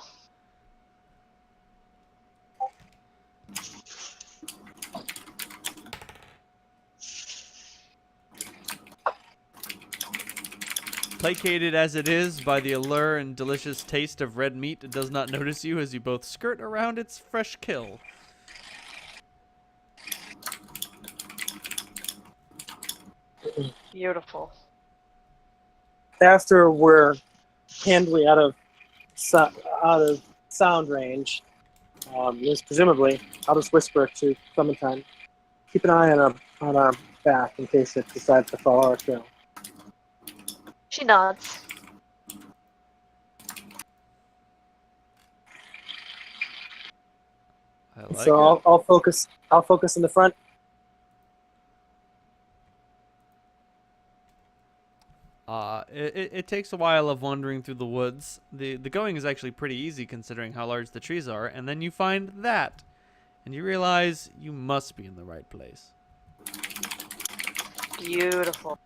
Placated as it is by the allure and delicious taste of red meat, it does not notice you as you both skirt around its fresh kill. Beautiful. After we're handily out of sound range, presumably, I'll just whisper to Clementine. keep an eye on our back in case it decides to follow our trail. She nods. I like So it. I'll focus in the front. It takes a while of wandering through the woods. The going is actually pretty easy considering how large the trees are, and then you find that, and you realize you must be in the right place. Beautiful.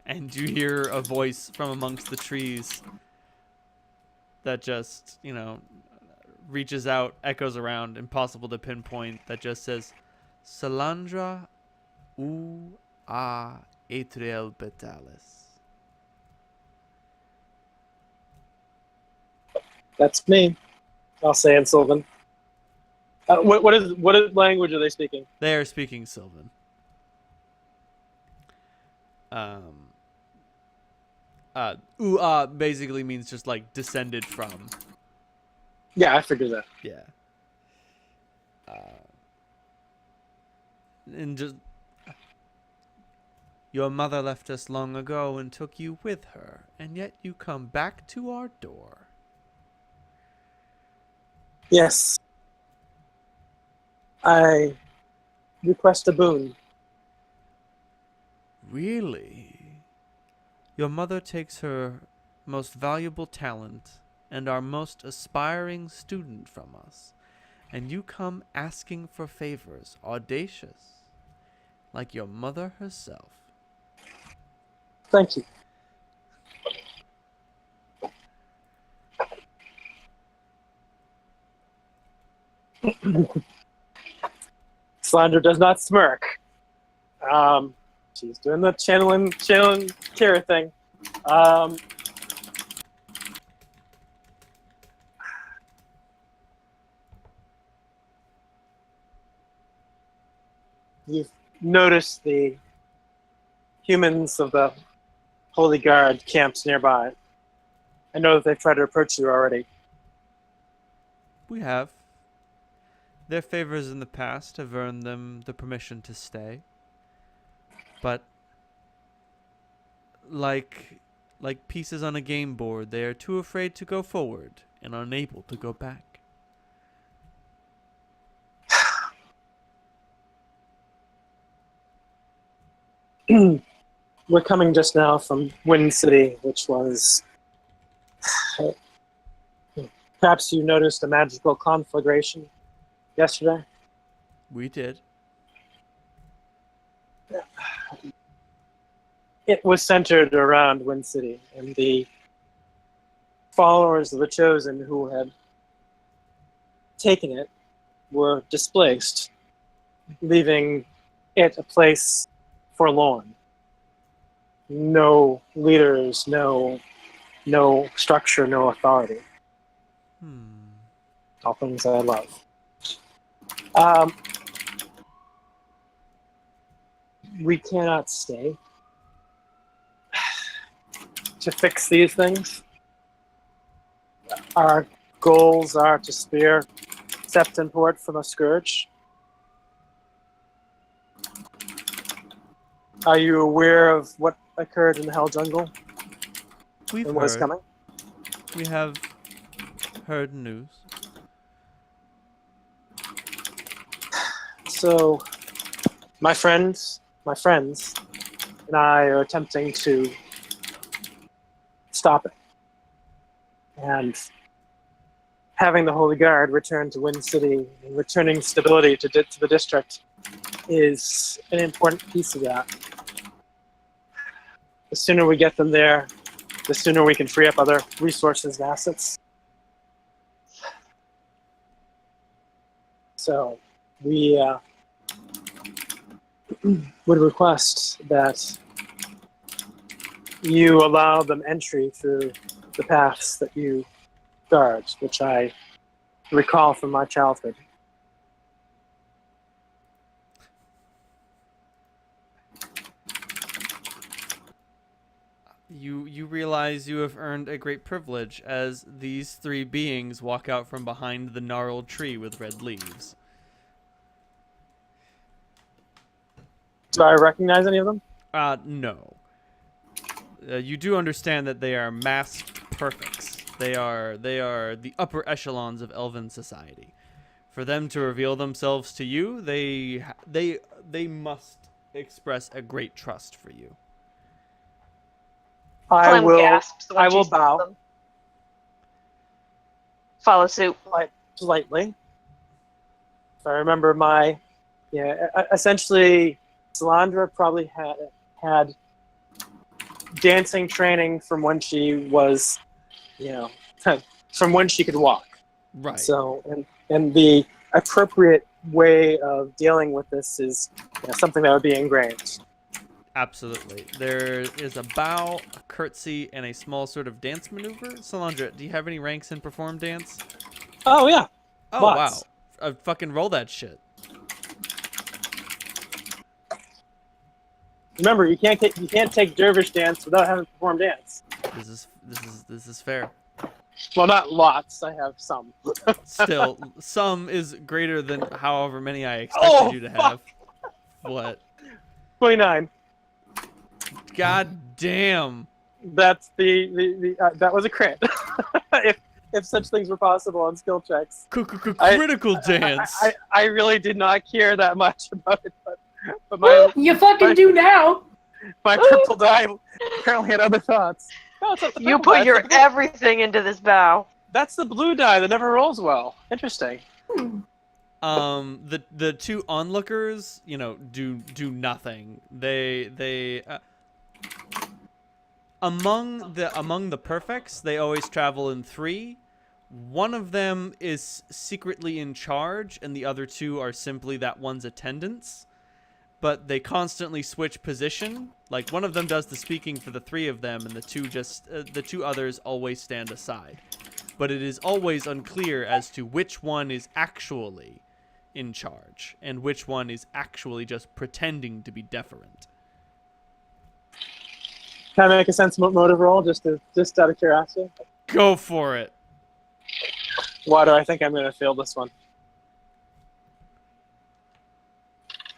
And you hear a voice from amongst the trees that just, reaches out, echoes around, impossible to pinpoint, that just says, Salandra u a etriel betalis. That's me. I'll say in Sylvan. What language are they speaking? They are speaking Sylvan. Basically means just like descended from. Yeah, I figured that. Yeah. And just your mother left us long ago and took you with her, and yet you come back to our door. Yes. I request a boon. Really? Your mother takes her most valuable talent and our most aspiring student from us, and you come asking for favors, audacious, like your mother herself. Thank you. Slander does not smirk. She's doing the channeling Kira thing. You've noticed the humans of the Holy Guard camps nearby. I know that they've tried to approach you already. We have. Their favors in the past have earned them the permission to stay. But like pieces on a game board, they are too afraid to go forward and unable to go back. We're coming just now from Wind City, which was... Perhaps you noticed a magical conflagration yesterday? We did. It was centered around Wind City, and the followers of the Chosen who had taken it were displaced, leaving it a place forlorn. No leaders, no structure, no authority. All things I love. We cannot stay to fix these things. Our goals are to spear Septemport from a scourge. Are you aware of what occurred in the Hell Jungle We've and what is heard. coming? We have heard news. So, my friends, and I are attempting to stop it. And having the Holy Guard return to Wind City and returning stability to the district is an important piece of that. The sooner we get them there, the sooner we can free up other resources and assets. So we would request that you allow them entry through the paths that you guard, which I recall from my childhood. you realize you have earned a great privilege as these three beings walk out from behind the gnarled tree with red leaves. Do I recognize any of them? No. You do understand that they are masked perfects. They are the upper echelons of elven society. For them to reveal themselves to you, they must express a great trust for you. I Clem gasps when I she will sees bow them. Follow suit. slightly. If I remember essentially, Salandra probably had dancing training from when she was, from when she could walk. Right. So, and the appropriate way of dealing with this is something that would be ingrained. Absolutely. There is a bow, a curtsy, and a small sort of dance maneuver. Salandra, do you have any ranks in perform dance? Oh yeah. Oh, Lots. wow. Fucking roll that shit. Remember, you can't take dervish dance without having to perform dance. This is fair. Well, not lots. I have some. Still, some is greater than however many I expected you to have. What? 29. God damn. That's that was a crit. if such things were possible on skill checks. Critical dance. I really did not care that much about it, but my You fucking do now. my purple die apparently had other thoughts. No, it's not the You purple die, put it's your the blue. everything into this bow. That's the blue die that never rolls well. Interesting. The two onlookers, do nothing. They among the perfects, they always travel in three. One of them is secretly in charge, and the other two are simply that one's attendants. But they constantly switch position. Like, one of them does the speaking for the three of them, and the two others always stand aside. But it is always unclear as to which one is actually in charge and which one is actually just pretending to be deferent. Can I make a sense motive roll just out of curiosity? Go for it. Why do I think I'm going to fail this one?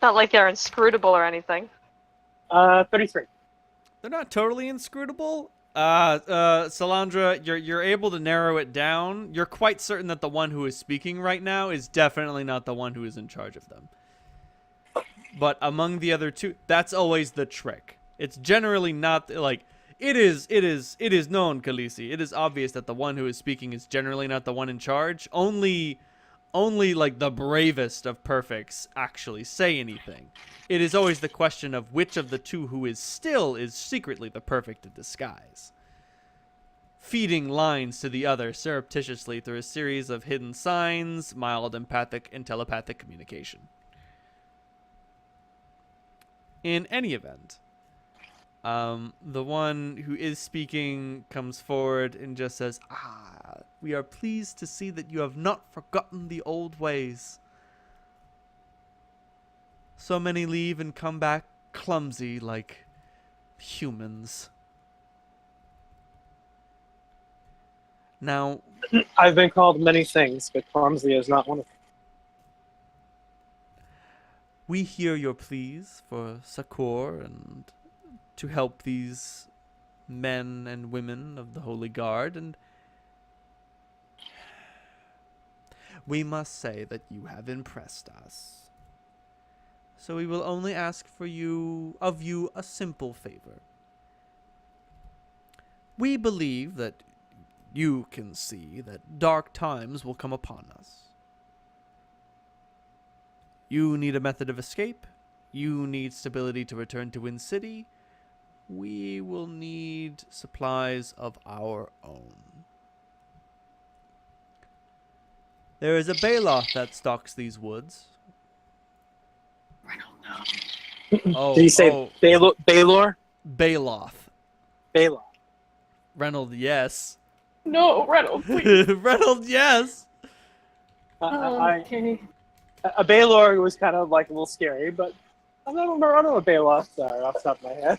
Not like they're inscrutable or anything. 33. They're not totally inscrutable. Salandra, you're able to narrow it down. You're quite certain that the one who is speaking right now is definitely not the one who is in charge of them. But among the other two, that's always the trick. It's generally not like it is known, Khaleesi. It is obvious that the one who is speaking is generally not the one in charge. Only like the bravest of perfects actually say anything. It is always the question of which of the two who is secretly the perfect in disguise, feeding lines to the other surreptitiously through a series of hidden signs, mild empathic and telepathic communication. In any event, the one who is speaking comes forward and just says, we are pleased to see that you have not forgotten the old ways. So many leave and come back clumsy like humans. Now, I've been called many things, but clumsy is not one of them. we hear your pleas for succor and to help these men and women of the Holy Guard, and we must say that you have impressed us. So we will only ask of you a simple favor. We believe that you can see that dark times will come upon us. You need a method of escape. You need stability to return to Wind City. We will need supplies of our own. There is a Baloth that stalks these woods. I don't know. Oh, Did you say Baylor? Baloth. Baylor. Reynolds, yes. No, Reynolds, please. Reynolds, yes. Okay. A Baylor was kind of like a little scary, but I don't know what Baylors are off the top of my head.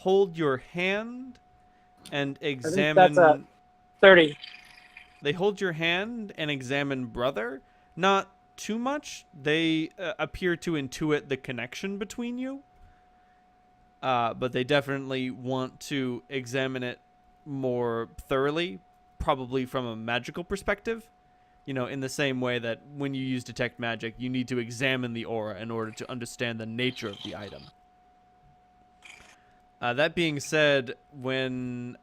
hold your hand and I think examine. that's a 30. They hold your hand and examine brother. Not too much. They appear to intuit the connection between you. But they definitely want to examine it more thoroughly, probably from a magical perspective. You know, in the same way that when you use detect magic, you need to examine the aura in order to understand the nature of the item. That being said, when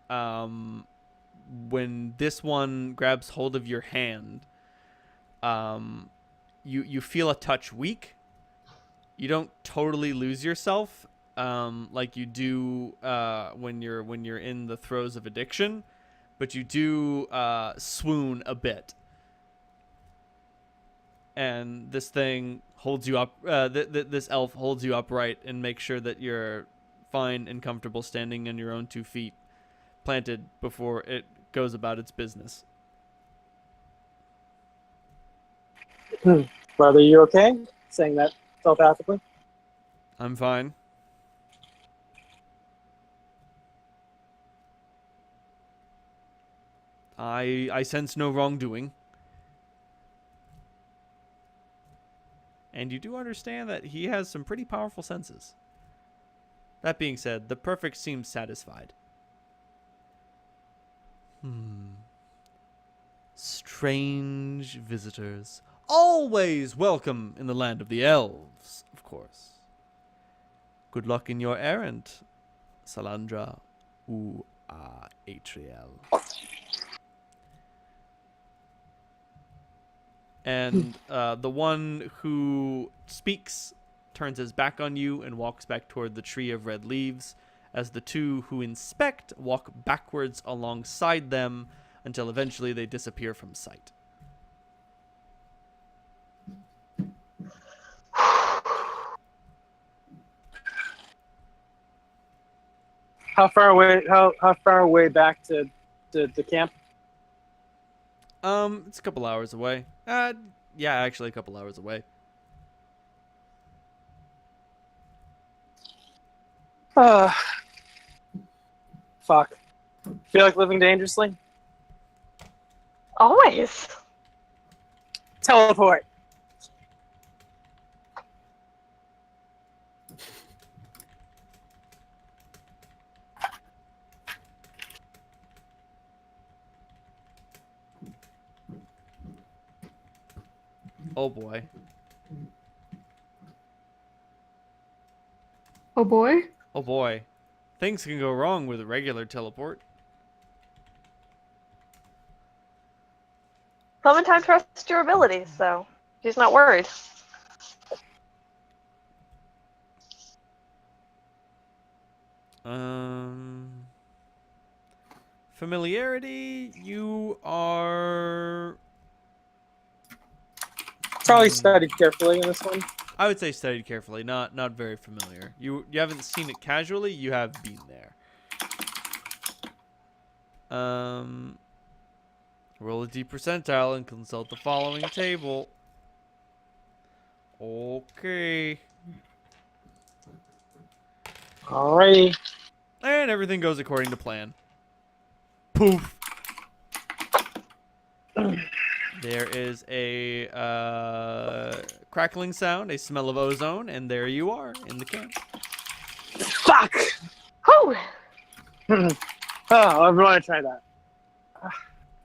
this one grabs hold of your hand, you feel a touch weak. You don't totally lose yourself, like you do when you're in the throes of addiction, but you do swoon a bit. And this thing holds you up. This elf holds you upright and makes sure that you're fine and comfortable standing on your own 2 feet, planted before it goes about its business. Brother, you okay? Saying that telepathically. I'm fine. I sense no wrongdoing. And you do understand that he has some pretty powerful senses. That being said, the perfect seems satisfied. Strange visitors. Always welcome in the land of the elves, of course. Good luck in your errand, Salandra ou Atriel. And the one who speaks turns his back on you and walks back toward the tree of red leaves, as the two who inspect walk backwards alongside them until eventually they disappear from sight. How far away? How far away back to the camp? It's a couple hours away. Yeah, actually a couple hours away. Fuck. Feel like living dangerously? Always. Teleport. Oh boy. Oh boy. Oh boy. Things can go wrong with a regular teleport. Clementine trusts your abilities, so she's not worried. Familiarity, you are... Probably studied carefully in this one. I would say studied carefully, not very familiar. You haven't seen it casually, you have been there. Roll a D percentile and consult the following table. Okay. Alrighty. And everything goes according to plan. Poof. There is a crackling sound, a smell of ozone, and there you are in the camp. Fuck! Whew! Oh, I want to try that.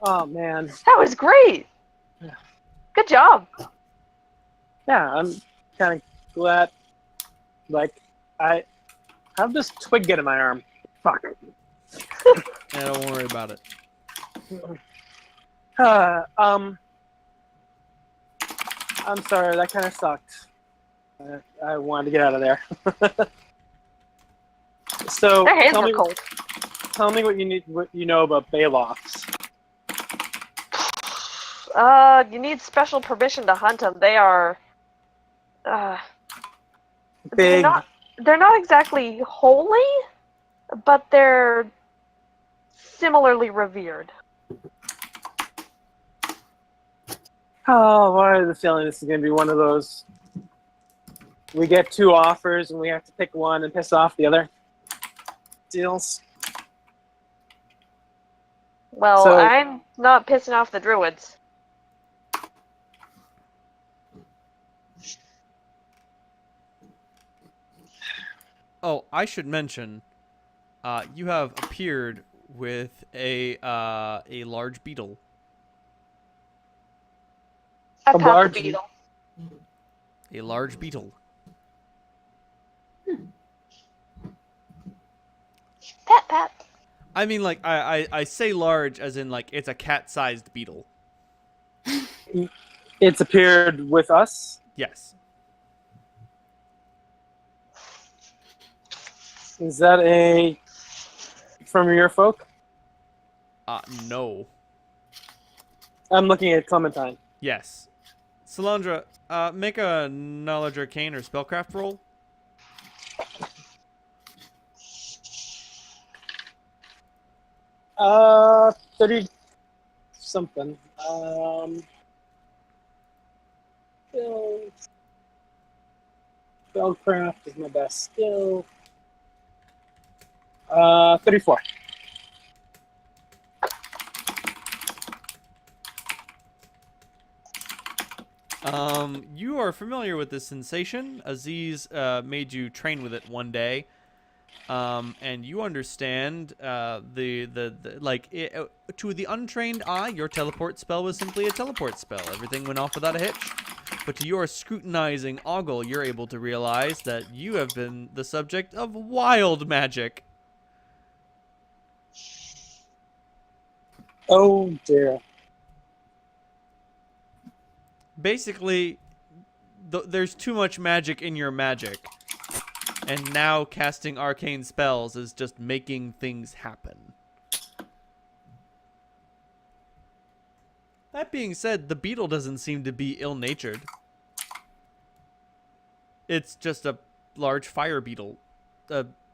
Oh, man. That was great! Good job! Yeah, I'm kind of glad. Like, I have this twig get in my arm. Fuck. Yeah, don't worry about it. I'm sorry, that kind of sucked. I wanted to get out of there. So, Their hands are cold. tell me what you know about Baylofts. You need special permission to hunt them. They are, Big. they're not exactly holy, but they're similarly revered. Oh, why is the feeling this is going to be one of those? We get 2 offers and we have to pick one and piss off the other. deals. Well, So- I'm not pissing off the druids. Oh, I should mention, you have appeared with a large beetle. I A pat large- the beetle. A large beetle. Pat, pat. I mean, like, I say large as in, like, it's a cat-sized beetle. It's appeared with us. Yes. Is that a from your folk? No. I'm looking at Clementine. Yes. Salandra, make a knowledge arcane or spellcraft roll. 30 something. Spellcraft is my best skill. 34. You are familiar with this sensation. Aziz made you train with it one day. And you understand to the untrained eye, your teleport spell was simply a teleport spell. Everything went off without a hitch. But to your scrutinizing ogle, you're able to realize that you have been the subject of wild magic. Oh dear. Basically, there's too much magic in your magic. And now casting arcane spells is just making things happen. That being said, the beetle doesn't seem to be ill-natured. It's just a large fire beetle.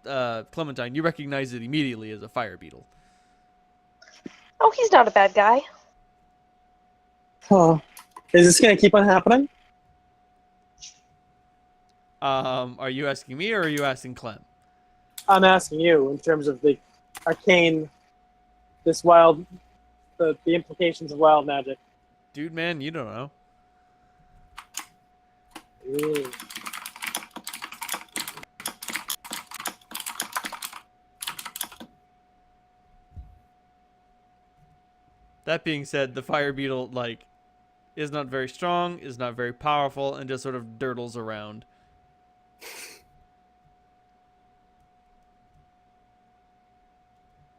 Clementine, you recognize it immediately as a fire beetle. Oh, he's not a bad guy. Huh. Is this gonna keep on happening? Are you asking me or are you asking Clem? I'm asking you in terms of the arcane, this wild, the implications of wild magic. Dude, man, you don't know. Ooh. That being said, the fire beetle, like, is not very strong, is not very powerful, and just sort of dirtles around.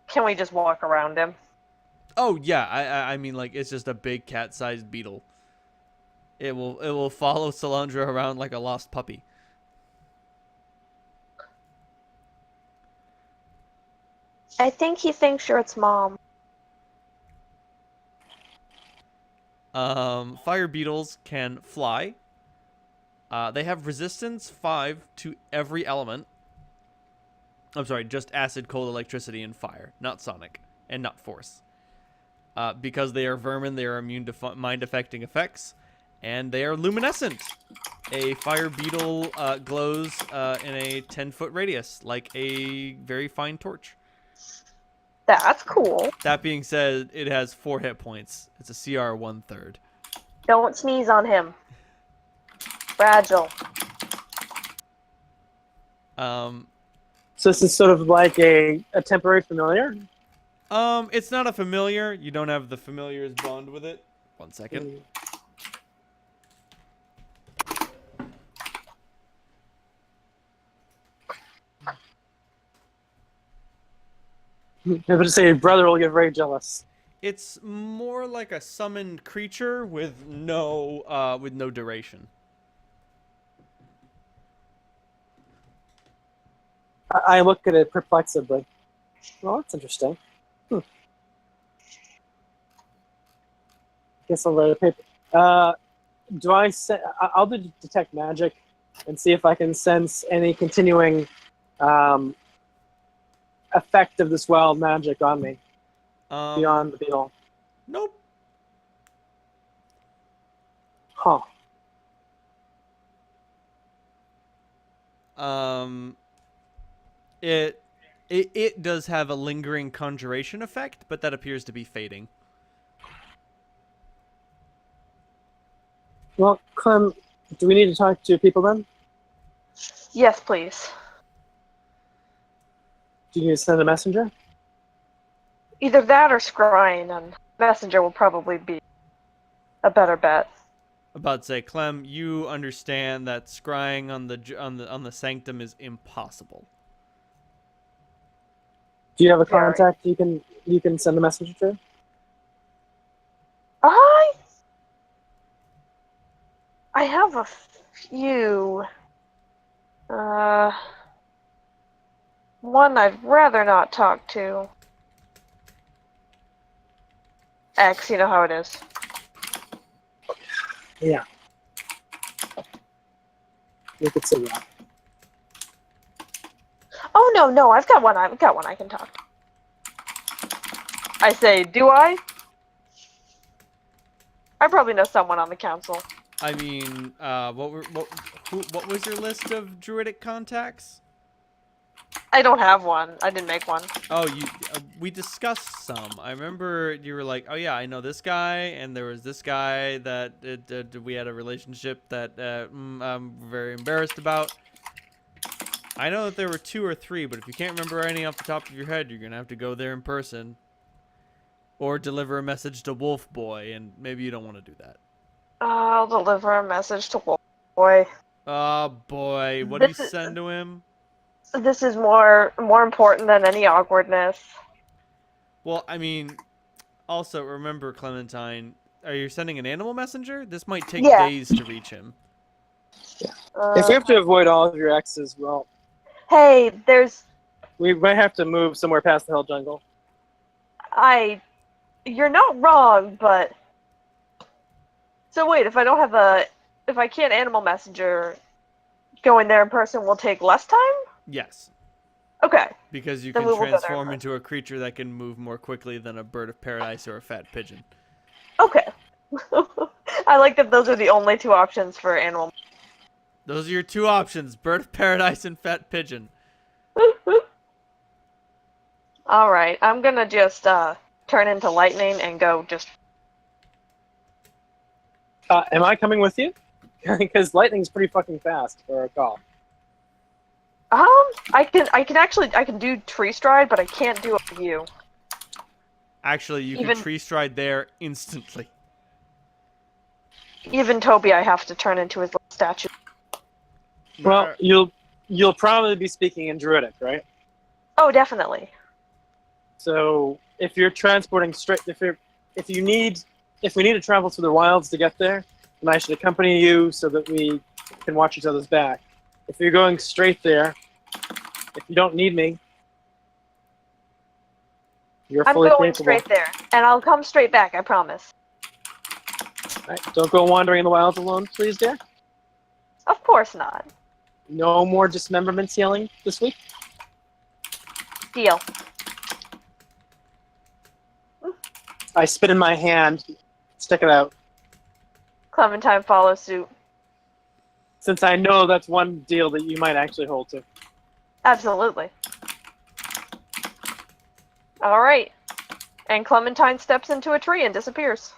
Can we just walk around him? Oh yeah, I mean, like, it's just a big cat-sized beetle. It will follow Salandra around like a lost puppy. I think he thinks you're its mom. Fire beetles can fly. They have resistance 5 to every element. I'm sorry, just acid, cold, electricity, and fire, not sonic, and not force. Because they are vermin, they are immune to mind-affecting effects, and they are luminescent. A fire beetle glows in a 10-foot radius, like a very fine torch. That's cool. That being said, it has 4 hit points. It's a CR 1/3. Don't sneeze on him. Fragile. So this is sort of like a temporary familiar. It's not a familiar. You don't have the familiar's bond with it. 1 second. I was to say your brother will get very jealous. It's more like a summoned creature with no duration. I look at it perplexedly. Well, that's interesting. Guess I'll write a paper. Do I say I'll do detect magic and see if I can sense any continuing effect of this wild magic on me beyond the beetle. Nope. Huh. It It does have a lingering conjuration effect, but that appears to be fading. Well, Clem, do we need to talk to people then? Yes, please. Do you need to send a messenger? Either that or scrying, and messenger will probably be a better bet. About to say, Clem, you understand that scrying on the sanctum is impossible. Do you have a Very. contact you can send a messenger to? I have a few. One I'd rather not talk to. X, you know how it is. Yeah. We could say that. Oh no, I've got one I can talk to. I say, do I? I probably know someone on the council. I mean, what was your list of druidic contacts? I don't have one. I didn't make one. Oh, we discussed some. I remember you were like, "Oh yeah, I know this guy," and there was this guy that we had a relationship that I'm very embarrassed about. I know that there were 2 or 3, but if you can't remember any off the top of your head, you're gonna have to go there in person, or deliver a message to Wolf Boy, and maybe you don't want to do that. I'll deliver a message to Wolf Boy. Oh boy, what do you send to him? This is more important than any awkwardness. Well, I mean, also remember, Clementine, are you sending an animal messenger? This might take days to reach him. If we have to avoid all of your exes, well, hey, we might have to move somewhere past the Hell Jungle. You're not wrong, but so wait, if I can't animal messenger, going there in person will take less time? Yes. Okay. Because you Then can we will go there transform first. into a creature that can move more quickly than a bird of paradise or a fat pigeon. Okay. I like that those are the only 2 options for animal. Those are your 2 options, bird of paradise and fat pigeon. Alright, I'm gonna just turn into lightning and go just... Am I coming with you? Because lightning's pretty fucking fast for a call. I can do tree stride, but I can't do it with you. Actually, you can tree stride there instantly. Even Toby I have to turn into his little statue. Well, you'll probably be speaking in Druidic, right? Oh, definitely. So if you're transporting straight, if we need to travel to the wilds to get there, then I should accompany you so that we can watch each other's back. If you're going straight there, if you don't need me, you're fully I'm going capable. straight there, and I'll come straight back, I promise. Right, don't go wandering in the wilds alone, please, dear. Of course not. No more dismemberments yelling this week. Deal. I spit in my hand, stick it out. Clementine follows suit. Since I know that's one deal that you might actually hold to. Absolutely. Alright. And Clementine steps into a tree and disappears.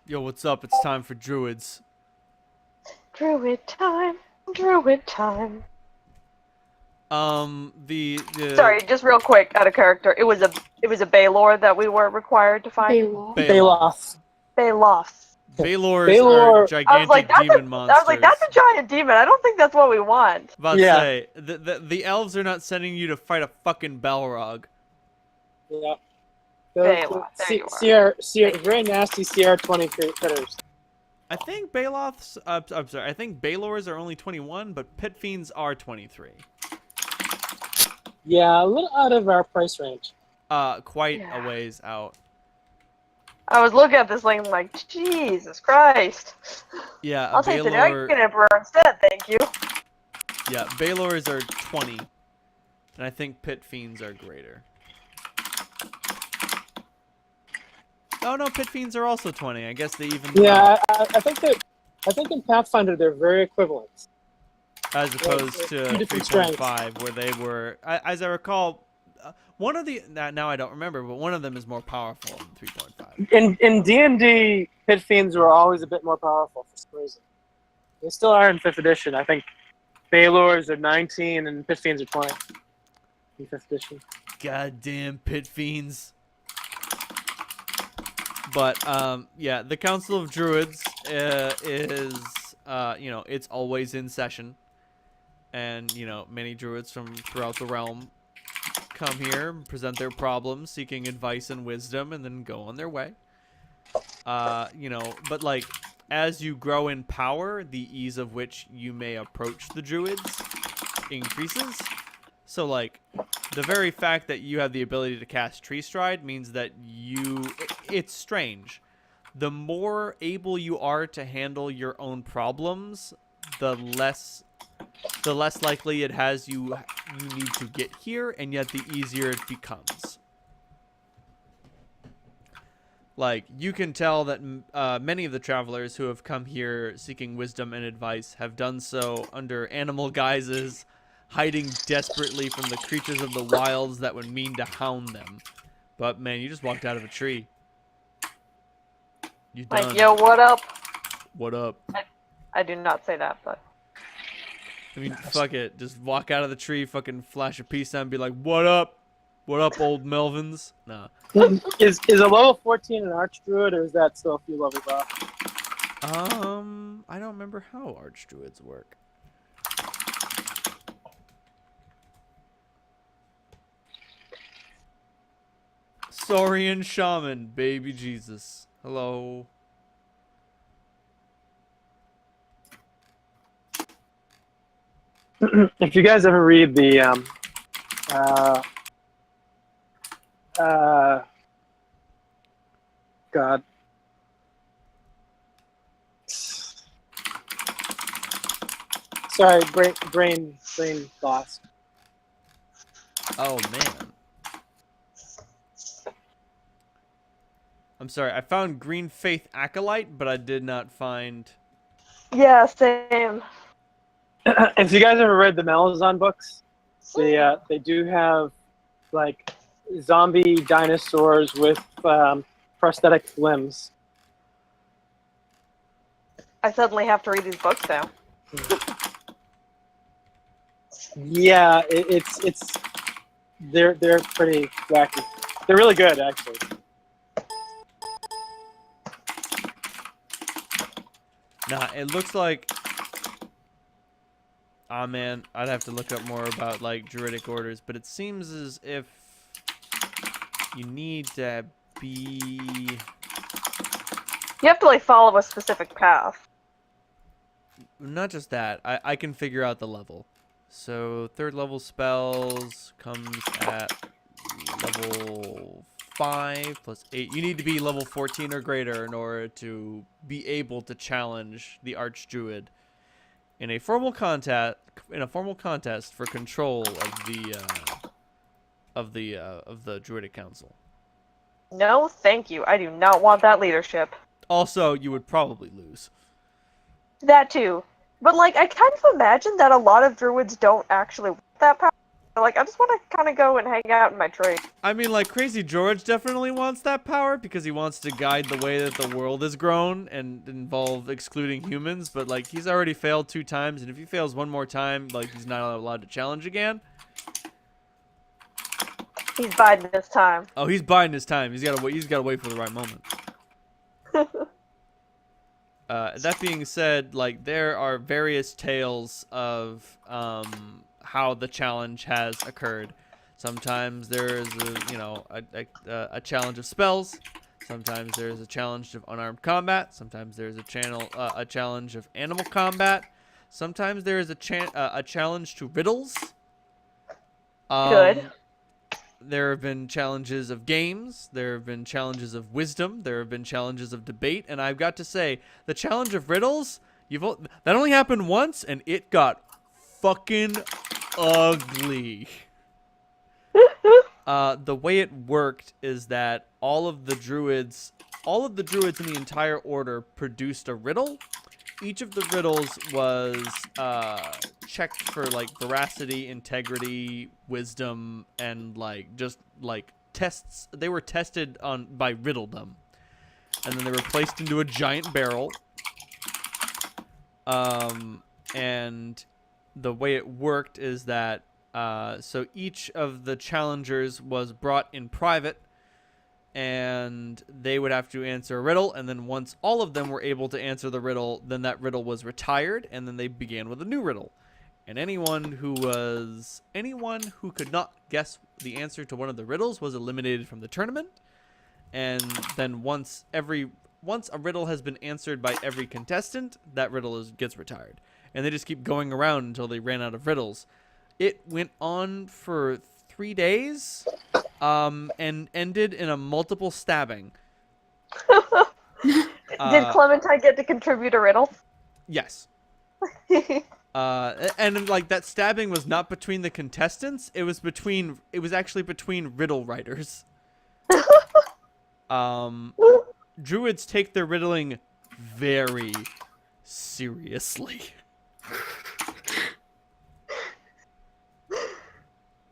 Yo, what's up? It's time for druids. Druid time. Druid time. The Sorry, just real quick, out of character. It was a Baylor that we were required to find. Baylaw. Baloth. Baelofs. Baelors Baelor- are gigantic demon monsters. I was like, that's a giant demon. I don't think that's what we want. About to Yeah. say, the elves are not sending you to fight a fucking Balrog. Yeah. Baelor, there you are. CR, very nasty CR20 critters. I think Baelofs, I'm sorry, I think Baelors are only 21, but Pit Fiends are 23. Yeah, a little out of our price range. Quite Yeah. a ways out. I was looking at this thing and like, Jesus Christ. Yeah, a I'll take the Baelor, Dragon Emperor instead, thank you. yeah, Baelors are 20, and I think Pit Fiends are greater. Oh no, Pit Fiends are also 20. I guess they even Yeah, I think in Pathfinder they're very equivalent. as opposed to two different strengths. 3.5, where they were, as I recall, one of the now I don't remember, but one of them is more powerful than 3.5. In D&D, Pit Fiends were always a bit more powerful for some reason. They still are in 5th edition. I think Baelors are 19 and Pit Fiends are 20 in 5th edition. Goddamn Pit Fiends. But yeah, the Council of Druids is it's always in session, and many druids from throughout the realm come here, present their problems, seeking advice and wisdom, and then go on their way. But like as you grow in power, the ease of which you may approach the druids increases. So like the very fact that you have the ability to cast Tree Stride means that it's strange. The more able you are to handle your own problems, the less likely it has you need to get here, and yet the easier it becomes. Like, you can tell that many of the travelers who have come here seeking wisdom and advice have done so under animal guises, hiding desperately from the creatures of the wilds that would mean to hound them. But man, you just walked out of a tree. You done. Like, yo, what up? What up? I do not say that, but... I mean, fuck it. Just walk out of the tree, fucking flash a peace sign, and be like, what up? What up, old Melvins? Nah. Is a level 14 an Archdruid, or is that still a few levels off? I don't remember how Archdruids work. Saurian Shaman, baby Jesus. Hello. If you guys ever read the God. Sorry, brain lost. Oh, man. I'm sorry. I found Green Faith Acolyte, but I did not find... Yeah, same. If you guys ever read the Malazan books, they do have like zombie dinosaurs with prosthetic limbs. I suddenly have to read these books now. Yeah, they're pretty wacky. They're really good, actually. Nah, it looks like... Ah, man, I'd have to look up more about, like, druidic orders, but it seems as if you need to be... You have to, like, follow a specific path. Not just that, I can figure out the level. So, 3rd level spells comes at level 5 plus 8. You need to be level 14 or greater in order to be able to challenge the Archdruid in a formal contest for control of the Druidic Council. No, thank you. I do not want that leadership. Also, you would probably lose. That too. But, like, I kind of imagine that a lot of druids don't actually want that power. Like, I just want to kind of go and hang out in my tree. I mean, like, Crazy George definitely wants that power because he wants to guide the way that the world has grown and involve excluding humans. But, like, he's already failed 2 times, and if he fails one more time, like, he's not allowed to challenge again. He's biding his time. Oh, he's biding his time. He's got to wait for the right moment. That being said, like there are various tales of how the challenge has occurred. Sometimes there's a challenge of spells. Sometimes there's a challenge of unarmed combat. Sometimes there's a challenge of animal combat. Sometimes there is a challenge to riddles. Good. There have been challenges of games. There have been challenges of wisdom. There have been challenges of debate. And I've got to say, the challenge of riddles, that only happened once, and it got fucking ugly. The way it worked is that all of the druids in the entire order produced a riddle. Each of the riddles was checked for like veracity, integrity, wisdom, and just tests. They were tested by riddledom, and then they were placed into a giant barrel. And the way it worked is that so each of the challengers was brought in private, and they would have to answer a riddle, and then once all of them were able to answer the riddle, then that riddle was retired, and then they began with a new riddle. And anyone who could not guess the answer to one of the riddles was eliminated from the tournament. And then once a riddle has been answered by every contestant, that riddle gets retired. And they just keep going around until they ran out of riddles. It went on for 3 days, and ended in a multiple stabbing. Did Clementine get to contribute a riddle? Yes. And like that stabbing was not between the contestants. It was actually between riddle writers. Druids take their riddling very seriously.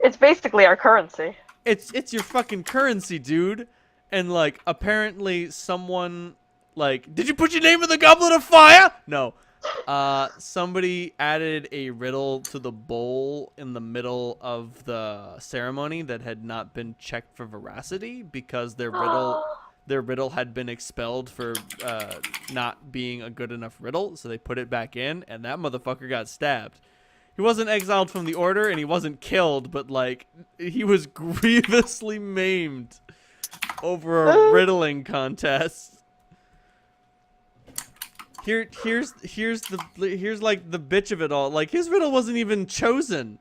It's basically our currency. It's your fucking currency, dude. And like apparently someone did you put your name in the goblet of fire? No. Somebody added a riddle to the bowl in the middle of the ceremony that had not been checked for veracity because their riddle had been expelled for not being a good enough riddle, so they put it back in, and that motherfucker got stabbed. He wasn't exiled from the order, and he wasn't killed, but he was grievously maimed over a riddling contest. Here's the bitch of it all. Like his riddle wasn't even chosen.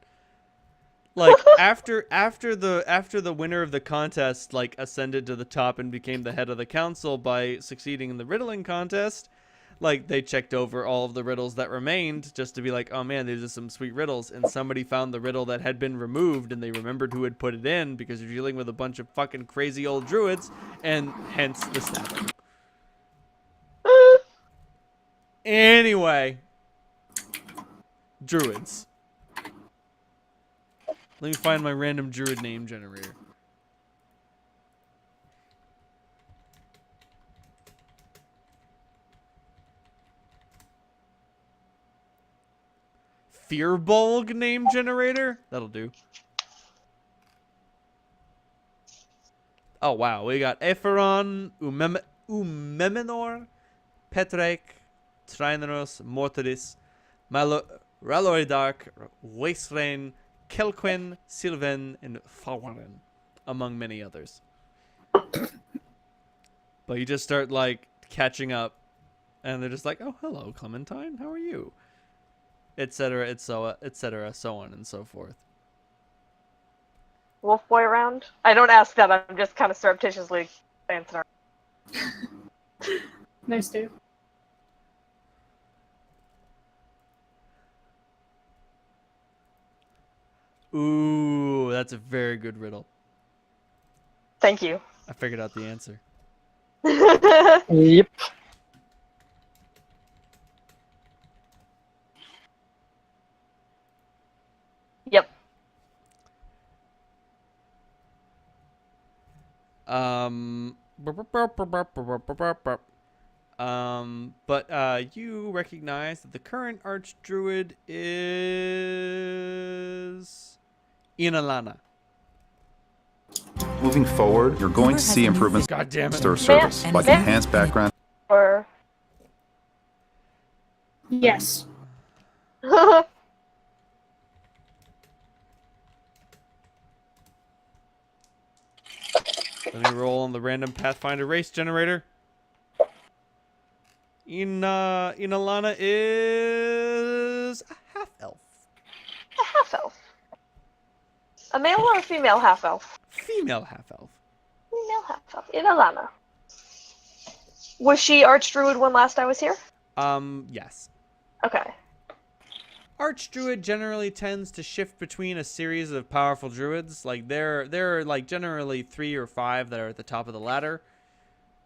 Like after the winner of the contest ascended to the top and became the head of the council by succeeding in the riddling contest, they checked over all of the riddles that remained just to be like, oh man, these are some sweet riddles, and somebody found the riddle that had been removed and they remembered who had put it in because you're dealing with a bunch of fucking crazy old druids, and hence the stabbing. Anyway, druids. Let me find my random druid name generator. Fearbulg name generator? That'll do. Oh wow, we got Eferon, Umemenor, Petrek, Trineros, Mortaris, Raloidark, Wastrain, Kelquin, Sylvan, and Fawarin, among many others. But you just start catching up, and they're just like, "Oh, hello, Clementine. How are you?" Etc. Etc. So on and so forth. Wolf boy around? I don't ask that. I'm just kind of surreptitiously answering. Nice, Dave. Ooh, that's a very good riddle. Thank you. I figured out the answer. Yep. Yep. But you recognize that the current Archdruid is Inalana. Moving forward, you're going to see improvements God damn it. to our service, like enhanced background. Or Yes. Let me roll on the random Pathfinder race generator. Inalana is a half elf. A half elf. A male or a female half elf? Female half elf. Female half elf. Inalana. Was she Archdruid when last I was here? Yes. Okay. Archdruid generally tends to shift between a series of powerful druids. Like there are like generally 3 or 5 that are at the top of the ladder,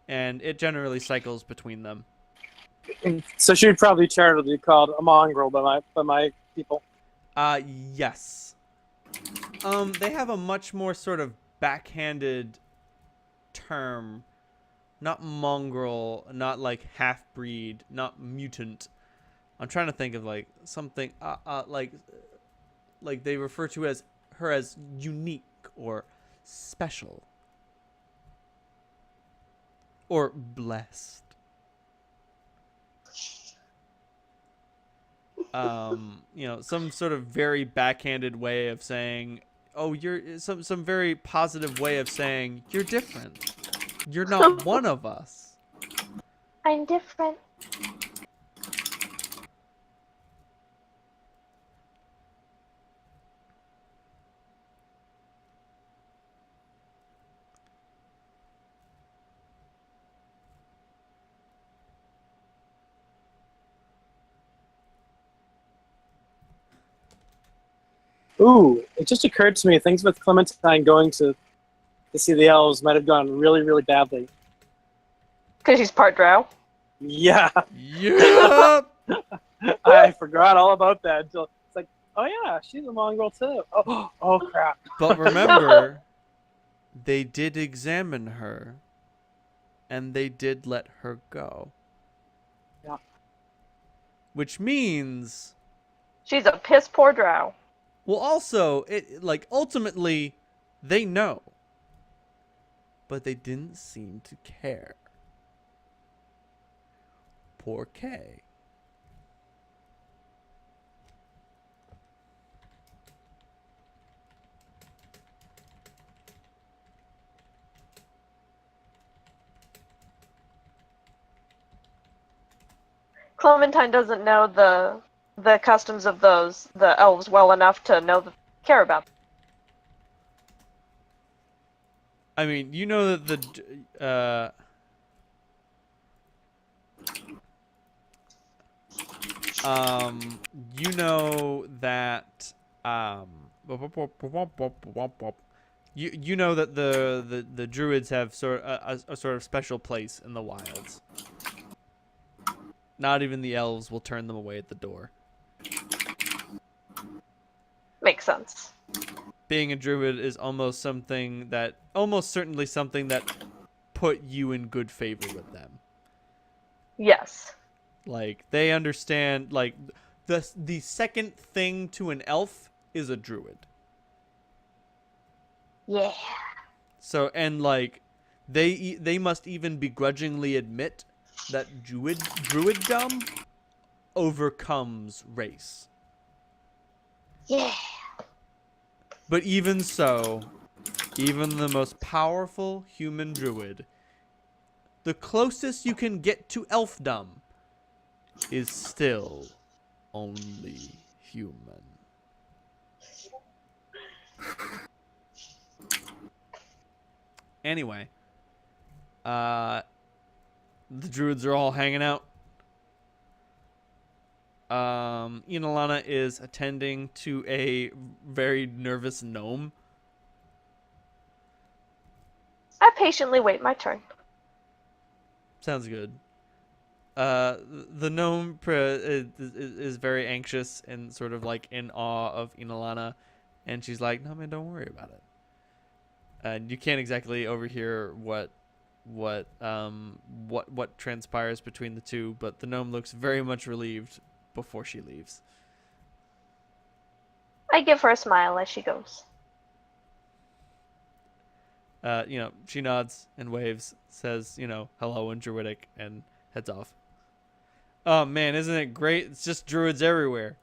and it generally cycles between them. So she'd probably charitably be called a mongrel by my people. Yes. They have a much more sort of backhanded term. Not mongrel, not like half-breed, not mutant. I'm trying to think of like something like they refer to as her as unique or special or blessed. Some sort of very backhanded way of saying, oh, you're some very positive way of saying you're different. You're not one of us. I'm different. Ooh, it just occurred to me, things with Clementine going to see the elves might have gone really, really badly. Because she's part drow. Yeah, Yep. I forgot all about that until it's like, oh yeah, she's a mongrel too. Oh crap. But remember, they did examine her, and they did let her go. Yeah. Which means, She's a piss poor drow. well, also, ultimately, they know. But they didn't seem to care. Poor Kay. Clementine doesn't know the customs of the elves well enough to know that they care about them. I mean, you know that you know that you know that the druids have a sort of special place in the wilds. Not even the elves will turn them away at the door. Makes sense. Being a druid is almost certainly something that put you in good favor with them. Yes. Like they understand, like the second thing to an elf is a druid. Yeah. So, and like they must even begrudgingly admit that druiddom overcomes race. Yeah. But even so, even the most powerful human druid, the closest you can get to elfdom is still only human. Anyway, the druids are all hanging out. Inalana is attending to a very nervous gnome. I patiently wait my turn. Sounds good. The gnome is very anxious and sort of like in awe of Inalana, and she's like, "No man, don't worry about it." And you can't exactly overhear what transpires between the two, but the gnome looks very much relieved before she leaves. I give her a smile as she goes. She nods and waves, says, hello in Druidic, and heads off. Oh man, isn't it great? It's just druids everywhere.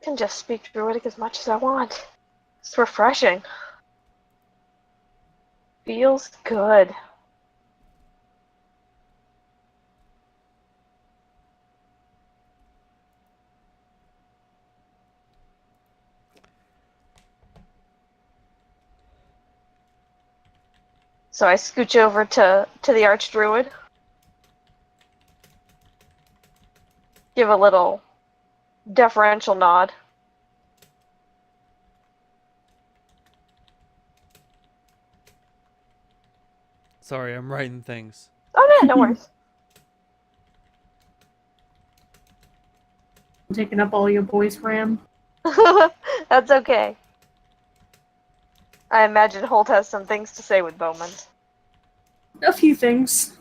I can just speak Druidic as much as I want. It's refreshing. Feels good. So I scooch over to the Archdruid. Give a little deferential nod. Sorry, I'm writing things. Oh no, no worries. I'm taking up all your boys' RAM. That's okay. I imagine Holt has some things to say with Bowman. A few things.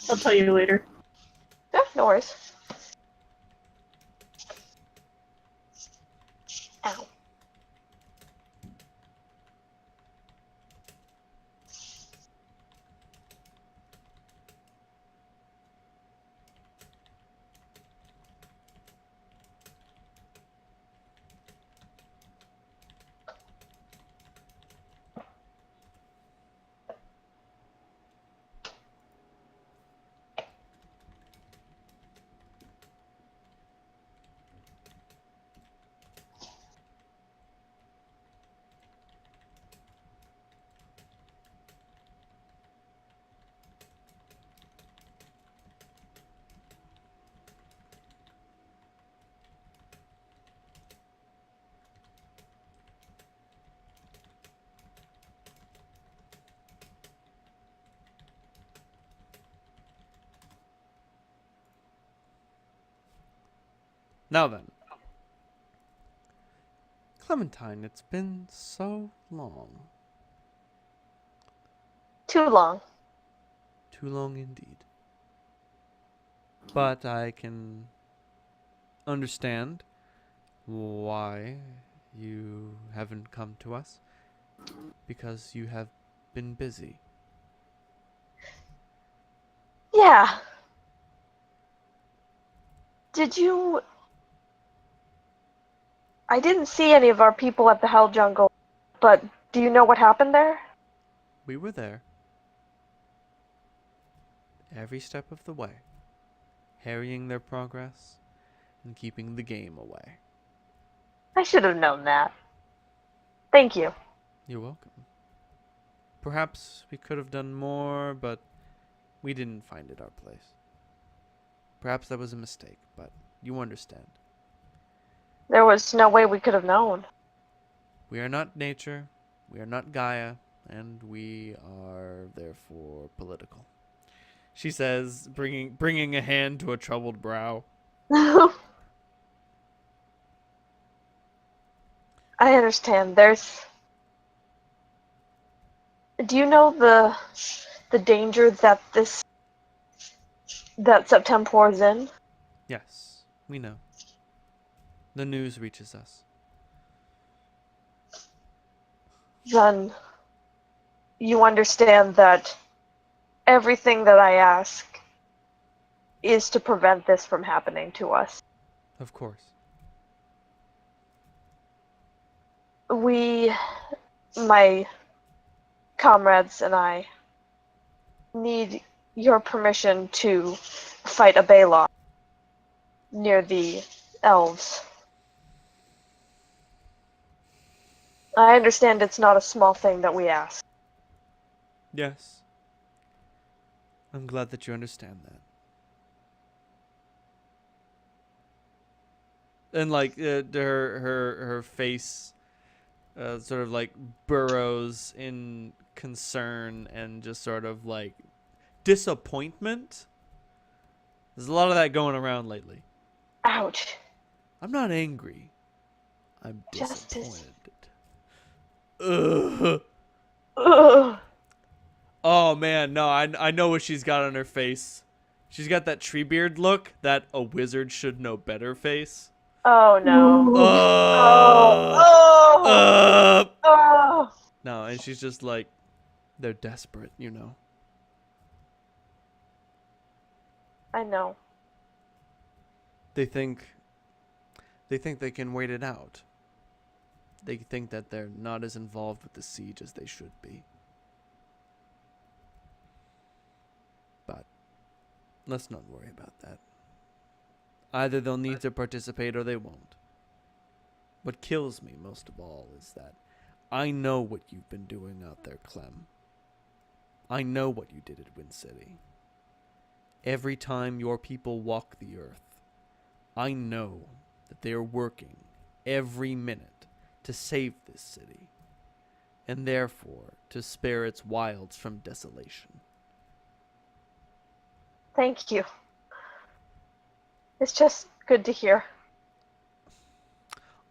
I'll tell you later. Yeah, no worries. Ow. Now then. Clementine, it's been so long. Too long. Too long indeed. But I can understand why you haven't come to us. Because you have been busy. Yeah. Did you... I didn't see any of our people at the Hell Jungle, but do you know what happened there? We were there. Every step of the way. Harrying their progress and keeping the game away. I should have known that. Thank you. You're welcome. Perhaps we could have done more, but we didn't find it our place. Perhaps that was a mistake, but you understand. There was no way we could have known. We are not nature, we are not Gaia, and we are therefore political. She says, bringing a hand to a troubled brow. I understand. Do you know the danger that Septemport is in? Yes, we know. The news reaches us. Then you understand that everything that I ask is to prevent this from happening to us. Of course. My comrades and I, need your permission to fight a Balon near the elves. I understand it's not a small thing that we ask. Yes. I'm glad that you understand that. And like her face sort of like burrows in concern and just sort of like disappointment. There's a lot of that going around lately. Ouch. I'm not angry. I'm Justice. disappointed. Ugh. Ugh. Oh man, no, I know what she's got on her face. She's got that Treebeard look, that a wizard should know better face. Oh no. Ooh. Oh. Oh. No, and she's just like, they're desperate, you know. I know. They think they can wait it out. They think that they're not as involved with the siege as they should be. But let's not worry about that. Either they'll need to participate or they won't. What kills me most of all is that I know what you've been doing out there, Clem. I know what you did at Wind City. Every time your people walk the earth, I know that they are working every minute to save this city, and therefore to spare its wilds from desolation. Thank you. It's just good to hear.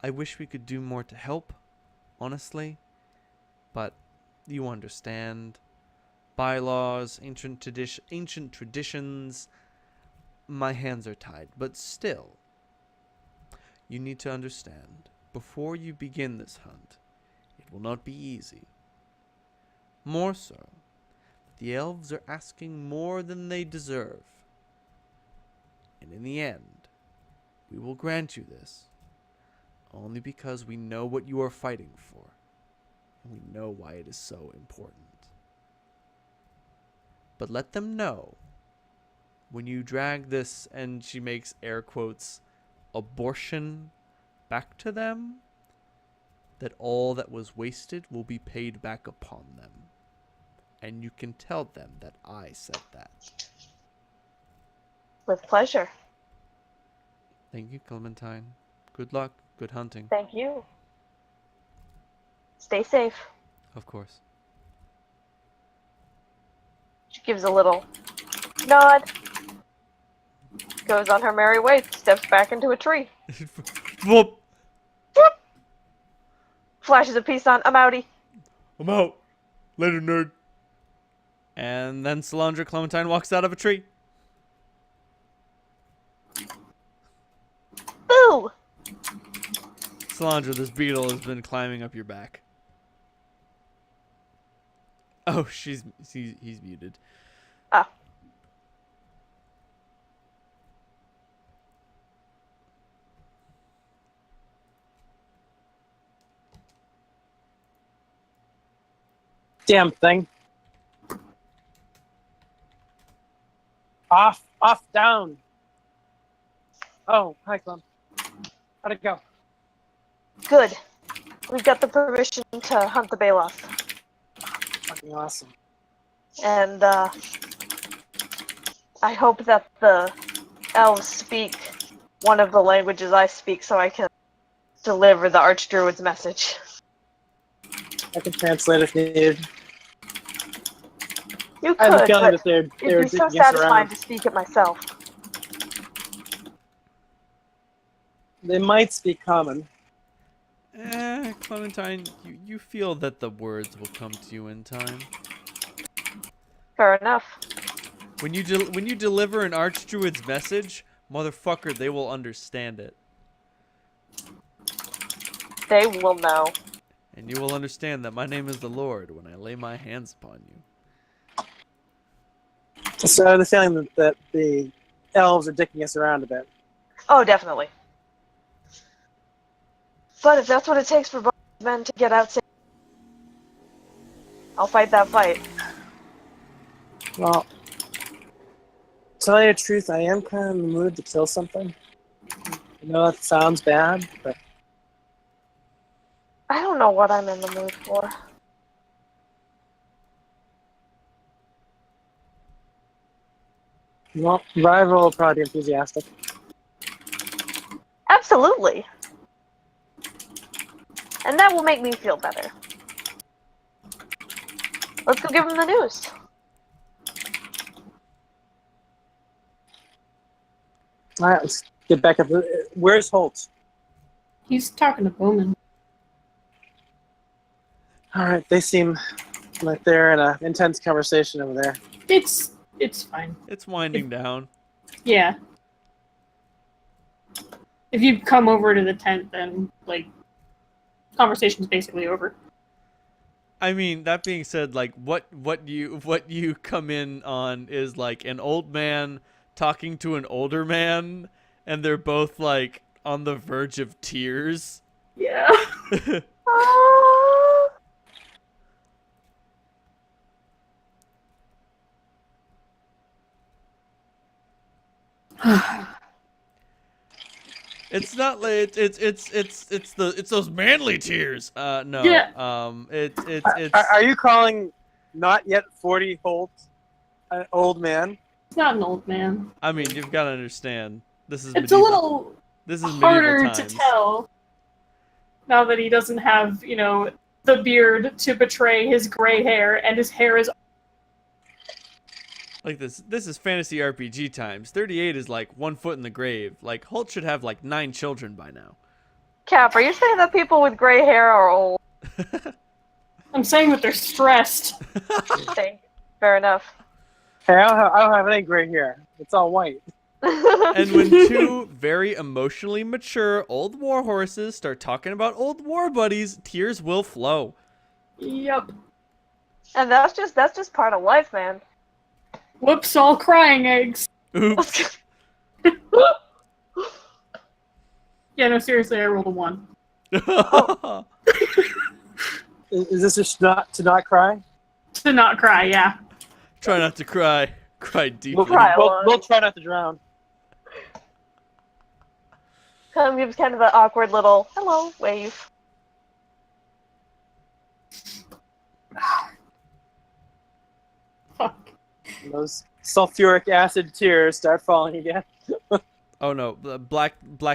I wish we could do more to help, honestly, but you understand. Bylaws, ancient traditions, my hands are tied, but still, you need to understand, before you begin this hunt, it will not be easy. More so, the elves are asking more than they deserve. And in the end, we will grant you this, only because we know what you are fighting for, and we know why it is so important. But let them know, when you drag this, and she makes air quotes, abortion back to them, that all that was wasted will be paid back upon them. And you can tell them that I said that. With pleasure. Thank you, Clementine. Good luck. Good hunting. Thank you. Stay safe. Of course. She gives a little nod. Goes on her merry way. Steps back into a tree. Whoop! Flashes a piece on. I'm outie. I'm out. Later, nerd. And then Solandra Clementine walks out of a tree. Boo! Solandra, this beetle has been climbing up your back. Oh, he's muted. Ah. Damn thing. Off, down. Oh, hi, Clem. How'd it go? Good. We've got the permission to hunt the Baloth. Fucking awesome. And, I hope that the elves speak one of the languages I speak so I can deliver the Archdruid's message. I can translate if needed. You I have a could, feeling but that they're it'd be so dicking us satisfying around. to speak it myself. They might speak common. Clementine, you feel that the words will come to you in time. Fair enough. When you deliver an Archdruid's message, motherfucker, they will understand it. They will know. And you will understand that my name is the Lord when I lay my hands upon you. So I have the feeling that the elves are dicking us around a bit. Oh, definitely. But if that's what it takes for both men to get out safe, I'll fight that fight. Well, to tell you the truth, I am kind of in the mood to kill something. I know that sounds bad, but I don't know what I'm in the mood for. well, rival will probably be enthusiastic. Absolutely. And that will make me feel better. Let's go give him the news. All right, let's get back up. Where's Holt? He's talking to Bowman. All right, they seem like they're in an intense conversation over there. It's fine. It's winding down. Yeah. If you come over to the tent, then like conversation's basically over. I mean, that being said, like what you come in on is like an old man talking to an older man, and they're both like on the verge of tears. Yeah. It's not like it's those manly tears. No. Yeah. It's Are you calling not yet 40 Holt an old man? It's not an old man. I mean, you've got to understand. This is It's a little This is medieval harder to times. tell now that he doesn't have, the beard to betray his gray hair, and his hair is. Like this is fantasy RPG times. 38 is like 1 foot in the grave. Like Holt should have like 9 children by now. Cap, are you saying that people with gray hair are old? I'm saying that they're stressed. Okay, fair enough. Hey, I don't have any gray hair. It's all white. And when two very emotionally mature old war horses start talking about old war buddies, tears will flow. Yep. And that's just part of life, man. Whoops, all crying eggs. Oops. Yeah, no, seriously, I rolled a 1. Is this just not to not cry? To not cry, yeah. Try not to cry. Cry deeply. Cry. We'll try not to drown. Gives kind of an awkward little hello wave. Fuck. Those sulfuric acid tears start falling again. Oh no, the black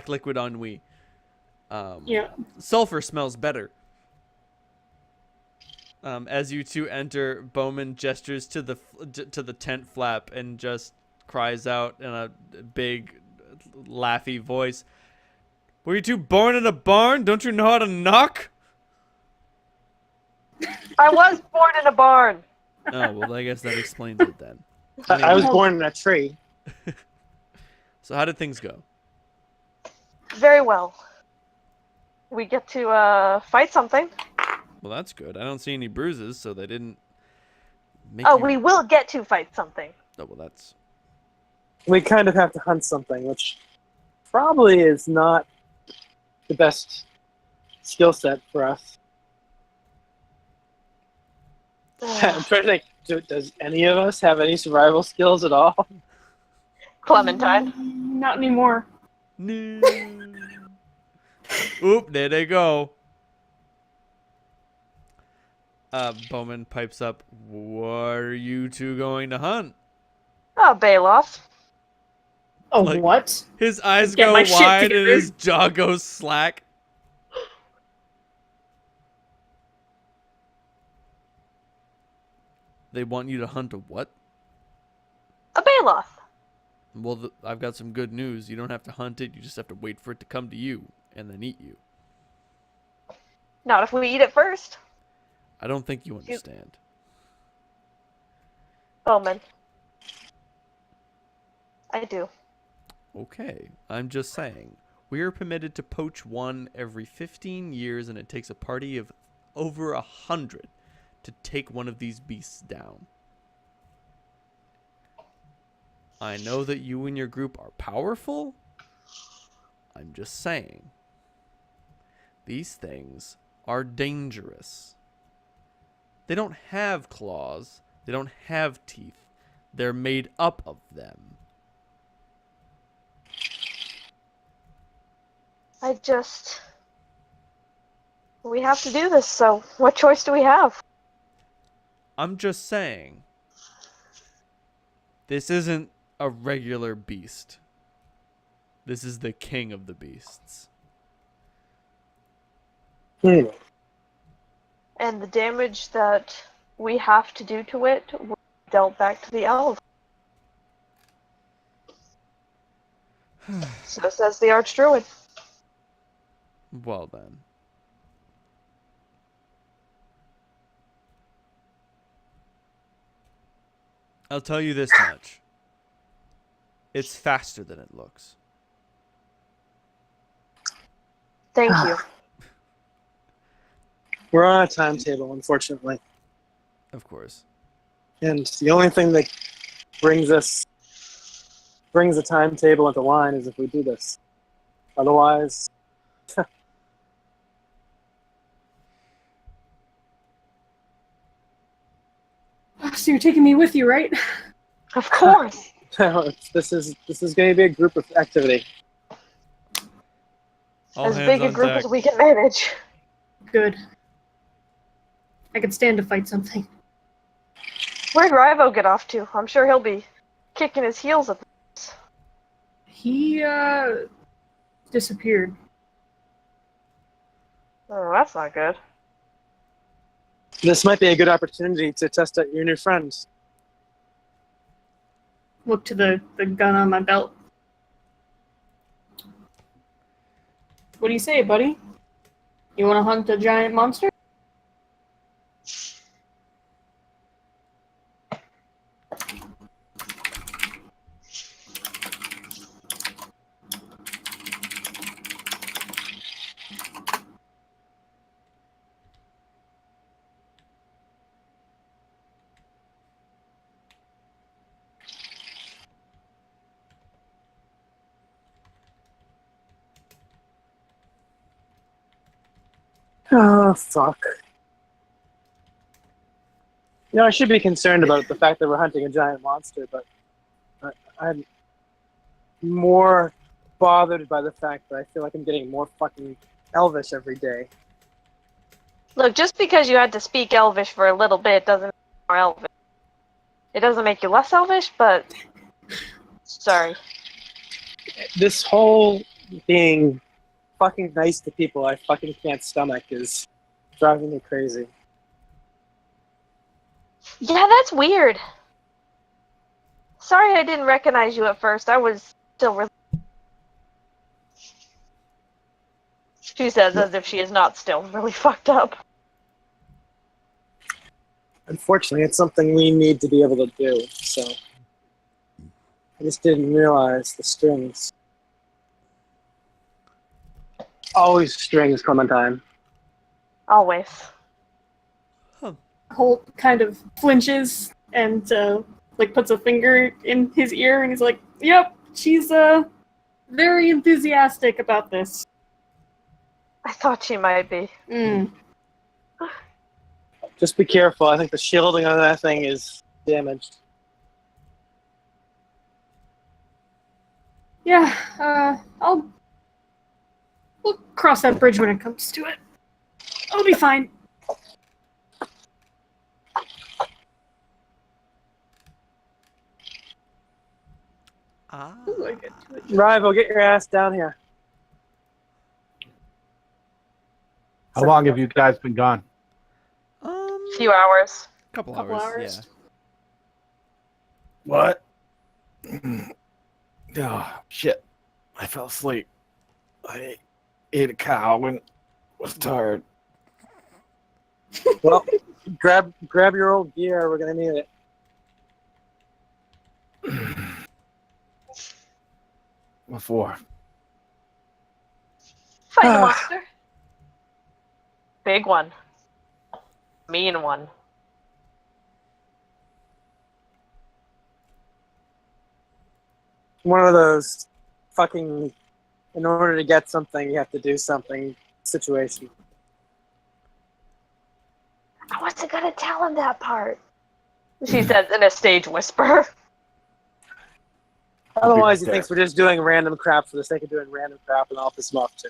liquid ennui. Yeah. Sulfur smells better. As you two enter, Bowman gestures to the tent flap and just cries out in a big, laughy voice, "Were you two born in a barn? Don't you know how to knock?" I was born in a barn. Oh, well, I guess that explains it then. I was born in a tree. So how did things go? Very well. We get to fight something. Well, that's good. I don't see any bruises, so they didn't make Oh, you... we will get to fight something. Oh, well, that's... We kind of have to hunt something, which probably is not the best skill set for us. I'm trying to think, does any of us have any survival skills at all? Clementine. Not anymore. No. Oop, there they go. Bowman pipes up, "What are you two going to hunt?" Oh, Bailoff. Oh, Like- what? His eyes Get go my shit wide and together. his jaw goes slack. They want you to hunt a what? A Bailoff. Well, I've got some good news. You don't have to hunt it. You just have to wait for it to come to you and then eat you. Not if we eat it first. I don't think you understand. Bowman. I do. Okay, I'm just saying. We are permitted to poach one every 15 years, and it takes a party of over 100 to take one of these beasts down. I know that you and your group are powerful. I'm just saying. These things are dangerous. They don't have claws. They don't have teeth. They're made up of them. We have to do this, so what choice do we have? I'm just saying. This isn't a regular beast. This is the king of the beasts. Hmm. And the damage that we have to do to it will be dealt back to the elves. So says the Archdruid. Well then. I'll tell you this much. It's faster than it looks. Thank you. We're on a timetable, unfortunately. Of course. And the only thing that brings the timetable into line is if we do this. Otherwise, So you're taking me with you, right? Of course. this is going to be a group of activity. All As hands big a on group deck. as we can manage. Good. I could stand to fight something. Where'd Rivo get off to? I'm sure he'll be kicking his heels at this. He, disappeared. Oh, that's not good. This might be a good opportunity to test out your new friends. Look to the gun on my belt. What do you say, buddy? You want to hunt a giant monster? Oh, fuck. You know, I should be concerned about the fact that we're hunting a giant monster, but I'm more bothered by the fact that I feel like I'm getting more fucking elvish every day. Look, just because you had to speak Elvish for a little bit doesn't make you more Elvish. It doesn't make you less Elvish, but... Sorry. This whole being fucking nice to people I fucking can't stomach is driving me crazy. Yeah, that's weird. Sorry I didn't recognize you at first. I was still really... She says as if she is not still really fucked up. Unfortunately, it's something we need to be able to do, so I just didn't realize the strings. Always strings, Clementine. Always. Holt kind of flinches and like puts a finger in his ear and he's like, "Yep, she's very enthusiastic about this." I thought she might be. Just be careful. I think the shielding on that thing is damaged. Yeah, we'll cross that bridge when it comes to it. I'll be fine. Ooh, I get to it. Rival, get your ass down here. How long have you guys been gone? Few hours. Couple Couple hours. hours. What? Oh, shit. I fell asleep. I ate a cow and was tired. Well, grab your old gear. We're gonna need it. What for? Fight the monster. Big one. Mean one. One of those fucking, in order to get something, you have to do something situation. I wasn't gonna tell him that part. She says in a stage whisper. Otherwise, he thinks we're just doing random crap for the sake of doing random crap, and I'll piss him off too.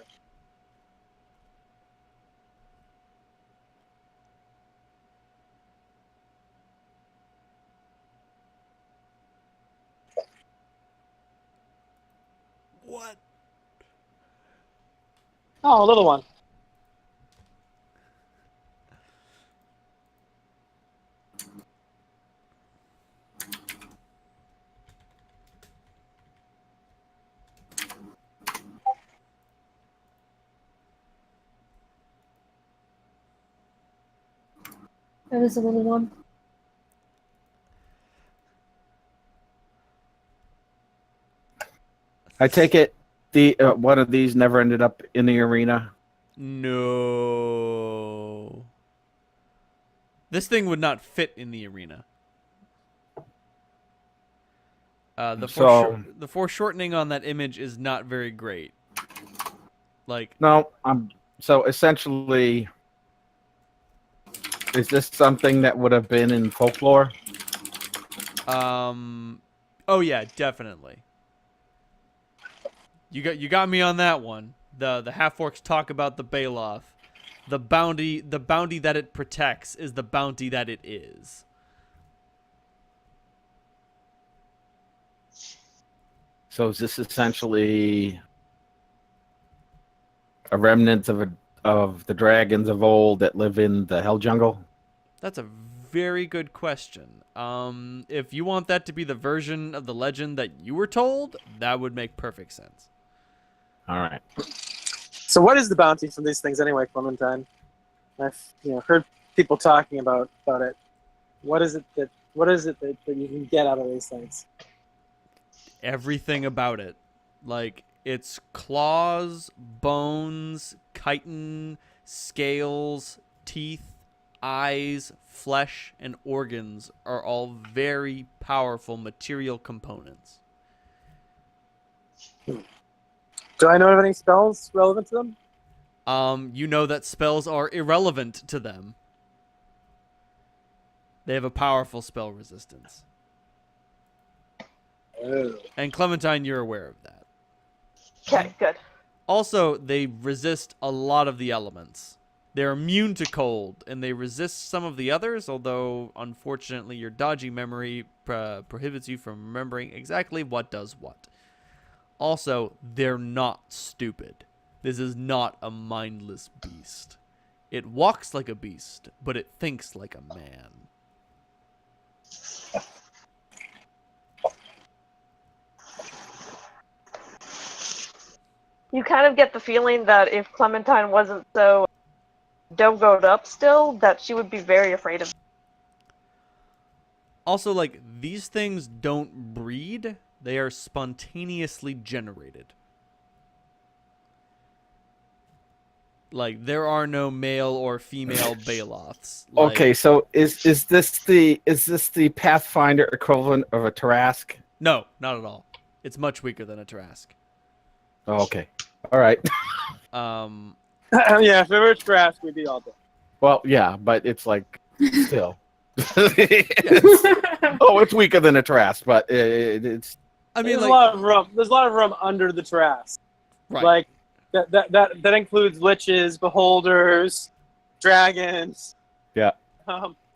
What? Oh, a little one. That is a little one. I take it the one of these never ended up in the arena. No. This thing would not fit in the arena. The foreshortening on that image is not very great. Like, No, so essentially, is this something that would have been in folklore? oh yeah, definitely. You got me on that one. The half-orcs talk about the Baloth. The bounty that it protects is the bounty that it is. So is this essentially a remnant of the dragons of old that live in the Hell Jungle? That's a very good question. If you want that to be the version of the legend that you were told, that would make perfect sense. All right. So what is the bounty from these things anyway, Clementine? I've heard people talking about it. What is it that you can get out of these things? Everything about it. Like, its claws, bones, chitin, scales, teeth, eyes, flesh, and organs are all very powerful material components. Do I know of any spells relevant to them? You know that spells are irrelevant to them. They have a powerful spell resistance. Oh. And Clementine, you're aware of that. Okay, good. Also, they resist a lot of the elements. They're immune to cold, and they resist some of the others, although, unfortunately, your dodgy memory prohibits you from remembering exactly what does what. Also, they're not stupid. This is not a mindless beast. It walks like a beast, but it thinks like a man. You kind of get the feeling that if Clementine wasn't so dogoed up still, that she would be very afraid of. Also, like, these things don't breed. They are spontaneously generated. Like, there are no male or female Baloths. Like, Okay, so is this the Pathfinder equivalent of a Tarask? no, not at all. It's much weaker than a Tarask. Oh, okay. All right. Yeah, if it were trash, we'd be all dead. Well, yeah, but it's like still. Oh, it's weaker than a Tarask, but it's. I mean, There's like, a lot of room. There's a lot of room under the trash. right. Like that includes liches, beholders, dragons. Yeah.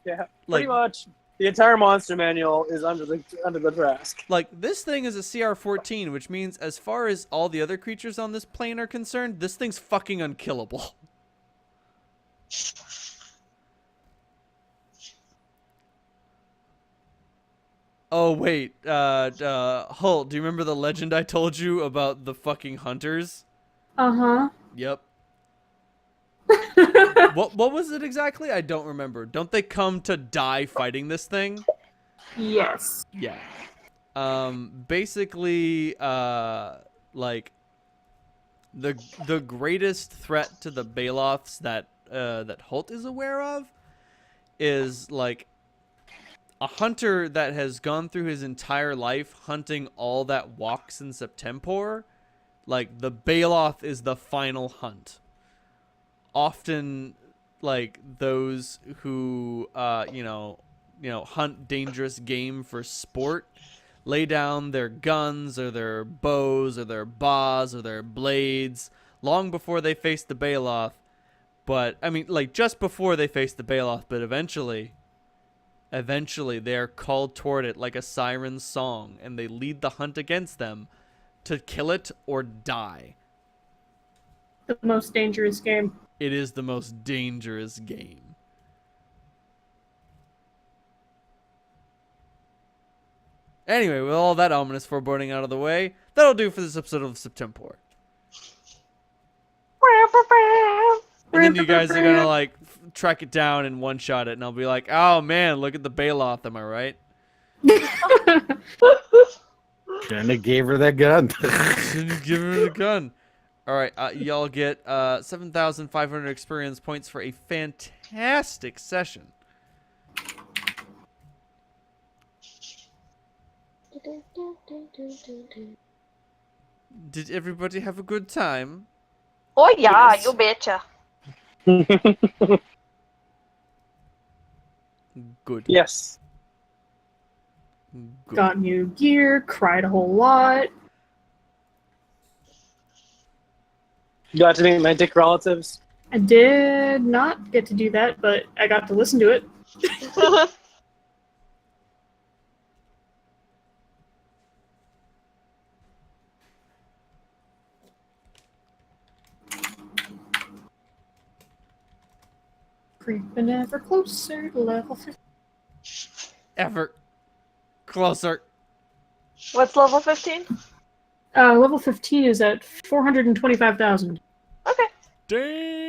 Yeah. Like- Pretty much the entire monster manual is under the trash. Like, this thing is a CR-14, which means as far as all the other creatures on this plane are concerned, this thing's fucking unkillable. Oh, wait. Hull, do you remember the legend I told you about the fucking hunters? Uh-huh. Yep. What was it exactly? I don't remember. Don't they come to die fighting this thing? Yes. Yeah. Basically, like, the greatest threat to the Baloths that Holt is aware of is, like, a hunter that has gone through his entire life hunting all that walks in Septemport. Like, the Baloth is the final hunt. Often, like, those who, hunt dangerous game for sport lay down their guns or their bows or their bows or their blades long before they face the Baloth. But, I mean, like, just before they face the Baloth, but eventually they are called toward it like a siren's song, and they lead the hunt against them to kill it or die. The most dangerous game. It is the most dangerous game. Anyway, with all that ominous foreboding out of the way, that'll do for this episode of Septemport. And then you guys are gonna, like, track it down and one-shot it, and I'll be like, oh man, look at the Baloth, am I right? And they gave her that gun. Shouldn't give her the gun. All right, y'all get 7,500 experience points for a fantastic session. Did everybody have a good time? Oh yeah, Yes. you betcha. Good. Yes. Good. Got new gear, cried a whole lot. You got to meet my dick relatives. I did not get to do that, but I got to listen to it. Creeping ever closer to level 50. Ever closer. What's level 15? Level 15 is at 425,000. Okay. Damn.